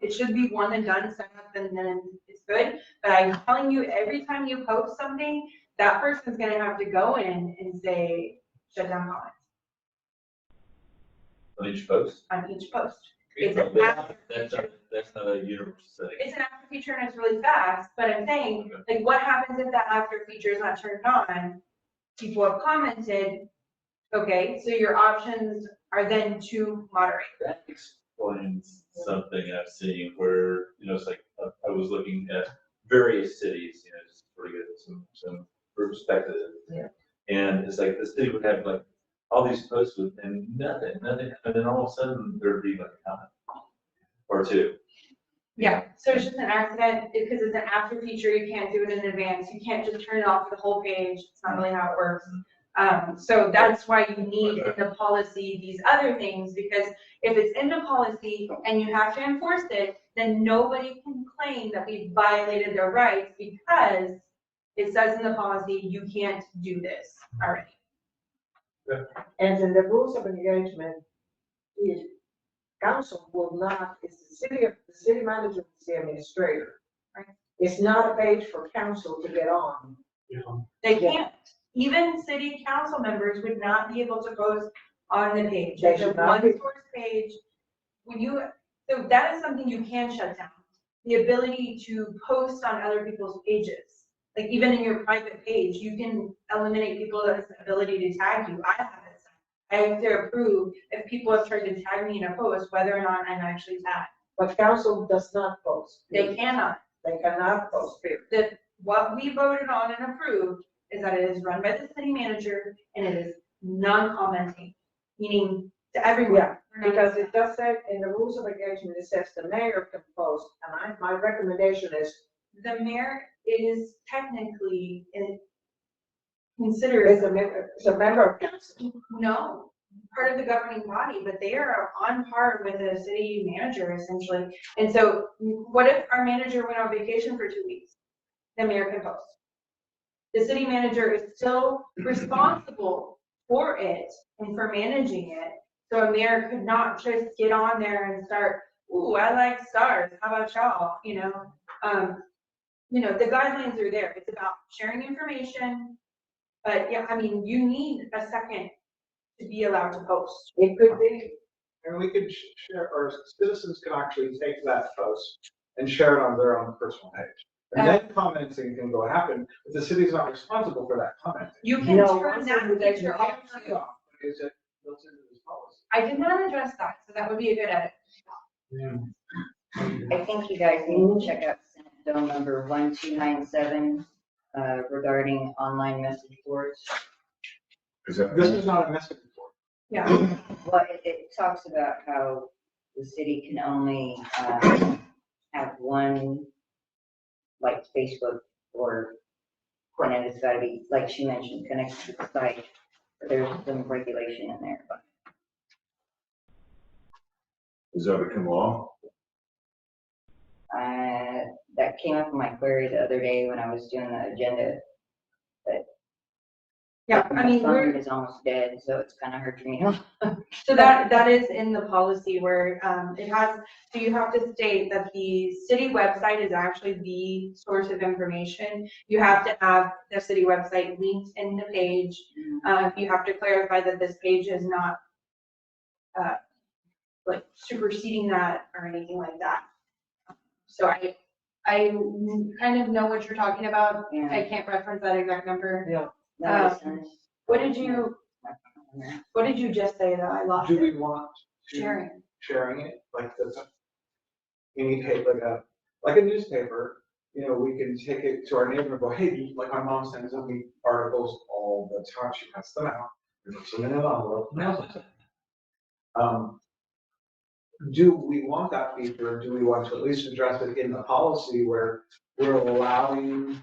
It should be one and done, set up, and then it's good. But I'm telling you, every time you post something, that person's gonna have to go in and say, shut down comments On each post. on each post. That's It's an not a universal setting. It's an after feature and it's really fast, but I'm saying, like, what happens if that after feature is not turned on? People have commented, okay, so your options are then to moderate. That explains something I've seen where, it's like, I was looking at various cities, just sort of get some perspective. Yeah. And it's like the city would have like all these posts with and nothing, and then all of a sudden there'd be like a comment or two. Yeah, so it's just an accident, because it's an after feature, you can't do it in advance, you can't just turn it off for the whole page, it's not really how it works. So that's why you need in the policy these other things, because if it's in the policy and you have to enforce it, then nobody can claim that we violated their rights because it says in the policy, you can't do this already. And in the rules of engagement, the council will not, it's the city manager, is the administrator. Right. It's not a page for council to get on. You know, They can't. Even city council members would not be able to post on the page. They It's a should not be. one source page. So that is something you can shut down. The ability to post on other people's pages. Like even in your private page, you can eliminate people's ability to tag you. I have it set. I have to approve if people have tried to tag me in a post, whether or not I'm actually tagged. But council does not post. They cannot. They cannot post, period. That what we voted on and approved is that it is run by the city manager and it is non-commenting, meaning to everyone. Yeah, because it does say in the rules of engagement, it says the mayor can post, and my recommendation is, The mayor is technically considered, is a member of council. no, part of the governing body, but they are on par with the city manager essentially. And so what if our manager went on vacation for 2 weeks? The mayor can post. The city manager is still responsible for it and for managing it. So a mayor could not just get on there and start, ooh, I like stars, how about y'all, the guidelines are there. It's about sharing information. But yeah, I mean, you need a second to be allowed to post. It could be, And we could share, or citizens can actually take that post and share it on their own personal page. And then commenting can go happen, but the city's not responsible for that comment. You can No, turn once that you make feature it off. Is it built into this policy? I did not address that, so that would be a good edit. I think you guys need to check out Senate Bill number 1297 regarding online message boards. Is that? This is not a message board. Yeah. Well, it talks about how the city can only have one, like Facebook or, and it's gotta be, like she mentioned, connected to the site. But there's some regulation in there, but Is that become law? that came up in my query the other day when I was doing the agenda. Yeah, I mean, My phone is almost dead, so it's kind of hard for me to. so that is in the policy where it has, so you have to state that the city website is actually the source of information. You have to have the city website linked in the page. You have to clarify that this page is not like superseding that or anything like that. So I kind of know what you're talking about. Yeah. I can't reference that exact number. yeah. That makes sense. What did you just say that I lost Do it? we want to Sharing. it, like any paper like a newspaper, we can take it to our neighbor and go, hey, like my mom sends me articles all the time, she cuts them out, and puts them in an envelope, mails it to them. Do we want that feature, or do we want to at least address it in the policy where we're allowing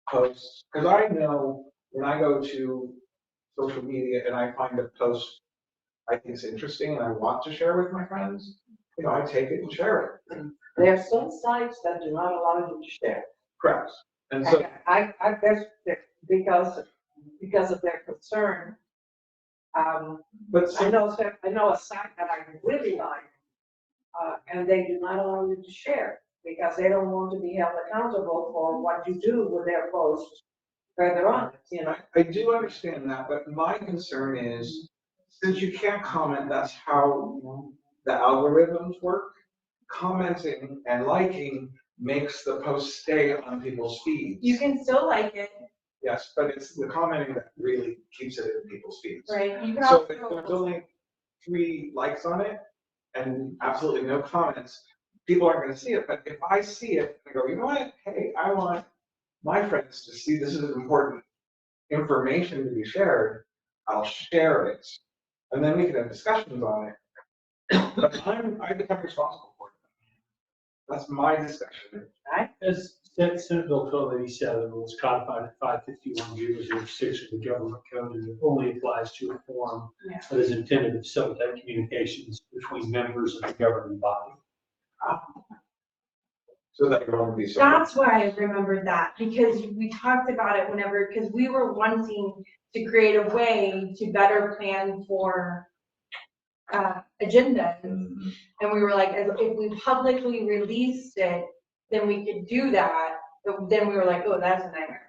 posts? Because I know when I go to social media and I find a post I think it's interesting and I want to share with my friends, I take it and share it. There are some sites that do not allow you to share. Correct. And so, I guess that because of their concern. but I know a site that I really like, and they do not allow you to share because they don't want to be held accountable for what you do with their posts further on, I do understand that, but my concern is, since you can't comment, that's how the algorithms work. Commenting and liking makes the post stay on people's feeds. You can still like it, Yes, but it's the commenting that really keeps it in people's feeds. right? You can So if there's also, only 3 likes on it and absolutely no comments, people aren't gonna see it, but if I see it, I go, you know what, hey, I want my friends to see this is important information to be shared, I'll share it. And then we can have discussions on it. But I become responsible for it. That's my discussion. As Senate Bill 1287 was codified at 551.006 of the government code, and it only applies to a form Yeah. that is intended to facilitate communications between members of the governing body. So that it won't be so. that's why I remembered that, because we talked about it because we were wanting to create a way to better plan for agendas. And we were like, if we publicly released it, then we could do that, but then we were like, oh, that's a nightmare.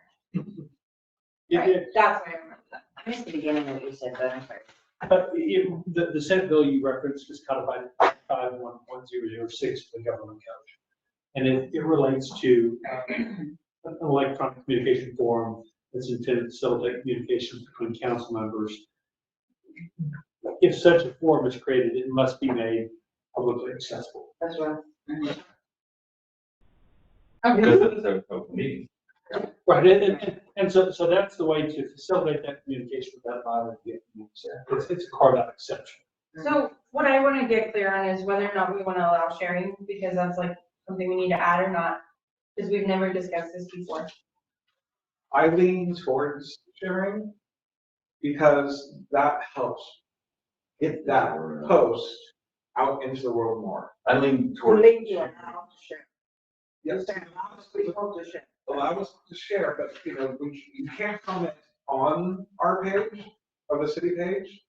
Right, that's why I remember that. I missed the beginning of what you said, but I'm sorry. The Senate bill you referenced is codified 51.006 of the government code. And it relates to an electronic communication forum that's intended to facilitate communications between council members. If such a forum is created, it must be made publicly accessible. That's right. Because it's an open meeting. Right, and so that's the way to facilitate that communication without violating the It's a carved out exception. So what I want to get clear on is whether or not we want to allow sharing, because that's like something we need to add or not, because we've never discussed this before. I lean towards sharing because that helps get that post out into the world more. I lean To towards. link you allow to share. You Yes, say allow people to share. allow us to share, but you can't comment on our page of the city page,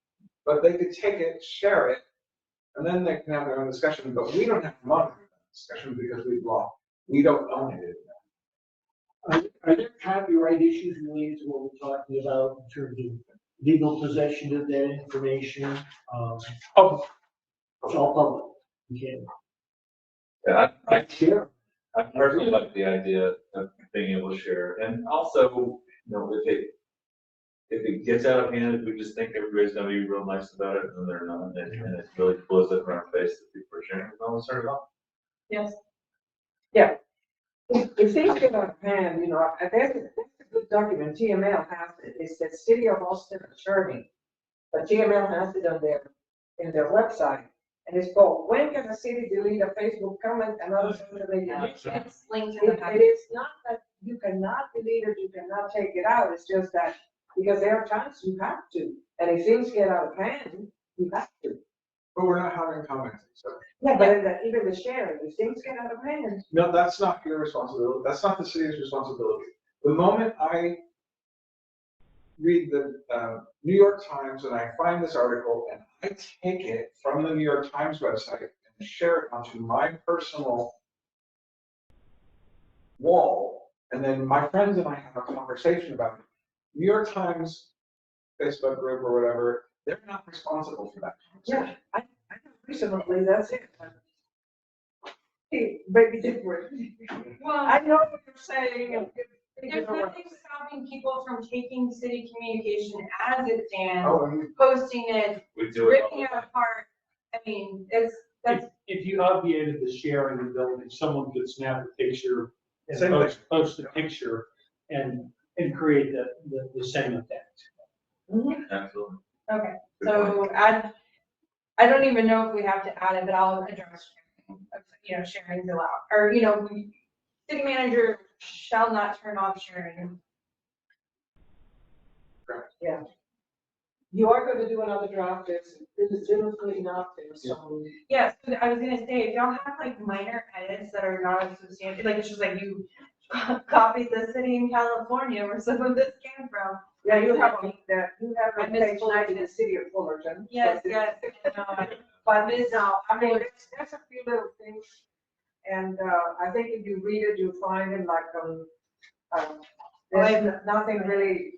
but they could take it, share it, and then they can have their own discussion, but we don't have to monitor that discussion because we don't own it. Are there copyright issues related to what we're talking about in terms of legal possession of that information? Oh, It's all public. Okay. Yeah, I Sure. I personally like the idea of being able to share, and also, if it gets out of hand, if we just think everybody's gonna be real nice about it, and they're not, and it really blows up in our face that people are sharing, then we'll turn it off. Yes. If things get out of hand, there's a good document, TML has it, it's the City of Austin attorney. But TML has it on in their website, and it's called, when can a city delete a Facebook comment and other social media? It's linked in the It packet. is not that you cannot delete it, you cannot take it out, it's just that, because there are times you have to, and if things get out of hand, you have to. But we're not having commenting, so. Yeah, but even the sharing, if things get out of hand, No, that's not your responsibility. That's not the city's responsibility. The moment I read the New York Times and I find this article and I take it from the New York Times website and share it onto my personal wall, and then my friends and I have a conversation about it. New York Times, Facebook group or whatever, they're not responsible for that conversation. yeah, I know reasonably, that's it. Hey, baby different. Well, I know what you're saying, and there's nothing stopping people from taking city communication as it stands, Oh, and posting it, We do it all ripping the it time. apart. I mean, that's, if you obviated the sharing ability, someone could snap a picture and Same post the picture and create the same effect. Absolutely. okay. Good So I don't even know if we have to add it, but I'll address sharing, sharing is allowed. Or, city manager shall not turn off sharing. you are gonna do another draft, this is literally not there, so. Yes, I was gonna say, if y'all have like minor edits that are not substantial, like it's just like you copied the city in California where some of this came from. Yeah, you have that, you have I on page missed 90, the city of Fullerton. Yes, But yes. But this, I mean, there's a few little things, and, I think if you read it, you'll find it like, there's nothing really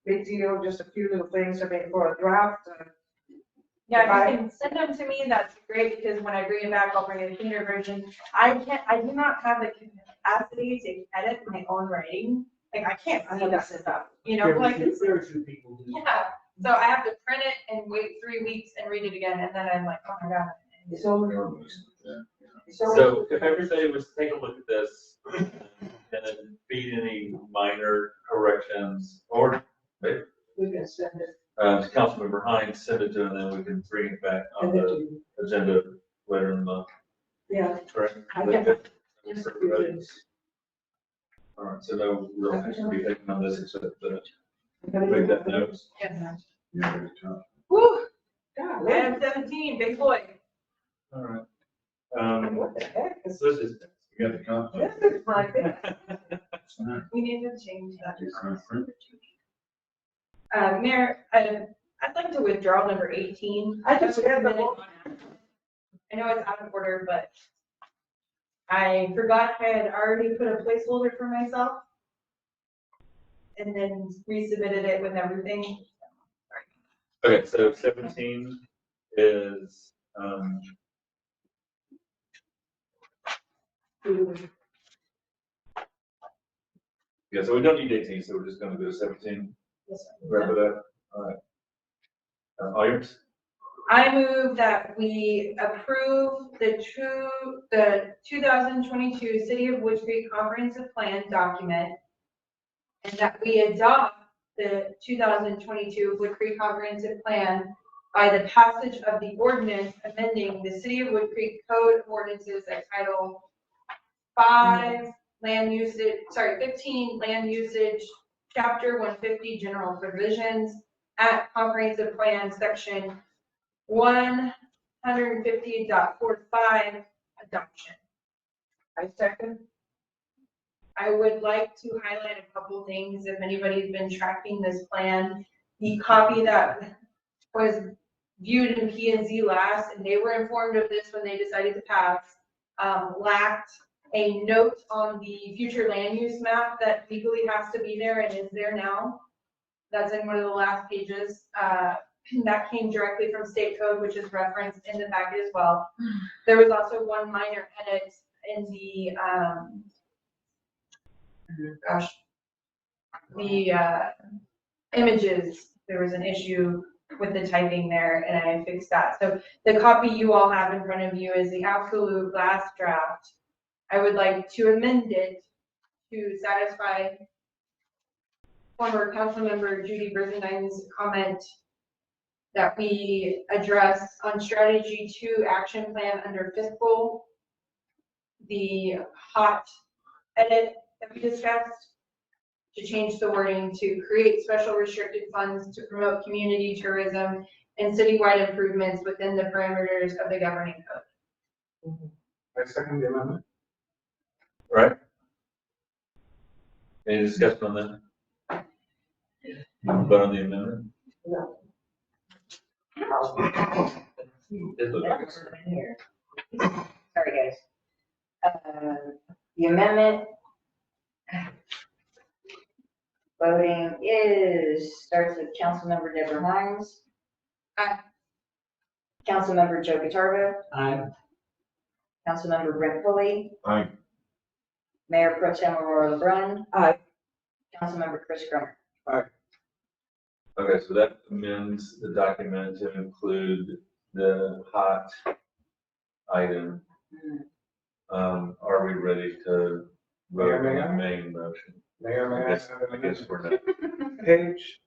big deal, just a few little things, I mean, for a draft, Yeah, if you can send them to me, that's great, because when I bring it back, I'll bring a cleaner version. I do not have the capacity to edit my own writing. Like, I can't see that stuff, like it's, Very few people do. yeah. So I have to print it and wait 3 weeks and read it again, and then I'm like, oh my God. it's all. So if everybody was to take a look at this and then feed any minor corrections or maybe, We can send it, to Councilmember Hines, send it to him, and then we can bring it back on send it to the you, agenda later in the month. yeah. Correct? I can- Just For a few everybody. things. All right, so no real action to be taken on this except to I'm gonna make do that that. note. Yes. Yeah, it's tough. Woo, God, Item 17, big boy. All right. what the heck is, So this is. You got the conflict. this is my thing. We need to change that. It's not print. Mayor, I'd like to withdraw number 18. I just read the whole. I know it's out of order, but I forgot I had already put a placeholder for myself. And then resubmitted it with everything. Okay, so 17 is, yeah, so we don't need 18, so we're just gonna go to 17, Yes, sir. wrap it up, all right. All yours? I move that we approve the 2022 City of Woods Creek Comprehensive Plan document, and that we adopt the 2022 Wood Creek Comprehensive Plan by the passage of the ordinance amending the City of Wood Creek Code of Ordinances at Title 15 Land Usage, Chapter 150 General Provisions at Comprehensive Plan, Section 150.45 adoption. I second. I would like to highlight a couple things. If anybody's been tracking this plan, the copy that was viewed in P and Z last, and they were informed of this when they decided to pass, lacked a note on the future land use map that legally has to be there and is there now. That's in one of the last pages. That came directly from state code, which is referenced in the packet as well. There was also one minor edit in the, images. There was an issue with the typing there, and I fixed that. So the copy you all have in front of you is the absolute last draft. I would like to amend it to satisfy former Councilmember Judy Brisendein's comment that we address on strategy 2 action plan under fiscal, the hot edit that we discussed, to change the wording to create special restricted funds to promote community tourism and citywide improvements within the parameters of the governing code. I second the amendment. Right? Any discussion on that? Vote on the amendment? No. It looks like it's- Sorry, guys. The amendment voting starts with Councilmember Deborah Hines. Aye. Councilmember Joe Guatardo. Aye. Councilmember Brent Pulley. Aye. Mayor Pro Tem Aurora LeBrun. Aye. Councilmember Chris Grummer. Okay, so that amends the document to include the hot item. Are we ready to vote on the main motion? Mayor, may I I guess we're not. Page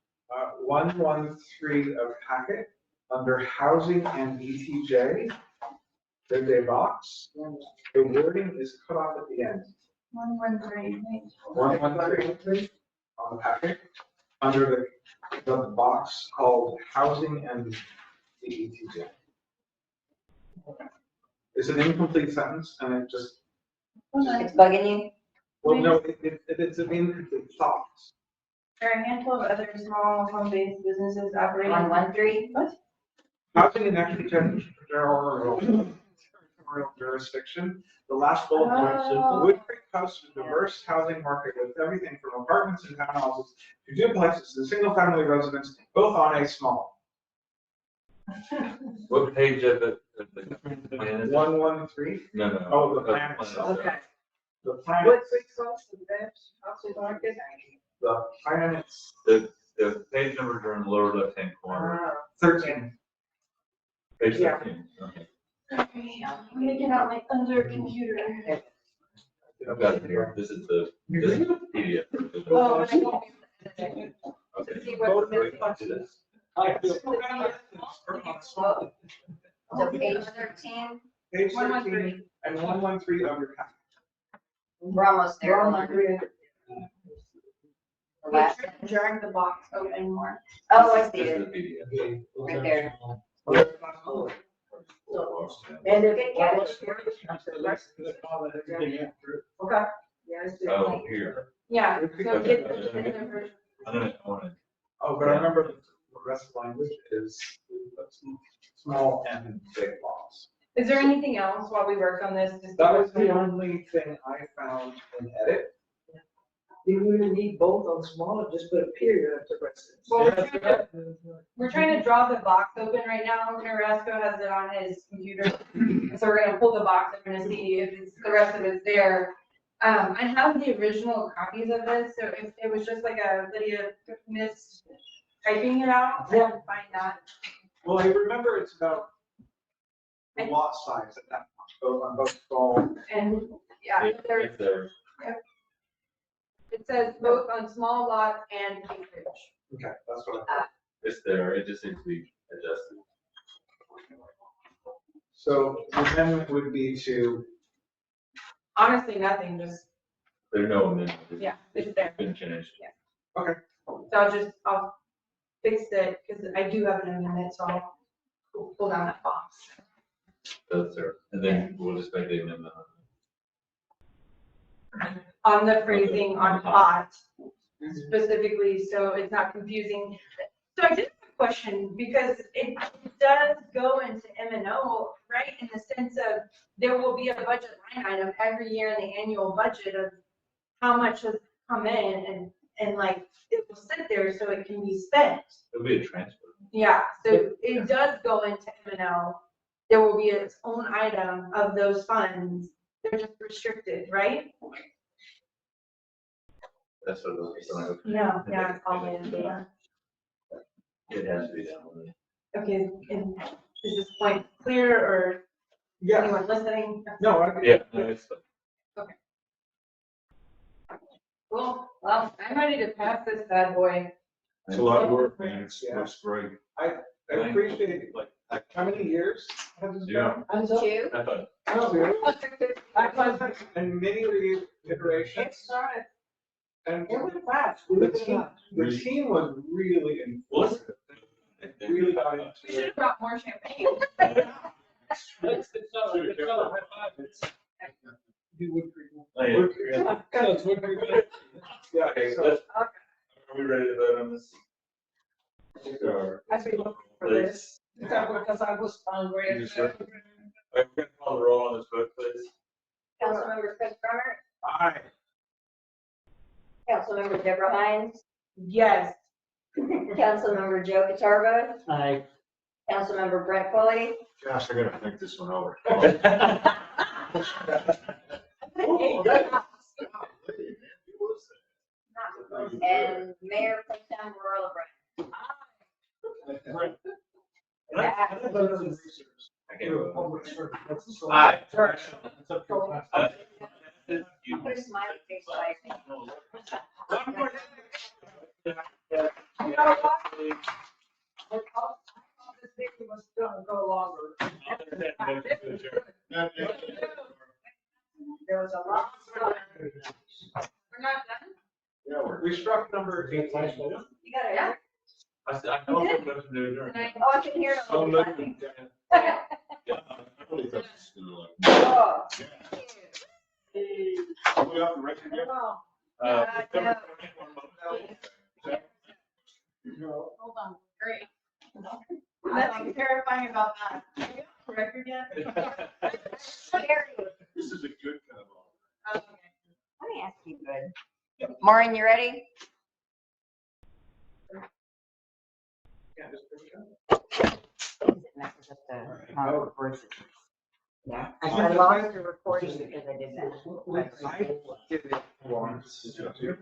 113 of packet, under housing and ETJ, there's a box. The wording is cut off at the end. 113. 113 on the packet, under the box called housing and the ETJ. It's an incomplete sentence, and it just, It's bugging you? well, no, it's an incomplete thought. There are a handful of other small home-based businesses operating. 113? What? Housing and territorial jurisdiction. The last bullet point says, Wood Creek hosts a diverse housing market with everything from apartments and townhouses to duplexes and single-family residents, both on a small. What page of it? Of the plan is it? 113. No, no. Oh, the of plan itself. Okay. The plan, What six months of that housing market? the plan is The page numbers are in the lower left-hand corner. 13. Page Yeah. 13. Okay. Okay, I'm making out my other computer. I've got it here. This is the PDF. Oh, but I won't be able to edit it. Okay. See what's missing. Do this. So page 13, Page 13 113. and 113 of your packet. we're almost there. The last sentence. Drag the box open more. Oh, I see This is it. the PDF. Okay. Right there. And if. Good catch. Okay. Yeah, I see. Oh, here. Yeah. So Okay. get the version. I want to. Oh, but I remember the rest of the language is small and big laws. Is there anything else while we work on this? Just That was the only thing I found in edit. Do we really need both on small or just put a period after residence? Well, we're trying to draw the box open right now. Carrasco has it on his computer. So we're gonna pull the box open to see if it's, the rest of it's there. I have the original copies of this, so if it was just like a Lydia miss typing it out, I can find that. Well, I remember it's about the lot size at that point, both on both small. And, yeah, there's, If there, it says both on small lots and acreage. Okay, that's what I thought. it's there, it just needs to be adjusted. So the amendment would be to, Honestly, nothing, just, There's no amendment. yeah, it's there. Been finished. So I'll fix it, because I do have an amendment, so I'll pull down that box. That's there, and then we'll just make the amendment. On the phrasing on pot specifically, so it's not confusing. So I did have a question, because it does go into M and O, right? In the sense of, there will be a budget line item every year in the annual budget of how much has come in, and like, it will sit there so it can be spent. It'll be a transfer. Yeah, so it does go into M and O. There will be its own item of those funds. They're just restricted, right? That's what it is. No, yeah, it's all in there. It has to be done. Okay, and is this point clear, or yeah, anyone listening? no, I. Yeah, no, it's, Cool, well, I'm ready to pass this bad boy. It's a lot of work, man. It's, it's great. I appreciate it. like, How many years has this been? Yeah. Two? I thought, Oh, really? And many reiterations. And It went fast. the team was really informative. They really got We into should it. have brought more champagne. It's not a high five, it's. Do Wood Creek. yeah. Yeah, Okay, so let's, are we ready to vote on this? I've been looking for this, Please. because I was hungry. You just read All right, we're gonna call the roll on this vote, please. Councilmember Chris Brummer, Aye. Councilmember Deborah Hines, Yes. Councilmember Joe Catarva, I, Councilmember Brett Foley, Gosh, I gotta think this one over. and Mayor Pro Tem Royal Brown. I can't vote. Aye. I'll put a smiley face like. You know what? I thought this meeting was gonna go longer. There was a lot. We're not done? Yeah, we're. We struck number 18. You got it? Yeah. I said, I also voted to adjourn. Tonight. Oh, I can hear it. So on the moved. mic. Yeah, I really thought this was Oh, gonna like. Are we off the record yet? Yeah. Hold on, great. Nothing terrifying about that. Are you on record yet? This is a good kind of. Okay. let me ask you good. Maureen, you ready? Yeah, just bring it up. It messes up the amount of words. Yeah, I lost the recording because I did that. I did it once. Okay.